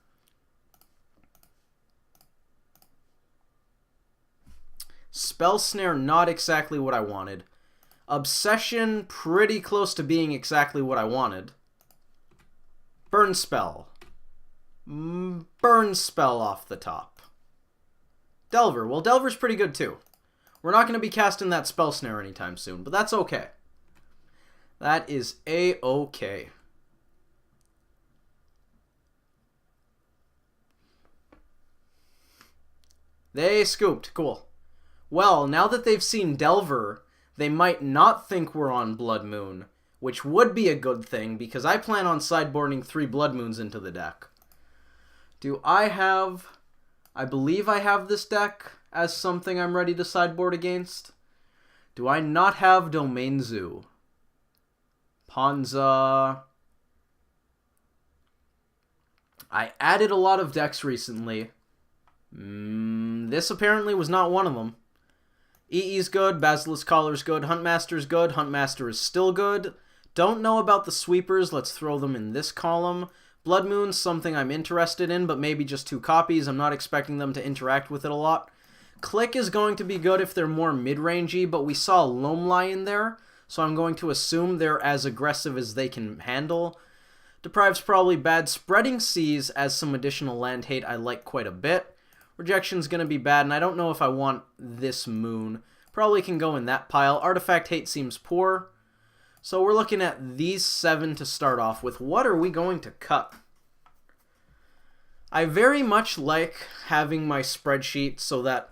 Spell Snare, not exactly what I wanted. Obsession, pretty close to being exactly what I wanted. Burn Spell. Burn Spell off the top. Delver. Well, Delver's pretty good too. We're not going to be casting that Spell Snare anytime soon, but that's okay. That is A-okay. They scooped. Cool. Well, now that they've seen Delver, they might not think we're on Blood Moon, which would be a good thing, because I plan on sideboarding 3 Blood Moons into the deck. Do I have... I believe I have this deck as something I'm ready to sideboard against. Do I not have Domain Zoo? Ponza... I added a lot of decks recently. This apparently was not one of them. EE's good, Basilisk Collar's good, Huntmaster's good, Huntmaster is still good. Don't know about the Sweepers, let's throw them in this column. Blood Moon's something I'm interested in, but maybe just 2 copies. I'm not expecting them to interact with it a lot. Click is going to be good if they're more mid-rangey, but we saw Loamly in there, so I'm going to assume they're as aggressive as they can handle. Deprive's probably bad. Spreading Seas as some additional land hate I like quite a bit. Rejection's going to be bad, and I don't know if I want this Moon. Probably can go in that pile. Artifact hate seems poor. So we're looking at these 7 to start off with. What are we going to cut? I very much like having my spreadsheet so that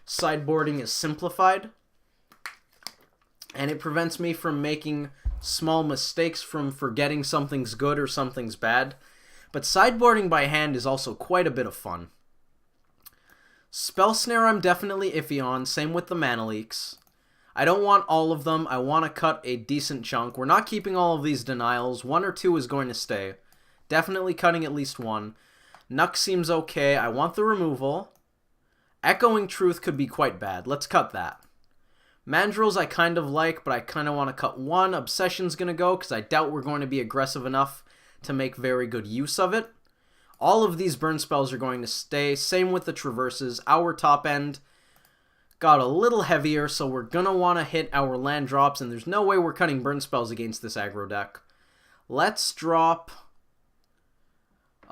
sideboarding is simplified. And it prevents me from making small mistakes, from forgetting something's good or something's bad. But sideboarding by hand is also quite a bit of fun. Spell Snare I'm definitely iffy on, same with the Mana Leaks. I don't want all of them, I want to cut a decent chunk. We're not keeping all of these denials, 1 or 2 is going to stay. Definitely cutting at least 1. Nux seems okay, I want the removal. Echoing Truth could be quite bad, let's cut that. Mandrills I kind of like, but I kind of want to cut 1. Obsession's going to go, because I doubt we're going to be aggressive enough to make very good use of it. All of these burn spells are going to stay, same with the Traverses. Our top end got a little heavier, so we're going to want to hit our land drops, and there's no way we're cutting burn spells against this aggro deck. Let's drop... is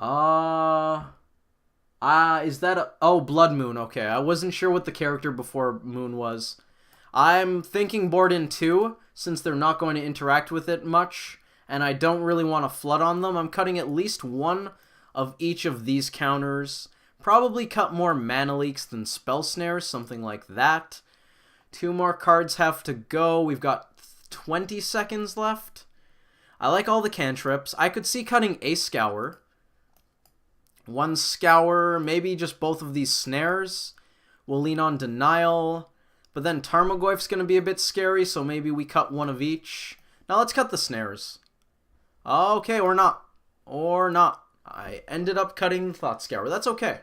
that a... Oh, Blood Moon, okay. I wasn't sure what the character before Moon was. I'm thinking board in 2, since they're not going to interact with it much, and I don't really want to flood on them. I'm cutting at least 1 of each of these counters. Probably cut more Mana Leaks than Spell Snares, something like that. 2 more cards have to go. We've got 20 seconds left. I like all the cantrips. I could see cutting a Scour. 1 Scour, maybe just both of these Snares. We'll lean on Denial. But then Tarmogoyf's going to be a bit scary, so maybe we cut 1 of each. Now let's cut the Snares. Okay, or not. Or not. I ended up cutting Thought Scour. That's okay.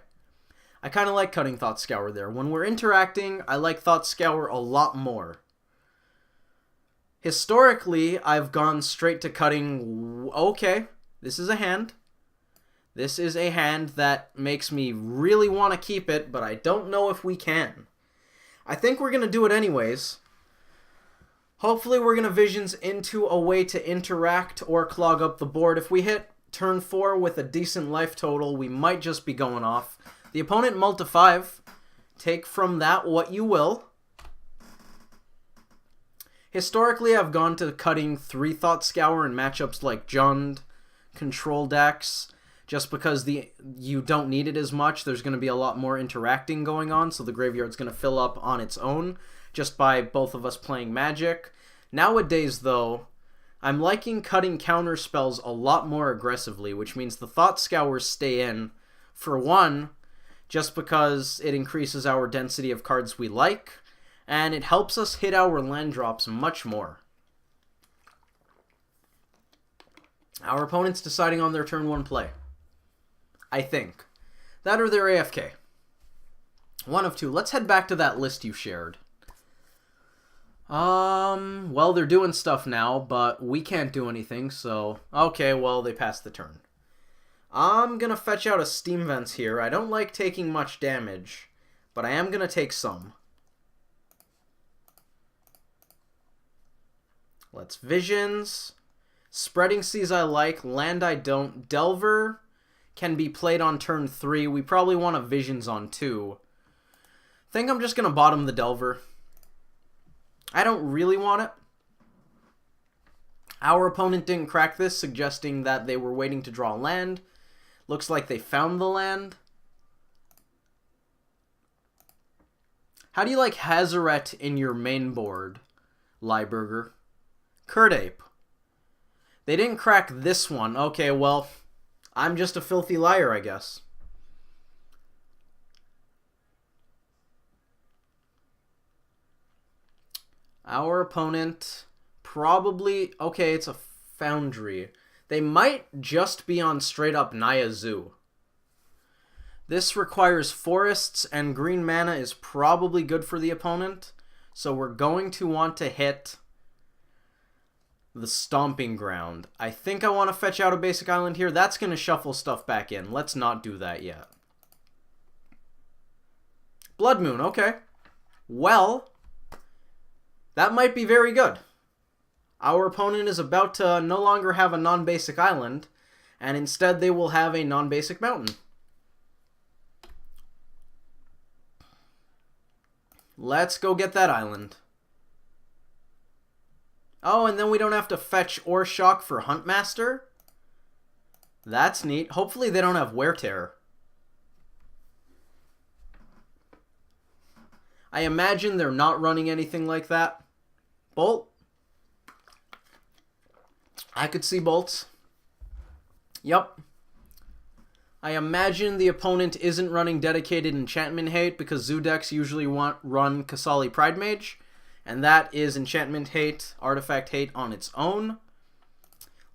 I kind of like cutting Thought Scour there. When we're interacting, I like Thought Scour a lot more. Historically, I've gone straight to cutting... Okay, this is a hand. This is a hand that makes me really want to keep it, but I don't know if we can. I think we're going to do it anyways. Hopefully we're going to Visions into a way to interact or clog up the board. If we hit turn 4 with a decent life total, we might just be going off. The opponent mulled to 5. Take from that what you will. Historically, I've gone to cutting 3 Thought Scour in matchups like Jund, Control decks, just because you don't need it as much. There's going to be a lot more interacting going on, so the graveyard's going to fill up on its own just by both of us playing Magic. Nowadays, though, I'm liking cutting counter spells a lot more aggressively, which means the Thought Scours stay in, for 1, just because it increases our density of cards we like, and it helps us hit our land drops much more. Our opponent's deciding on their turn 1 play. I think. That or they're AFK. 1 of 2. Let's head back to that list you shared. Well, they're doing stuff now, but we can't do anything, so... Okay, well, they passed the turn. I'm gonna fetch out a Steam Vents here. I don't like taking much damage, but I am gonna take some. Let's Visions. Spreading Seas I like. Land I don't. Delver can be played on turn 3. We probably want a Visions on 2. Think I'm just going to bottom the Delver. I don't really want it. Our opponent didn't crack this, suggesting that they were waiting to draw land. Looks like they found the land. How do you like Hazaret in your main board, Lieberger? Kurdape. They didn't crack this one. Okay, well... I'm just a filthy liar, I guess. Our opponent probably... Okay, it's a Foundry. They might just be on straight up Naya Zoo. This requires forests, and green mana is probably good for the opponent. So we're going to want to hit the Stomping Ground. I think I want to fetch out a basic island here. That's going to shuffle stuff back in. Let's not do that yet. Blood Moon, okay. Well, that might be very good. Our opponent is about to no longer have a non-basic island, and instead they will have a non-basic mountain. Let's go get that island. Oh, and then we don't have to fetch or shock for Huntmaster. That's neat. Hopefully they don't have Wear Terror. I imagine they're not running anything like that. Bolt. I could see bolts. Yup. I imagine the opponent isn't running dedicated enchantment hate because zoo decks usually run Kasali Pride Mage. And that is enchantment hate, artifact hate on its own.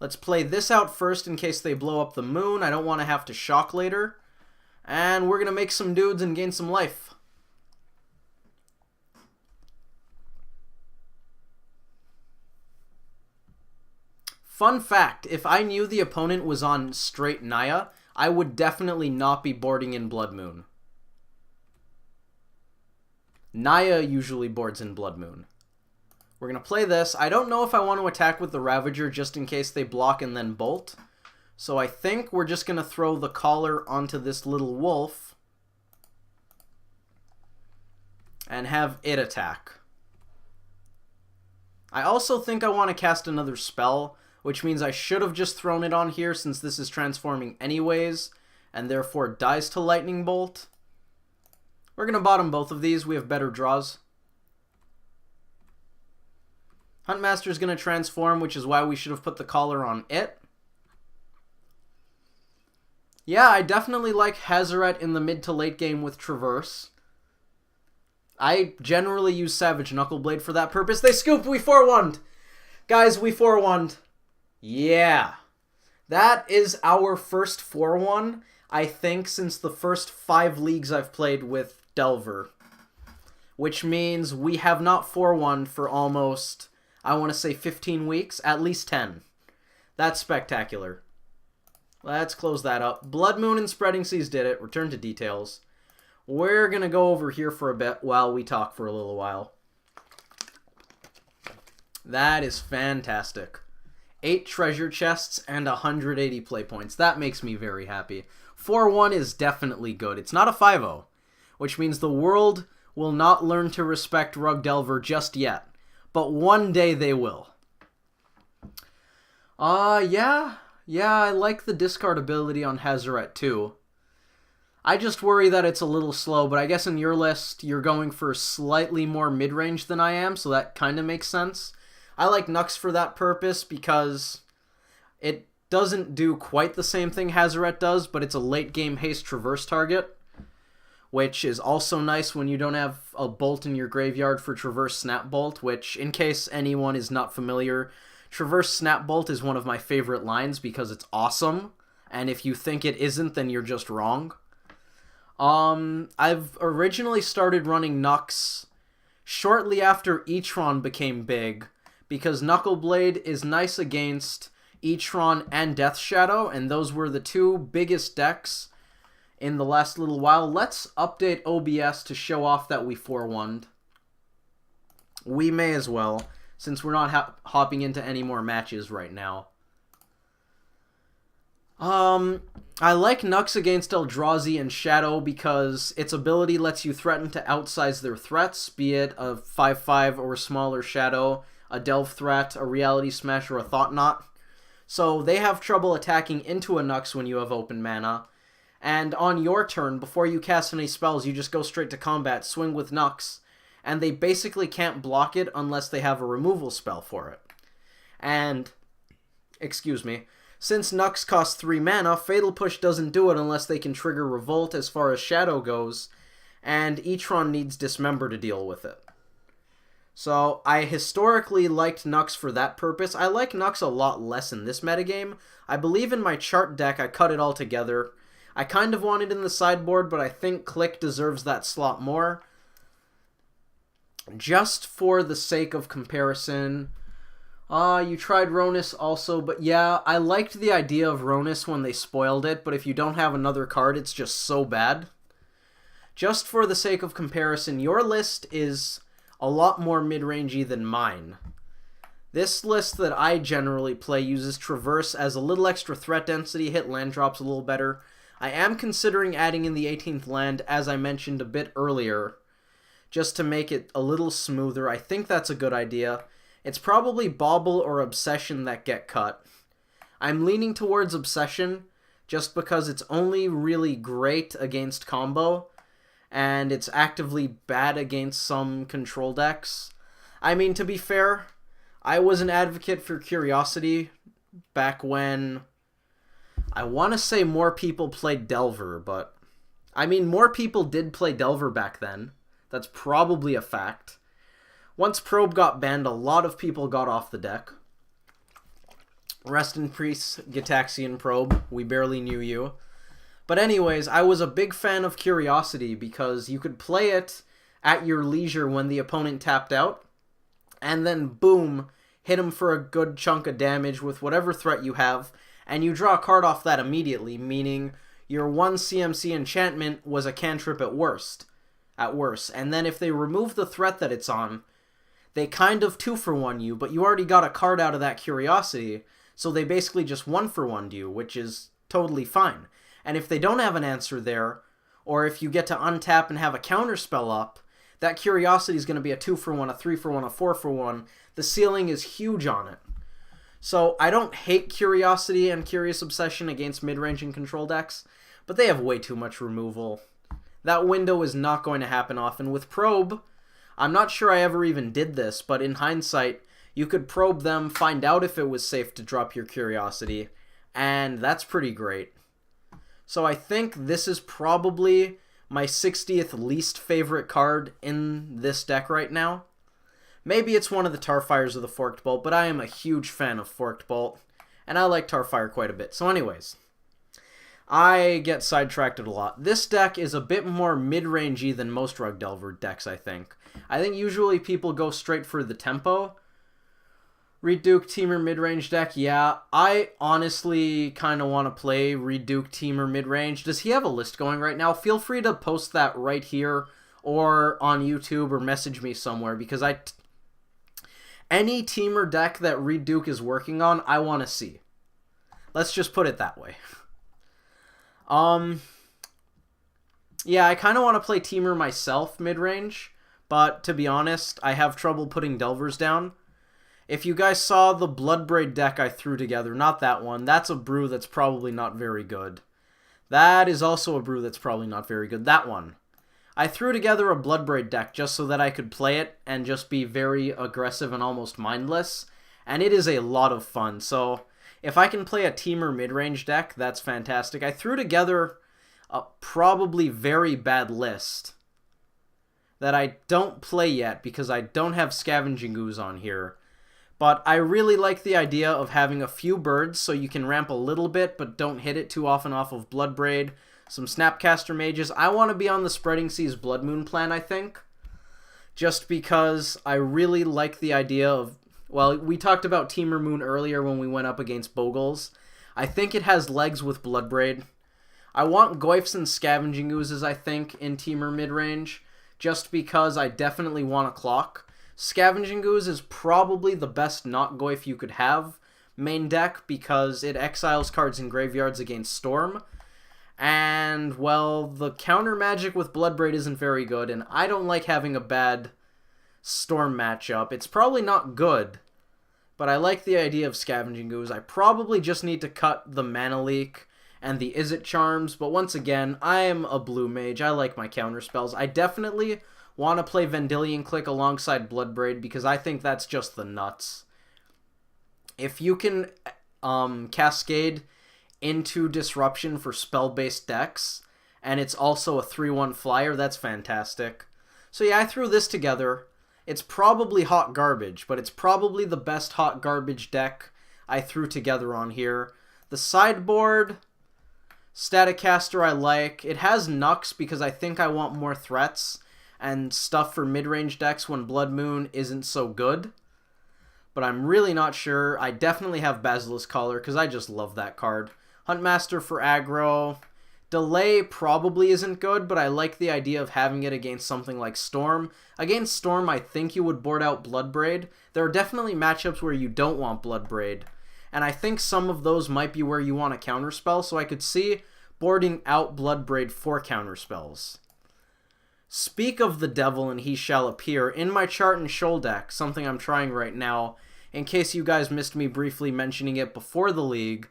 Let's play this out first in case they blow up the moon. I don't want to have to shock later. And we're going to make some dudes and gain some life. Fun fact, if I knew the opponent was on straight Naya, I would definitely not be boarding in Blood Moon. Naya usually boards in Blood Moon. We're going to play this. I don't know if I want to attack with the Ravager just in case they block and then bolt. So I think we're just going to throw the collar onto this little wolf and have it attack. I also think I want to cast another spell, which means I should have just thrown it on here since this is transforming anyways, and therefore dies to Lightning Bolt. We're going to bottom both of these. We have better draws. Huntmaster's going to transform, which is why we should have put the collar on it. Yeah, I definitely like Hazoret in the mid to late game with Traverse. I generally use Savage Knuckleblade for that purpose. They scooped! We 4-1'd! Guys, we 4-1'd. Yeah. That is our first 4-1, I think, since the first 5 leagues I've played with Delver. Which means we have not 4-1 for almost, I want to say 15 weeks, at least 10. That's spectacular. Let's close that up. Blood Moon and Spreading Seas did it. Return to details. We're going to go over here for a bit while we talk for a little while. That is fantastic. 8 treasure chests and 180 play points. That makes me very happy. 4-1 is definitely good. It's not a 5-0, which means the world will not learn to respect Rug Delver just yet. But one day they will. Yeah, I like the discard ability on Hazoret too. I just worry that it's a little slow, but I guess in your list, you're going for slightly more mid-range than I am, so that kind of makes sense. I like Nux for that purpose because it doesn't do quite the same thing Hazoret does, but it's a late-game haste Traverse target, which is also nice when you don't have a bolt in your graveyard for Traverse Snap Bolt, which, in case anyone is not familiar, Traverse Snap Bolt is one of my favorite lines because it's awesome, and if you think it isn't, then you're just wrong. I've originally started running Nux shortly after Etron became big, because Knuckleblade is nice against Etron and Death Shadow, and those were the 2 biggest decks in the last little while. Let's update OBS to show off that we 4-1'd. We may as well, since we're not hopping into any more matches right now. I like Nux against Eldrazi and Shadow because its ability lets you threaten to outsize their threats, be it a 5/5 or smaller Shadow, a Delve threat, a Reality Smash, or a Thought Knot. So they have trouble attacking into a Nux when you have open mana. And on your turn, before you cast any spells, you just go straight to combat, swing with Nux, and they basically can't block it unless they have a removal spell for it. And, excuse me, since Nux costs 3 mana, Fatal Push doesn't do it unless they can trigger Revolt as far as Shadow goes, and Etron needs Dismember to deal with it. So, I historically liked Nux for that purpose. I like Nux a lot less in this metagame. I believe in my chart deck I cut it all together. I kind of want it in the sideboard, but I think Click deserves that slot more. Just for the sake of comparison. You tried Ronus also, but yeah, I liked the idea of Ronus when they spoiled it, but if you don't have another card, it's just so bad. Just for the sake of comparison, your list is a lot more mid-rangey than mine. This list that I generally play uses Traverse as a little extra threat density, hit land drops a little better. I am considering adding in the 18th land, as I mentioned a bit earlier, just to make it a little smoother. I think that's a good idea. It's probably Bauble or Obsession that get cut. I'm leaning towards Obsession, just because it's only really great against combo, and it's actively bad against some control decks. I mean, to be fair, I was an advocate for Curiosity back when I want to say more people played Delver, but I mean, more people did play Delver back then. That's probably a fact. Once Probe got banned, a lot of people got off the deck. Rest in peace, Gitaxian Probe. We barely knew you. But anyways, I was a big fan of Curiosity because you could play it at your leisure when the opponent tapped out, and then boom, hit him for a good chunk of damage with whatever threat you have, and you draw a card off that immediately, meaning your one CMC enchantment was a cantrip at worst. And then if they remove the threat that it's on, they kind of 2-for-1 you, but you already got a card out of that Curiosity, so they basically just 1-for-1'd you, which is totally fine. And if they don't have an answer there, or if you get to untap and have a counter spell up, that Curiosity is going to be a 2-for-1, a 3-for-1, a 4-for-1. The ceiling is huge on it. So I don't hate Curiosity and Curious Obsession against mid-range and control decks, but they have way too much removal. That window is not going to happen often. With Probe, I'm not sure I ever even did this, but in hindsight, you could probe them, find out if it was safe to drop your Curiosity, and that's pretty great. So I think this is probably my 60th least favorite card in this deck right now. Maybe it's one of the Tarfires or the Forked Bolt, but I am a huge fan of Forked Bolt, and I like Tarfire quite a bit. So anyways, I get sidetracked a lot. This deck is a bit more mid-rangey than most Rug Delver decks, I think. I think usually people go straight for the tempo. Reduke Temur mid-range deck, yeah. I honestly kind of want to play Reduke Temur mid-range. Does he have a list going right now? Feel free to post that right here or on YouTube or message me somewhere, because any Temur deck that Reduke is working on, I want to see. Let's just put it that way. Yeah, I kind of want to play Temur myself mid-range, but to be honest, I have trouble putting Delvers down. If you guys saw the Bloodbraid deck I threw together, not that one, that's a brew that's probably not very good. That is also a brew that's probably not very good. That one. I threw together a Bloodbraid deck just so that I could play it and just be very aggressive and almost mindless, and it is a lot of fun. So if I can play a Temur mid-range deck, that's fantastic. I threw together a probably very bad list that I don't play yet because I don't have Scavenging Ooze on here. But I really like the idea of having a few birds so you can ramp a little bit but don't hit it too often off of Bloodbraid. Some Snapcaster Mages. I want to be on the Spreading Seas Blood Moon plan, I think. Just because I really like the idea of... Well, we talked about Temur Moon earlier when we went up against Bogles. I think it has legs with Bloodbraid. I want Goyfs and Scavenging Oozes, I think, in Temur mid-range. Just because I definitely want a clock. Scavenging Ooze is probably the best not Goyf you could have main deck because it exiles cards in graveyards against Storm. And, well, the counter magic with Bloodbraid isn't very good, and I don't like having a bad Storm matchup. It's probably not good, but I like the idea of Scavenging Ooze. I probably just need to cut the Mana Leak and the Izzet Charms, but once again, I am a blue mage. I like my counter spells. I definitely want to play Vendilion Click alongside Bloodbraid because I think that's just the nuts. If you can Cascade into Disruption for spell-based decks, and it's also a 3/1 flyer, that's fantastic. So yeah, I threw this together. It's probably hot garbage, but it's probably the best hot garbage deck I threw together on here. The sideboard, Staticaster I like. It has Nux because I think I want more threats and stuff for mid-range decks when Blood Moon isn't so good. But I'm really not sure. I definitely have Basilisk Collar because I just love that card. Huntmaster for aggro. Delay probably isn't good, but I like the idea of having it against something like Storm. Against Storm, I think you would board out Bloodbraid. There are definitely matchups where you don't want Bloodbraid, and I think some of those might be where you want a counterspell, so I could see boarding out Bloodbraid for counterspells. Speak of the devil and he shall appear. In my chart and shoal deck, something I'm trying right now, in case you guys missed me briefly mentioning it before the league,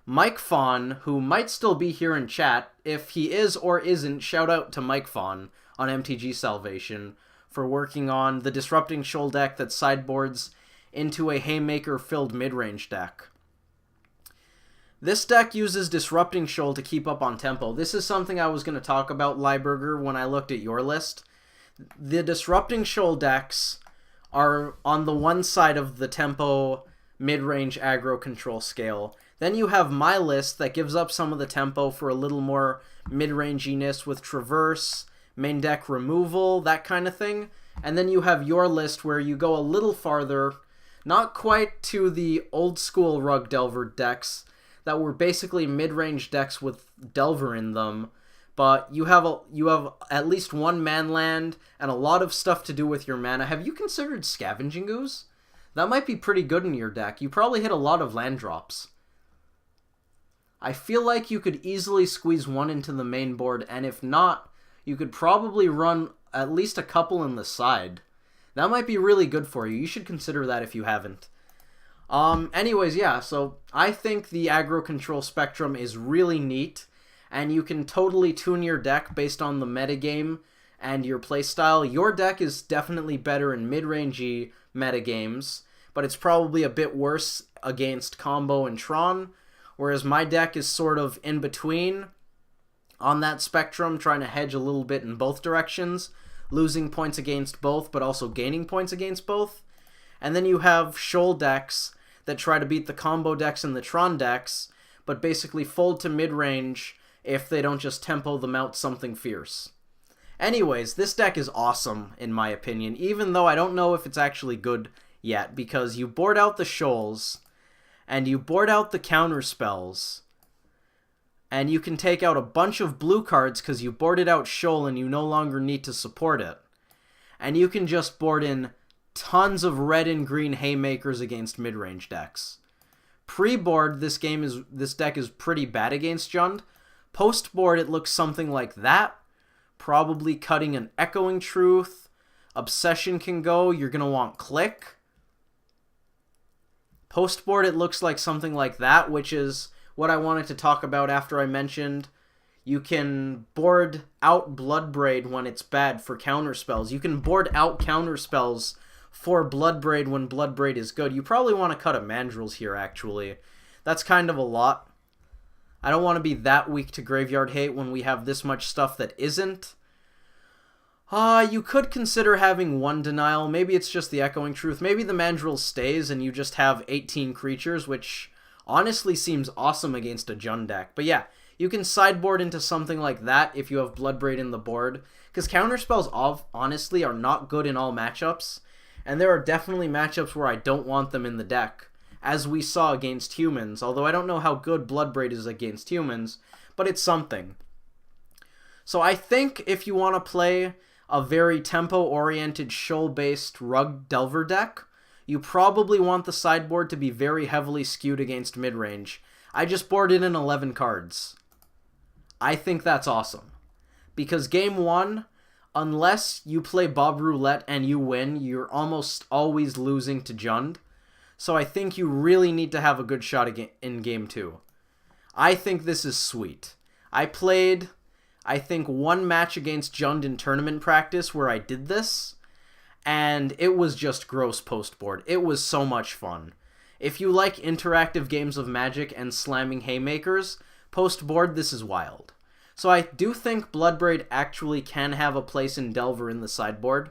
Mike Fawn, who might still be here in chat, if he is or isn't, shout out to Mike Fawn on MTG Salvation for working on the Disrupting Shoal deck that sideboards into a Haymaker-filled mid-range deck. This deck uses Disrupting Shoal to keep up on tempo. This is something I was going to talk about, Lieberger, when I looked at your list. The Disrupting Shoal decks are on the one side of the tempo mid-range aggro control scale. Then you have my list that gives up some of the tempo for a little more mid-ranginess with Traverse, main deck removal, that kind of thing. And then you have your list where you go a little farther, not quite to the old school Rug Delver decks that were basically mid-range decks with Delver in them, but you have at least one man land and a lot of stuff to do with your mana. Have you considered Scavenging Ooze? That might be pretty good in your deck. You probably hit a lot of land drops. I feel like you could easily squeeze one into the main board, and if not, you could probably run at least a couple in the side. That might be really good for you. You should consider that if you haven't. Anyways, yeah, so I think the aggro control spectrum is really neat, and you can totally tune your deck based on the metagame and your playstyle. Your deck is definitely better in mid-rangey metagames, but it's probably a bit worse against Combo and Tron, whereas my deck is sort of in between on that spectrum, trying to hedge a little bit in both directions, losing points against both, but also gaining points against both. And then you have Shoal decks that try to beat the Combo decks and the Tron decks, but basically fold to mid-range if they don't just tempo them out something fierce. Anyways, this deck is awesome, in my opinion, even though I don't know if it's actually good yet, because you board out the Shoals, and you board out the counter spells, and you can take out a bunch of blue cards because you boarded out Shoal and you no longer need to support it. And you can just board in tons of red and green haymakers against mid-range decks. Pre-board, this deck is pretty bad against Jund. Post-board, it looks something like that. Probably cutting an Echoing Truth. Obsession can go. You're going to want Click. Post-board, it looks like something like that, which is what I wanted to talk about after I mentioned you can board out Bloodbraid when it's bad for counterspells. You can board out counterspells for Bloodbraid when Bloodbraid is good. You probably want to cut a Mandrills here, actually. That's kind of a lot. I don't want to be that weak to Graveyard Hate when we have this much stuff that isn't. You could consider having one Denial. Maybe it's just the Echoing Truth. Maybe the Mandrill stays and you just have 18 creatures, which honestly seems awesome against a Jund deck. But yeah, you can sideboard into something like that if you have Bloodbraid in the board, because counterspells honestly are not good in all matchups, and there are definitely matchups where I don't want them in the deck, as we saw against humans, although I don't know how good Bloodbraid is against humans, but it's something. So I think if you want to play a very tempo-oriented Shoal-based Rug Delver deck, you probably want the sideboard to be very heavily skewed against mid-range. I just boarded in 11 cards. I think that's awesome. Because game 1, unless you play Bob Roulette and you win, you're almost always losing to Jund. So I think you really need to have a good shot in game 2. I think this is sweet. I played, I think, one match against Jund in tournament practice where I did this, and it was just gross post-board. It was so much fun. If you like interactive games of Magic and slamming haymakers, post-board, this is wild. So I do think Bloodbraid actually can have a place in Delver in the sideboard.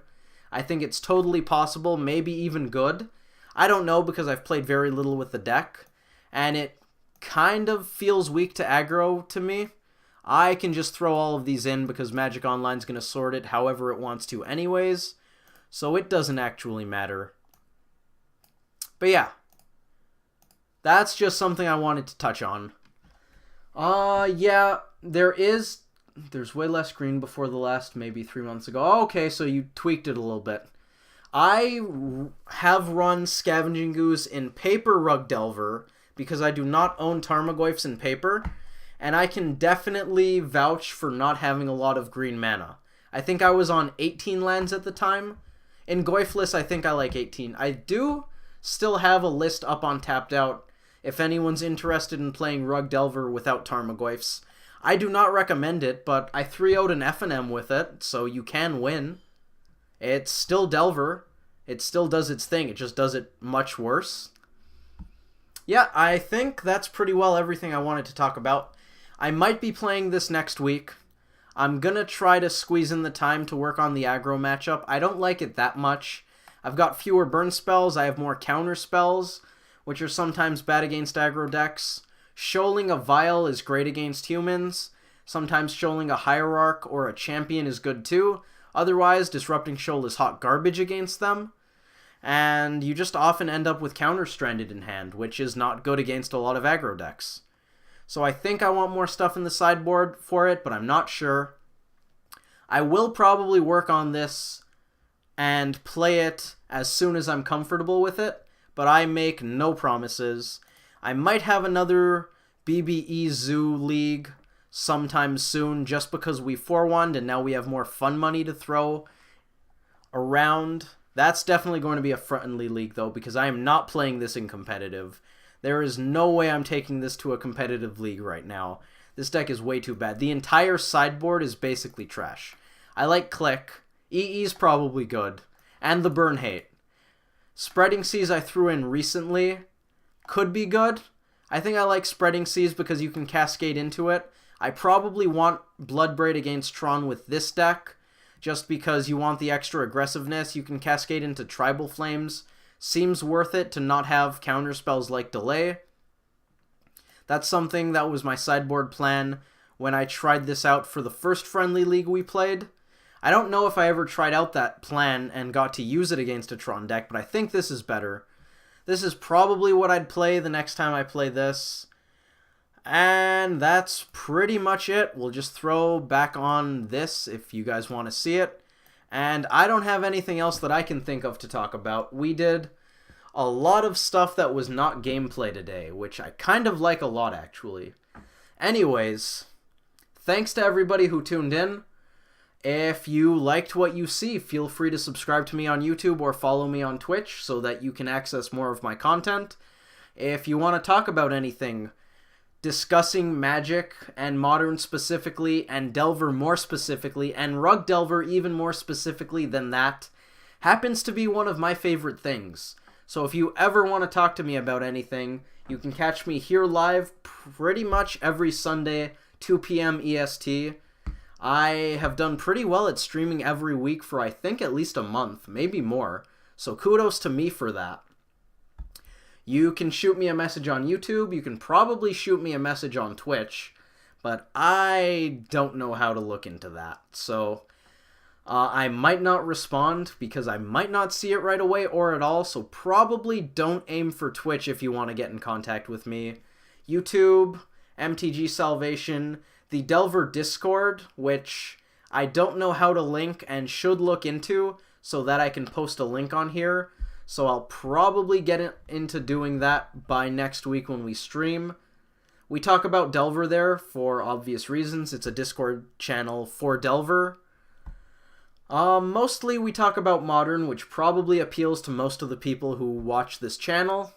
I think it's totally possible, maybe even good. I don't know because I've played very little with the deck, and it kind of feels weak to aggro to me. I can just throw all of these in because Magic Online's going to sort it however it wants to anyways, so it doesn't actually matter. But yeah, that's just something I wanted to touch on. Yeah, there's way less green before the last maybe 3 months ago. Oh, okay, so you tweaked it a little bit. I have run Scavenging Ooze in paper Rug Delver because I do not own Tarmogoyfs in paper, and I can definitely vouch for not having a lot of green mana. I think I was on 18 lands at the time. In Goyfless, I think I like 18. I do still have a list up on Tapped Out if anyone's interested in playing Rug Delver without Tarmogoyfs. I do not recommend it, but I 3-0'd an FNM with it, so you can win. It's still Delver. It still does its thing. It just does it much worse. Yeah, I think that's pretty well everything I wanted to talk about. I might be playing this next week. I'm going to try to squeeze in the time to work on the aggro matchup. I don't like it that much. I've got fewer burn spells. I have more counter spells, which are sometimes bad against aggro decks. Shoaling a Vial is great against humans. Sometimes shoaling a Hierarch or a Champion is good too. Otherwise, Disrupting Shoal is hot garbage against them. And you just often end up with Counter Stranded in hand, which is not good against a lot of aggro decks. So I think I want more stuff in the sideboard for it, but I'm not sure. I will probably work on this and play it as soon as I'm comfortable with it, but I make no promises. I might have another BBE Zoo League sometime soon just because we 4-1'd and now we have more fun money to throw around. That's definitely going to be a friendly league though, because I am not playing this in competitive. There is no way I'm taking this to a competitive league right now. This deck is way too bad. The entire sideboard is basically trash. I like Click. EE's probably good. And the Burn Hate. Spreading Seas I threw in recently could be good. I think I like Spreading Seas because you can cascade into it. I probably want Bloodbraid against Tron with this deck, just because you want the extra aggressiveness. You can cascade into Tribal Flames. Seems worth it to not have counterspells like Delay. That's something that was my sideboard plan when I tried this out for the first friendly league we played. I don't know if I ever tried out that plan and got to use it against a Tron deck, but I think this is better. This is probably what I'd play the next time I play this. And that's pretty much it. We'll just throw back on this if you guys want to see it. And I don't have anything else that I can think of to talk about. We did a lot of stuff that was not gameplay today, which I kind of like a lot, actually. Anyways, thanks to everybody who tuned in. If you liked what you see, feel free to subscribe to me on YouTube or follow me on Twitch so that you can access more of my content. If you want to talk about anything, discussing Magic and Modern specifically, and Delver more specifically, and Rug Delver even more specifically than that, happens to be one of my favorite things. So if you ever want to talk to me about anything, you can catch me here live pretty much every Sunday, 2 p.m. EST. I have done pretty well at streaming every week for I think at least a month, maybe more. So kudos to me for that. You can shoot me a message on YouTube. You can probably shoot me a message on Twitch, but I don't know how to look into that. So I might not respond because I might not see it right away or at all. So probably don't aim for Twitch if you want to get in contact with me. YouTube, MTG Salvation, the Delver Discord, which I don't know how to link and should look into so that I can post a link on here. So I'll probably get into doing that by next week when we stream. We talk about Delver there for obvious reasons. It's a Discord channel for Delver. Mostly we talk about Modern, which probably appeals to most of the people who watch this channel.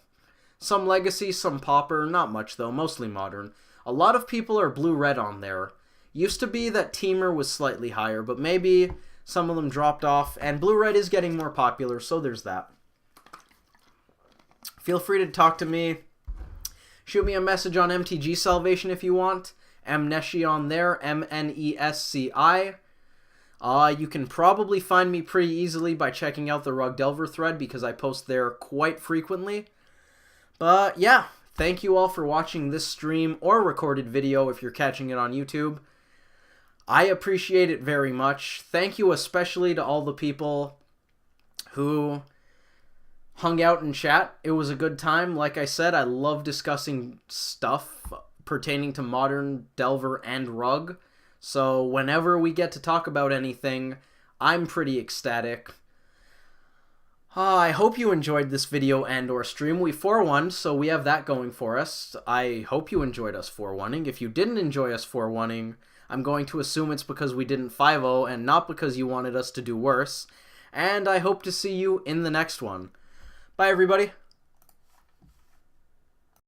Some Legacy, some Pauper, not much though, mostly Modern. A lot of people are Blue-Red on there. Used to be that Temur was slightly higher, but maybe some of them dropped off, and Blue-Red is getting more popular, so there's that. Feel free to talk to me. Shoot me a message on MTG Salvation if you want. Mnesci on there, MNESCI. You can probably find me pretty easily by checking out the Rug Delver thread because I post there quite frequently. But yeah, thank you all for watching this stream or recorded video if you're catching it on YouTube. I appreciate it very much. Thank you especially to all the people who hung out in chat. It was a good time. Like I said, I love discussing stuff pertaining to Modern, Delver, and Rug. So whenever we get to talk about anything, I'm pretty ecstatic. I hope you enjoyed this video and or stream. We 4-1'd, so we have that going for us. I hope you enjoyed us 4-1'ing. If you didn't enjoy us 4-1'ing, I'm going to assume it's because we didn't 5-0 and not because you wanted us to do worse. And I hope to see you in the next one. Bye, everybody.